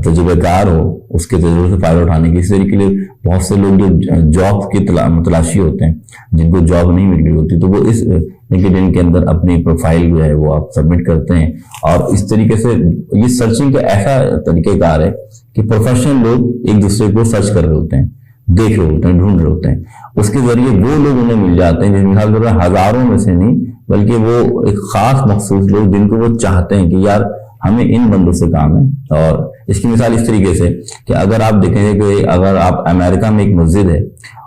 تجربہ کار ہو، اس کے تجربے سے فائدہ اٹھانے کی، اس طریقے کے لیے بہت سے لوگ جو جاب کی تلاشی ہوتے ہیں، جن کو جاب نہیں مل رہی ہوتی، تو وہ اس لنکڈ ان کے اندر اپنی پروفائل جو ہے وہ آپ سبمٹ کرتے ہیں، اور اس طریقے سے یہ سرچنگ کا ایسا طریقہ کار ہے کہ پروفیشنل لوگ ایک دوسرے کو سرچ کر رہے ہوتے ہیں، دیکھ رہے ہوتے ہیں، ڈھونڈ رہے ہوتے ہیں، اس کے ذریعے وہ لوگ انہیں مل جاتے ہیں، جن مثال طور پر ہزاروں میں سے نہیں بلکہ وہ ایک خاص مخصوص لوگ جن کو وہ چاہتے ہیں کہ یار ہمیں ان بندوں سے کام ہے۔ اور اس کی مثال اس طریقے سے کہ اگر آپ دیکھیں گے کہ اگر آپ امریکہ میں ایک مسجد ہے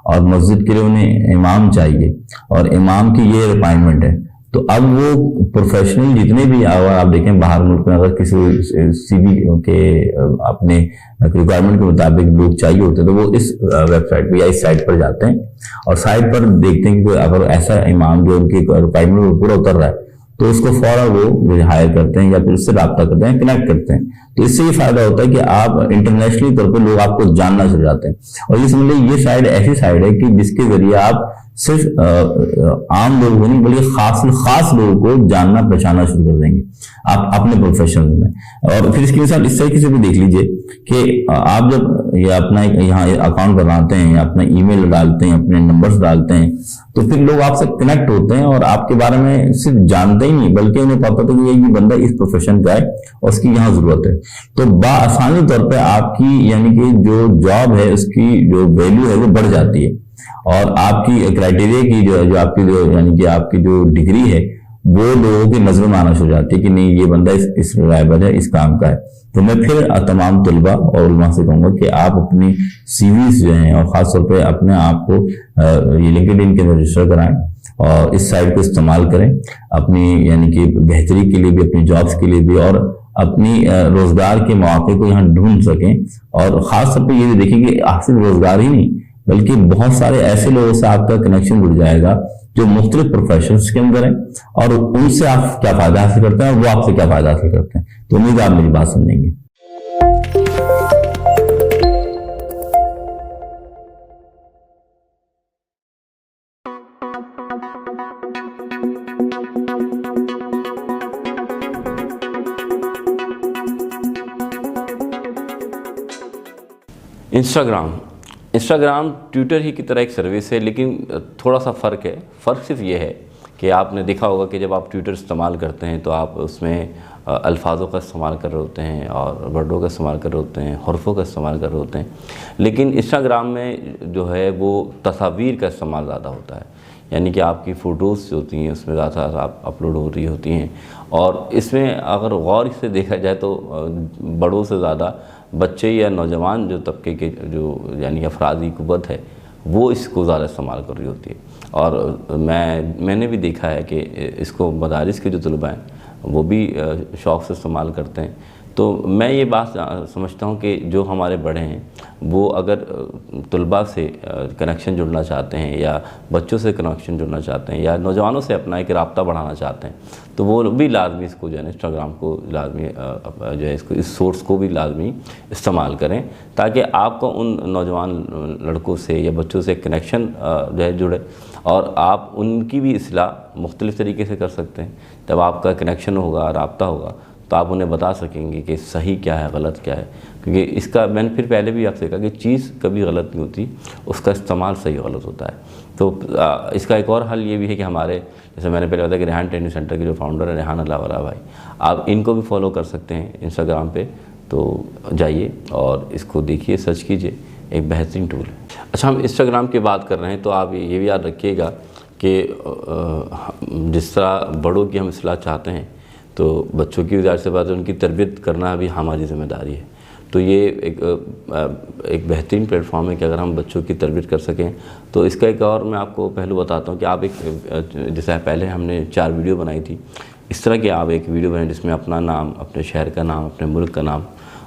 اور مسجد کے لیے انہیں امام چاہیے اور امام کی یہ ریکوائرمنٹ ہے، تو اب وہ پروفیشنل جتنے بھی آپ دیکھیں باہر ملک میں اگر کسی سی بی کے اپنے ریکوائرمنٹ کے مطابق لوگ چاہیے ہوتے ہیں تو وہ اس ویب سائٹ پہ یا اس سائٹ پر جاتے ہیں اور سائٹ پر دیکھتے ہیں کہ اگر ایسا امام جو ان کی ریکوائرمنٹ پورا اتر رہا ہے تو اس کو فوراً وہ ہائر کرتے ہیں یا پھر اس سے رابطہ کرتے ہیں، کنیکٹ کرتے ہیں۔ تو اس سے یہ فائدہ ہوتا ہے کہ آپ انٹرنیشنلی طور پہ لوگ آپ کو جاننا شروع جاتے ہیں، اور یہ سمجھ لیں یہ سائٹ ایسی سائٹ ہے کہ جس کے ذریعے آپ صرف عام لوگ نہیں بلکہ خاص لوگوں کو جاننا پہچاننا شروع کر دیں گے آپ اپنے پروفیشنل میں۔ اور پھر اس کی مثال اس طریقے سے بھی دیکھ لیجئے کہ آپ جب یہ اپنا یہاں اکاؤنٹ بناتے ہیں یا اپنا ای میل ڈالتے ہیں، اپنے نمبرز ڈالتے ہیں، تو پھر لوگ آپ سے کنیکٹ ہوتے ہیں اور آپ کے بارے میں صرف جانتے ہی نہیں بلکہ انہیں پتہ تھا کہ یہ بندہ اس پروفیشن کا ہے اور اس کی یہاں ضرورت ہے، تو بآسانی طور پہ آپ کی یعنی کہ جو جاب ہے اس کی جو ویلیو ہے وہ بڑھ جاتی ہے، اور آپ کی کرائٹیریا کی جو آپ کی یعنی کہ آپ کی جو ڈگری ہے وہ لوگوں کی نظر میں آنا شروع جاتی ہے کہ نہیں یہ بندہ اس رائبر ہے، اس کام کا ہے۔ تو میں پھر تمام طلباء اور علماء سے کہوں گا کہ آپ اپنی سی ویز جو ہیں اور خاص طور پہ اپنے آپ کو یہ لنکڈ ان کے اندر رجسٹر کرائیں اور اس سائٹ کو استعمال کریں اپنی یعنی کہ بہتری کے لیے بھی، اپنی جابس کے لیے بھی، اور اپنی روزگار کے مواقع کو یہاں ڈھونڈ سکیں، اور خاص طور پہ یہ بھی دیکھیں کہ صرف روزگار ہی نہیں بلکہ بہت سارے ایسے لوگوں سے آپ کا کنیکشن جڑ جائے گا جو مختلف پروفیشنز کے اندر ہیں، اور ان سے آپ کیا فائدہ حاصل کرتے ہیں اور وہ آپ سے کیا فائدہ حاصل کرتے ہیں۔ تو امید آپ میری بات سمجھیں گے۔ انسٹاگرام ٹویٹر ہی کی طرح ایک سروس ہے، لیکن تھوڑا سا فرق ہے۔ فرق صرف یہ ہے کہ آپ نے دیکھا ہوگا کہ جب آپ ٹویٹر استعمال کرتے ہیں تو آپ اس میں الفاظوں کا استعمال کر رہے ہوتے ہیں اور ورڈوں کا استعمال کر رہے ہوتے ہیں، حرفوں کا استعمال کر رہے ہوتے ہیں، لیکن انسٹاگرام میں جو ہے وہ تصاویر کا استعمال زیادہ ہوتا ہے، یعنی کہ آپ کی فوٹوز جو ہوتی ہیں اس میں زیادہ آپ اپلوڈ ہو رہی ہوتی ہیں، اور اس میں اگر غور سے دیکھا جائے تو بڑوں سے زیادہ بچے یا نوجوان جو طبقے کے جو یعنی افرادی قوت ہے وہ اس کو زیادہ استعمال کر رہی ہوتی ہے، اور میں نے بھی دیکھا ہے کہ اس کو مدارس کے جو طلباء ہیں وہ بھی شوق سے استعمال کرتے ہیں۔ تو میں یہ بات سمجھتا ہوں کہ جو ہمارے بڑے ہیں وہ اگر طلباء سے کنیکشن جڑنا چاہتے ہیں یا بچوں سے کنیکشن جڑنا چاہتے ہیں یا نوجوانوں سے اپنا ایک رابطہ بڑھانا چاہتے ہیں تو وہ بھی لازمی اس کو جو ہے نا انسٹاگرام کو لازمی جو ہے اس سورس کو بھی لازمی استعمال کریں تاکہ آپ کو ان نوجوان لڑکوں سے یا بچوں سے کنیکشن جو ہے جڑے اور آپ ان کی بھی اصلاح مختلف طریقے سے کر سکتے ہیں. جب آپ کا کنیکشن ہوگا رابطہ ہوگا تو آپ انہیں بتا سکیں گے کہ صحیح کیا ہے غلط کیا ہے, کیونکہ اس کا میں نے پھر پہلے بھی آپ سے کہا کہ چیز کبھی غلط نہیں ہوتی, اس کا استعمال صحیح غلط ہوتا ہے. تو اس کا ایک اور حل یہ بھی ہے کہ ہمارے جیسے میں نے پہلے بتایا کہ ریحان ٹریننگ سینٹر کے جو فاؤنڈر ہیں ریحان اللہ والا بھائی, آپ ان کو بھی فالو کر سکتے ہیں انسٹاگرام پہ. تو جائیے اور اس کو دیکھیے, سرچ کیجئے, ایک بہترین ٹول ہے. اچھا, ہم انسٹاگرام کی بات کر رہے ہیں تو آپ یہ بھی یاد رکھیے گا کہ جس طرح بڑوں کی ہم اصلاح چاہتے ہیں تو بچوں کی ظاہر سی بات ہے ان کی تربیت کرنا بھی ہماری ذمہ داری ہے. تو یہ ایک بہترین پلیٹ فارم ہے کہ اگر ہم بچوں کی تربیت کر سکیں. تو اس کا ایک اور میں آپ کو پہلو بتاتا ہوں کہ آپ جیسے پہلے ہم نے 4 ویڈیو بنائی تھی, اس طرح کی آپ ایک ویڈیو بنائیں جس میں اپنا نام, اپنے شہر کا نام, اپنے ملک کا نام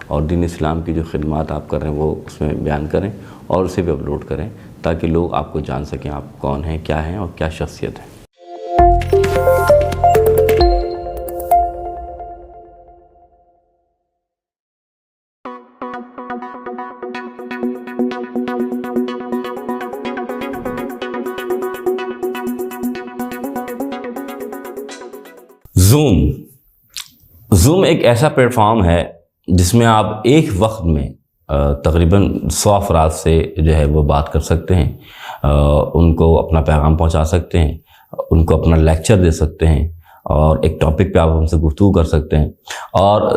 اور دین اسلام کی جو خدمات آپ کر رہے ہیں وہ اس میں بیان کریں اور اسے بھی اپلوڈ کریں تاکہ لوگ آپ کو جان سکیں آپ کون ہیں, کیا ہیں اور کیا شخصیت ہے. زوم ایک ایسا پلیٹ فارم ہے جس میں آپ ایک وقت میں تقریباً 100 افراد سے جو ہے وہ بات کر سکتے ہیں, ان کو اپنا پیغام پہنچا سکتے ہیں, ان کو اپنا لیکچر دے سکتے ہیں اور ایک ٹاپک پہ آپ ان سے گفتگو کر سکتے ہیں. اور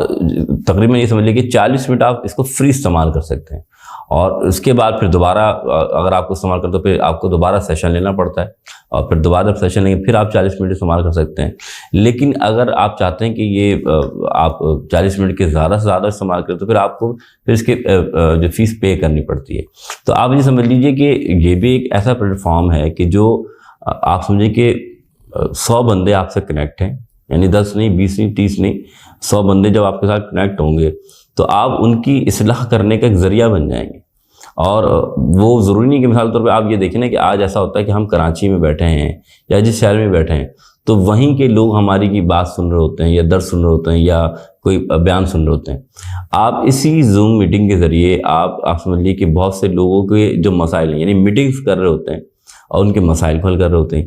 تقریباً یہ سمجھ لیجیے کہ 40 منٹ آپ اس کو فری استعمال کر سکتے ہیں اور اس کے بعد پھر دوبارہ اگر آپ کو استعمال کرتے تو پھر آپ کو دوبارہ سیشن لینا پڑتا ہے اور پھر دوبارہ سیشن لیں گے پھر آپ 40 منٹ استعمال کر سکتے ہیں. لیکن اگر آپ چاہتے ہیں کہ یہ آپ 40 منٹ کے زیادہ سے زیادہ استعمال کریں تو پھر آپ کو پھر اس کی جو فیس پے کرنی پڑتی ہے. تو آپ یہ سمجھ لیجیے کہ یہ بھی ایک ایسا پلیٹ فارم ہے کہ جو آپ سمجھیں کہ 100 بندے آپ سے کنیکٹ ہیں, یعنی 10 نہیں, 20 نہیں, 30 نہیں, 100 بندے جب آپ کے ساتھ کنیکٹ ہوں گے تو آپ ان کی اصلاح کرنے کا ایک ذریعہ بن جائیں گے. اور وہ ضروری نہیں کہ مثال طور پہ آپ یہ دیکھیں نا کہ آج ایسا ہوتا ہے کہ ہم کراچی میں بیٹھے ہیں یا جس شہر میں بیٹھے ہیں تو وہیں کے لوگ ہماری کی بات سن رہے ہوتے ہیں یا درس سن رہے ہوتے ہیں یا کوئی بیان سن رہے ہوتے ہیں. آپ اسی زوم میٹنگ کے ذریعے آپ سمجھ لیجیے کہ بہت سے لوگوں کے جو مسائل ہیں یعنی میٹنگز کر رہے ہوتے ہیں اور ان کے مسائل حل کر رہے ہوتے ہیں.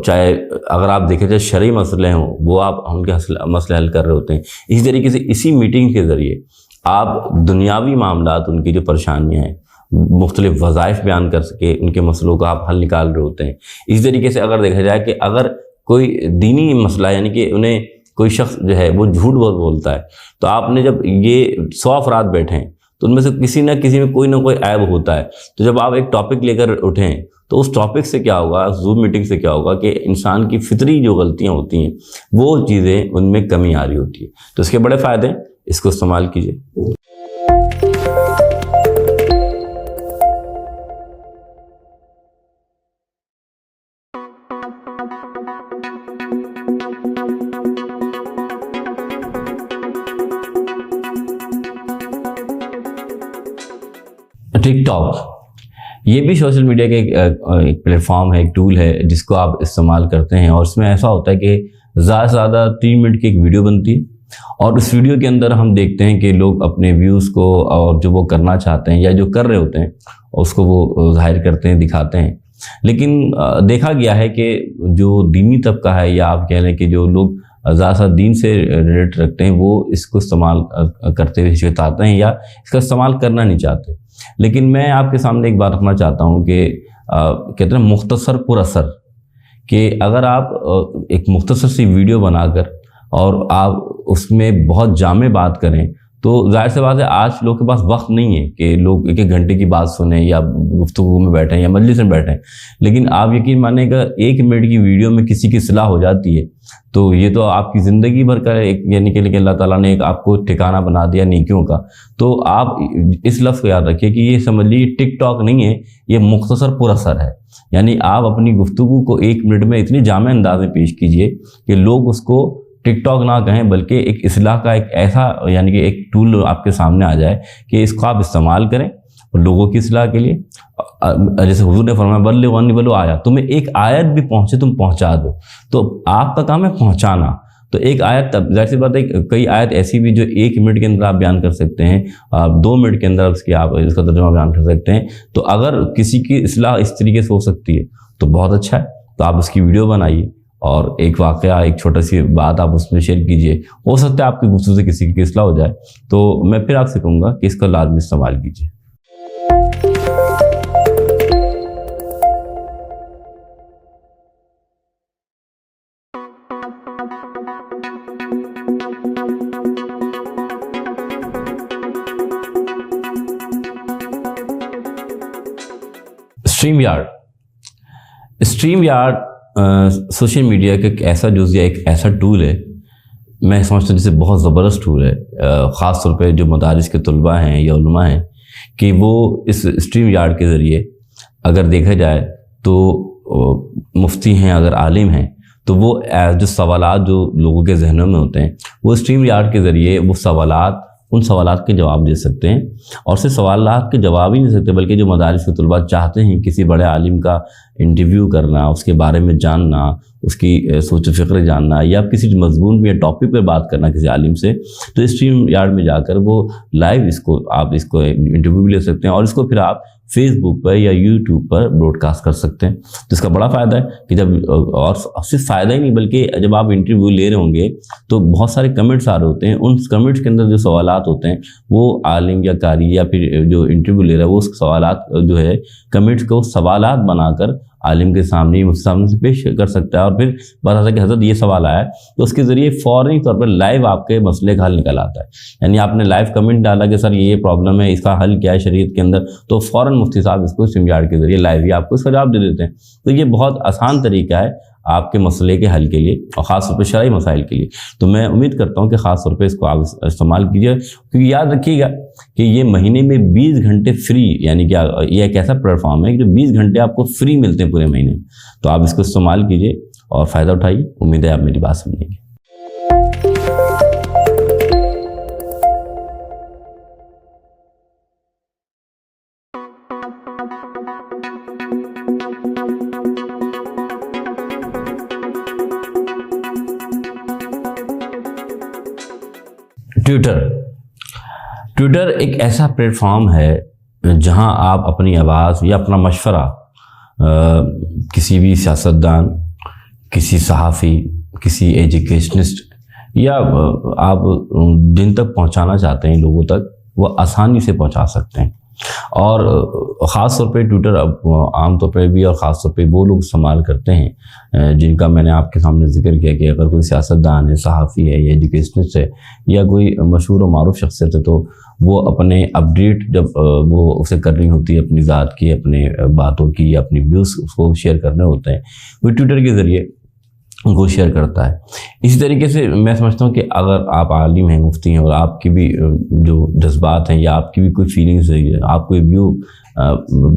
چاہے اگر آپ دیکھیں چاہے شرعی مسئلے ہوں وہ آپ ان کے مسئلے حل کر رہے ہوتے ہیں. اسی طریقے سے اسی میٹنگ کے ذریعے آپ دنیاوی معاملات, ان کی جو پریشانیاں ہیں, مختلف وظائف بیان کر سکے, ان کے مسئلوں کا آپ حل نکال رہے ہوتے ہیں. اسی طریقے سے اگر دیکھا جائے کہ اگر کوئی دینی مسئلہ یعنی کہ انہیں کوئی شخص جو ہے وہ جھوٹ بہت بولتا ہے تو آپ نے جب یہ 100 افراد بیٹھے ہیں تو ان میں سے کسی نہ کسی میں کوئی نہ کوئی عیب ہوتا ہے. تو جب آپ ایک ٹاپک لے کر اٹھیں تو اس ٹاپک سے کیا ہوگا, زوم میٹنگ سے کیا ہوگا کہ انسان کی فطری جو غلطیاں ہوتی ہیں وہ چیزیں ان میں کمی آ رہی ہوتی ہے. تو اس کے بڑے فائدے ہیں, اس کو استعمال کیجیے. ٹک ٹاک یہ بھی سوشل میڈیا کا ایک پلیٹ فارم ہے, ایک ٹول ہے جس کو آپ استعمال کرتے ہیں. اور اس میں ایسا ہوتا ہے کہ زیادہ سے زیادہ 3 منٹ کی ایک ویڈیو بنتی ہے اور اس ویڈیو کے اندر ہم دیکھتے ہیں کہ لوگ اپنے ویوز کو اور جو وہ کرنا چاہتے ہیں یا جو کر رہے ہوتے ہیں اس کو وہ ظاہر کرتے ہیں, دکھاتے ہیں. لیکن دیکھا گیا ہے کہ جو دینی طبقہ ہے یا آپ کہہ لیں کہ جو لوگ زیادہ سے دین سے ریلیٹ رکھتے ہیں وہ اس کو استعمال کرتے ہوئے ہچکچاتے ہیں یا اس کا استعمال کرنا نہیں چاہتے. لیکن میں آپ کے سامنے ایک بات رکھنا چاہتا ہوں کہ کہتے ہیں مختصر پر اثر, کہ اگر آپ ایک مختصر سی ویڈیو بنا کر اور آپ اس میں بہت جامع بات کریں تو ظاہر سی بات ہے آج لوگ کے پاس وقت نہیں ہے کہ لوگ 1 گھنٹے کی بات سنیں یا گفتگو میں بیٹھیں یا مجلس میں بیٹھیں. لیکن آپ یقین مانیں کہ 1 منٹ کی ویڈیو میں کسی کی اصلاح ہو جاتی ہے تو یہ تو آپ کی زندگی بھر کا ایک یعنی کہ اللہ تعالیٰ نے ایک آپ کو ٹھکانہ بنا دیا نیکیوں کا. تو آپ اس لفظ کو یاد رکھیے کہ یہ سمجھ لیجیے ٹک ٹاک نہیں ہے, یہ مختصر پر اثر ہے. یعنی آپ اپنی گفتگو کو 1 منٹ میں اتنی جامع انداز میں پیش کیجئے کہ لوگ اس کو ٹک ٹاک نہ کہیں بلکہ ایک اصلاح کا ایک ایسا یعنی کہ ایک ٹول آپ کے سامنے آ جائے کہ اس کو آپ استعمال کریں لوگوں کی اصلاح کے لیے. جیسے حضور نے فرمایا بلغوا عنی ولو آیہ، تمہیں ایک آیت بھی پہنچے تم پہنچا دو. تو آپ کا کام ہے پہنچانا. تو ایک آیت، ظاہر سی بات ہے کئی آیت ایسی بھی جو 1 منٹ کے اندر آپ بیان کر سکتے ہیں، 2 منٹ کے اندر اس کا ترجمہ بیان کر سکتے ہیں. تو اگر کسی کی اصلاح اس طریقے سے ہو سکتی ہے تو بہت اچھا ہے. تو آپ اس کی ویڈیو بنائیے اور ایک واقعہ، ایک چھوٹا سی بات آپ اس میں شیئر کیجئے. ہو سکتا ہے آپ کی گفتگو سے کسی کی اصلاح ہو جائے. تو میں پھر آپ سے کہوں گا کہ اس کا لازمی استعمال کیجیے. اسٹریم یارڈ سوشل میڈیا کا ایک ایسا جزو، ایک ایسا ٹول ہے، میں سمجھتا ہوں جسے بہت زبردست ٹول ہے، خاص طور پہ جو مدارس کے طلباء ہیں یا علماء ہیں کہ وہ اس اسٹریم یارڈ کے ذریعے اگر دیکھا جائے تو مفتی ہیں، اگر عالم ہیں تو وہ جو سوالات جو لوگوں کے ذہنوں میں ہوتے ہیں وہ اسٹریم یارڈ کے ذریعے وہ ان سوالات کے جواب دے سکتے ہیں. اور صرف سوالات کے جواب ہی نہیں سکتے بلکہ جو مدارس کے طلباء چاہتے ہیں کسی بڑے عالم کا انٹرویو کرنا، اس کے بارے میں جاننا، اس کی سوچ و فکر جاننا، یا کسی مضمون یا ٹاپک پہ بات کرنا کسی عالم سے، تو اسٹریم یارڈ میں جا کر وہ لائیو آپ اس کو انٹرویو بھی لے سکتے ہیں اور اس کو پھر آپ فیس بک پر یا یوٹیوب پر براڈ کاسٹ کر سکتے ہیں. تو اس کا بڑا فائدہ ہے کہ جب، اور صرف فائدہ ہی نہیں بلکہ جب آپ انٹرویو لے رہے ہوں گے تو بہت سارے کمنٹس آ رہے ہوتے ہیں. ان کمنٹس کے اندر جو سوالات ہوتے ہیں وہ عالم یا قاری یا پھر جو انٹرویو لے رہا ہے وہ اس سوالات جو ہے کمنٹس کو سوالات بنا کر عالم کے سامنے سے پیش کر سکتا ہے. اور پھر بتا ہے کہ حضرت یہ سوال آیا ہے تو اس کے ذریعے فوری طور پر لائیو آپ کے مسئلے کا حل نکل آتا ہے. یعنی آپ نے لائیو کمنٹ ڈالا کہ سر یہ پرابلم ہے، اس کا حل کیا ہے شریعت کے اندر، تو فوراً مفتی صاحب اس کو اسٹریم یارڈ کے ذریعے لائیو ہی آپ کو اس کا جواب دے دیتے ہیں. تو یہ بہت آسان طریقہ ہے آپ کے مسئلے کے حل کے لیے اور خاص طور پہ شرعی مسائل کے لیے. تو میں امید کرتا ہوں کہ خاص طور پہ اس کو آپ استعمال کیجیے، کیونکہ یاد رکھیے گا کہ یہ مہینے میں 20 گھنٹے فری، یعنی کہ یہ ایک ایسا پلیٹ فارم ہے کہ جو 20 گھنٹے آپ کو فری ملتے ہیں پورے مہینے میں. تو آپ اس کو استعمال کیجیے اور فائدہ اٹھائیے. امید ہے آپ میری بات سمجھیں گے. ٹویٹر ایک ایسا پلیٹ فارم ہے جہاں آپ اپنی آواز یا اپنا مشورہ کسی بھی سیاستدان، کسی صحافی، کسی ایجوکیشنسٹ یا آپ جن تک پہنچانا چاہتے ہیں لوگوں تک، وہ آسانی سے پہنچا سکتے ہیں. اور خاص طور پہ ٹویٹر عام طور پہ بھی اور خاص طور پہ وہ لوگ استعمال کرتے ہیں جن کا میں نے آپ کے سامنے ذکر کیا کہ اگر کوئی سیاستدان ہے، صحافی ہے یا ایجوکیشنسٹ ہے یا کوئی مشہور و معروف شخصیت ہے تو وہ اپنے اپڈیٹ جب وہ اسے کرنی ہوتی ہے اپنی ذات کی، اپنے باتوں کی یا اپنی ویوز اس کو شیئر کرنے ہوتے ہیں، وہ ٹویٹر کے ذریعے ان کو شیئر کرتا ہے. اسی طریقے سے میں سمجھتا ہوں کہ اگر آپ عالم ہیں، مفتی ہیں اور آپ کی بھی جو جذبات ہیں یا آپ کی بھی کوئی فیلنگز ہے، آپ کوئی ویو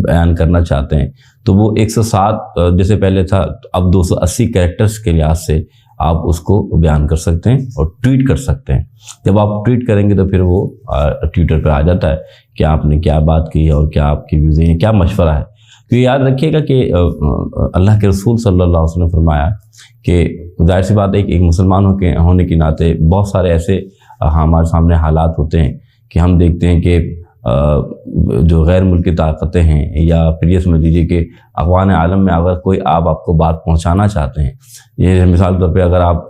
بیان کرنا چاہتے ہیں تو وہ 107 جیسے پہلے تھا اب 280 کریکٹرز کے لحاظ سے آپ اس کو بیان کر سکتے ہیں اور ٹویٹ کر سکتے ہیں. جب آپ ٹویٹ کریں گے تو پھر وہ ٹویٹر پہ آ جاتا ہے کہ آپ نے کیا بات کی ہے اور کیا آپ کی ویوز ہیں، کیا مشورہ ہے. تو یاد رکھیے گا کہ اللہ کے رسول صلی اللہ علیہ وسلم نے فرمایا کہ ظاہر سی بات ہے کہ ایک مسلمان ہونے کے ناطے بہت سارے ایسے ہمارے سامنے حالات ہوتے ہیں کہ ہم دیکھتے ہیں کہ جو غیر ملکی طاقتیں ہیں یا پھر یہ سمجھ لیجیے کہ اقوام عالم میں اگر کوئی آپ کو بات پہنچانا چاہتے ہیں، یہ مثال طور پہ اگر آپ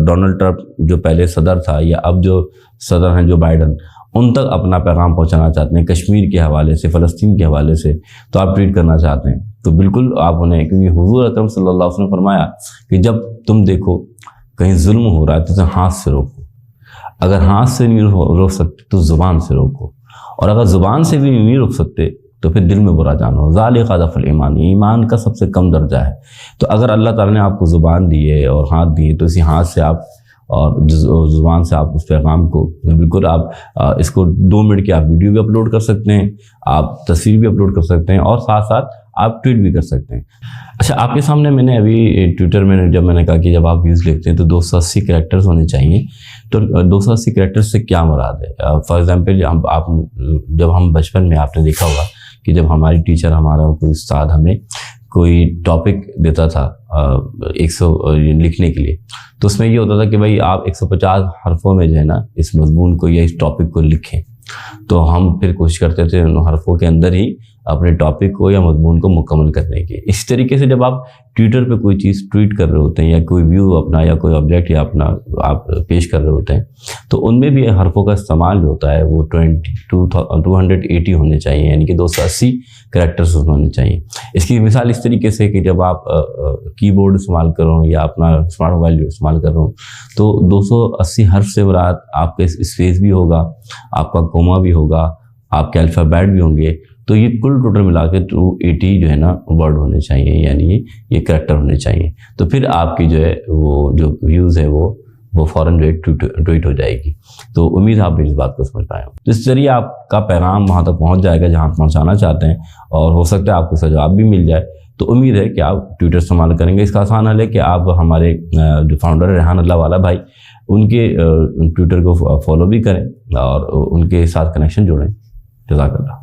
ڈونلڈ ٹرمپ جو پہلے صدر تھا یا اب جو صدر ہیں جو بائیڈن، ان تک اپنا پیغام پہنچانا چاہتے ہیں کشمیر کے حوالے سے، فلسطین کے حوالے سے، تو آپ ٹویٹ کرنا چاہتے ہیں تو بالکل آپ انہیں، کیونکہ حضور اکرم صلی اللہ علیہ وسلم نے فرمایا کہ جب تم دیکھو کہیں ظلم ہو رہا ہے تو اسے ہاتھ سے روکو، اگر ہاتھ سے نہیں روک سکتے تو زبان سے روکو، اور اگر زبان سے بھی نہیں روک سکتے تو پھر دل میں برا جانو. ذالک اضعف الایمان، ایمان کا سب سے کم درجہ ہے. تو اگر اللہ تعالیٰ نے آپ کو زبان دی ہے اور ہاتھ دیے تو اسی ہاتھ سے آپ اور زبان سے آپ اس پیغام کو بالکل آپ اس کو 2 منٹ کی آپ ویڈیو بھی اپلوڈ کر سکتے ہیں، آپ تصویر بھی اپلوڈ کر سکتے ہیں، اور ساتھ ساتھ آپ ٹویٹ بھی کر سکتے ہیں. اچھا, آپ کے سامنے میں نے ابھی ٹویٹر میں جب میں نے کہا کہ جب آپ ویوز لکھتے ہیں تو 280 کریکٹرز ہونے چاہیے, تو 280 کریکٹرز سے کیا مراد ہے؟ فار ایگزامپل جب ہم بچپن میں آپ نے دیکھا ہوگا کہ جب ہماری ٹیچر, ہمارا کوئی استاد ہمیں کوئی ٹاپک دیتا تھا 100 لکھنے کے لیے, تو اس میں یہ ہوتا تھا کہ بھائی آپ 150 حرفوں میں جو ہے نا اس مضمون کو یا اس ٹاپک کو لکھیں. تو ہم پھر کوشش کرتے تھے ان حرفوں کے اندر ہی اپنے ٹاپک کو یا مضمون کو مکمل کرنے کی. اس طریقے سے جب آپ ٹویٹر پہ کوئی چیز ٹویٹ کر رہے ہوتے ہیں یا کوئی ویو اپنا یا کوئی آبجیکٹ یا اپنا آپ پیش کر رہے ہوتے ہیں, تو ان میں بھی حرفوں کا استعمال جو ہوتا ہے وہ 280 ہونے چاہیے, یعنی کہ 280 کریکٹرز ہونے چاہیے. اس کی مثال اس طریقے سے کہ جب آپ کی بورڈ استعمال کر رہے ہوں یا اپنا اسمارٹ موبائل استعمال کر رہے ہوں, تو 280 حرف سے مراد آپ کا اسپیس بھی ہوگا, آپ کا کوما بھی ہوگا, آپ کے الفابیٹ بھی ہوں گے. تو یہ کل ٹوٹل ملا کے 280 جو ہے نا ورڈ ہونے چاہیے, یعنی یہ کریکٹر ہونے چاہیے. تو پھر آپ کی جو ہے وہ جو ویوز ہے وہ فوراً ٹویٹ ہو جائے گی. تو امید آپ بھی اس بات کو سمجھ پائے ہوں. تو اس ذریعے آپ کا پیغام وہاں تک پہنچ جائے گا جہاں پہنچانا چاہتے ہیں, اور ہو سکتا ہے آپ کو اس کا جواب بھی مل جائے. تو امید ہے کہ آپ ٹویٹر استعمال کریں گے. اس کا آسان حل ہے کہ آپ ہمارے جو فاؤنڈر ریحان اللہ والا بھائی, ان کے ٹویٹر کو فالو بھی کریں اور ان کے ساتھ کنیکشن جوڑیں. جزاک اللہ.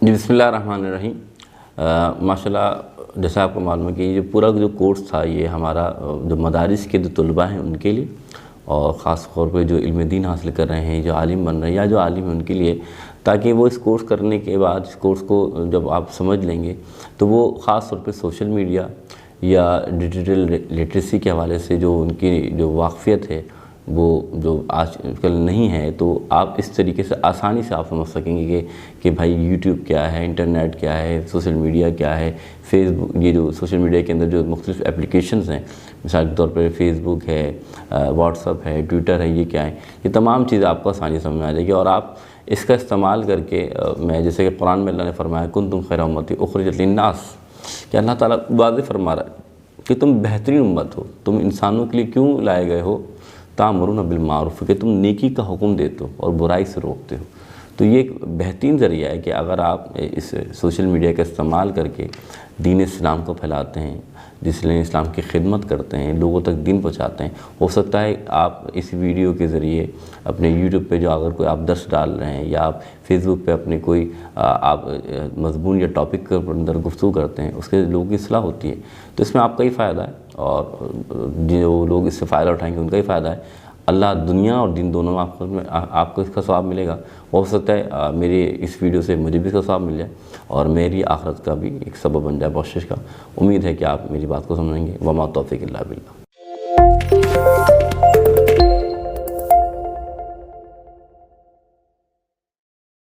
جی بسم اللہ الرحمن الرحیم. ماشاء اللہ جیسا آپ کو معلوم ہے کہ یہ جو پورا جو کورس تھا یہ ہمارا جو مدارس کے جو طلباء ہیں ان کے لیے, اور خاص طور پہ جو علم دین حاصل کر رہے ہیں, جو عالم بن رہے ہیں یا جو عالم ہیں ان کے لیے, تاکہ وہ اس کورس کرنے کے بعد اس کورس کو جب آپ سمجھ لیں گے تو وہ خاص طور پہ سوشل میڈیا یا ڈیجیٹل لٹریسی کے حوالے سے جو ان کی جو واقفیت ہے وہ جو آج کل نہیں ہے, تو آپ اس طریقے سے آسانی سے آپ سمجھ سکیں گے کہ بھائی یوٹیوب کیا ہے, انٹرنیٹ کیا ہے, سوشل میڈیا کیا ہے, فیس بک, یہ جو سوشل میڈیا کے اندر جو مختلف اپلیکیشنز ہیں, مثال کے طور پر فیس بک ہے, واٹس ایپ ہے, ٹویٹر ہے, یہ کیا ہے, یہ تمام چیزیں آپ کو آسانی سمجھ میں آ جائے گی. اور آپ اس کا استعمال کر کے, میں جیسے کہ قرآن میں اللہ نے فرمایا کنتم خیر امتی اخرجت للناس, کہ اللہ تعالیٰ واضح فرما رہا ہے کہ تم بہترین امت ہو, تم انسانوں کے لیے کیوں لائے گئے ہو, تامرون بالمعروف, کہ تم نیکی کا حکم دیتے ہو اور برائی سے روکتے ہو. تو یہ ایک بہترین ذریعہ ہے کہ اگر آپ اس سوشل میڈیا کا استعمال کر کے دین اسلام کو پھیلاتے ہیں, جس لیے اسلام کی خدمت کرتے ہیں, لوگوں تک دین پہنچاتے ہیں, ہو سکتا ہے آپ اس ویڈیو کے ذریعے اپنے یوٹیوب پہ جو اگر کوئی آپ درس ڈال رہے ہیں یا آپ فیس بک پہ اپنے کوئی آپ مضمون یا ٹاپک کے اندر گفتگو کرتے ہیں, اس کے لوگوں کی اصلاح ہوتی ہے. تو اس میں آپ کا ہی فائدہ ہے اور جو لوگ اس سے فائدہ اٹھائیں گے ان کا ہی فائدہ ہے. اللہ دنیا اور دین دونوں میں آپ کو اس کا ثواب ملے گا. ہو سکتا ہے میری اس ویڈیو سے مجھے بھی اس کا ثواب مل جائے اور میری آخرت کا بھی ایک سبب بن جائے بخشش کا. امید ہے کہ آپ میری بات کو سمجھیں گے. وما توفیق الا باللہ.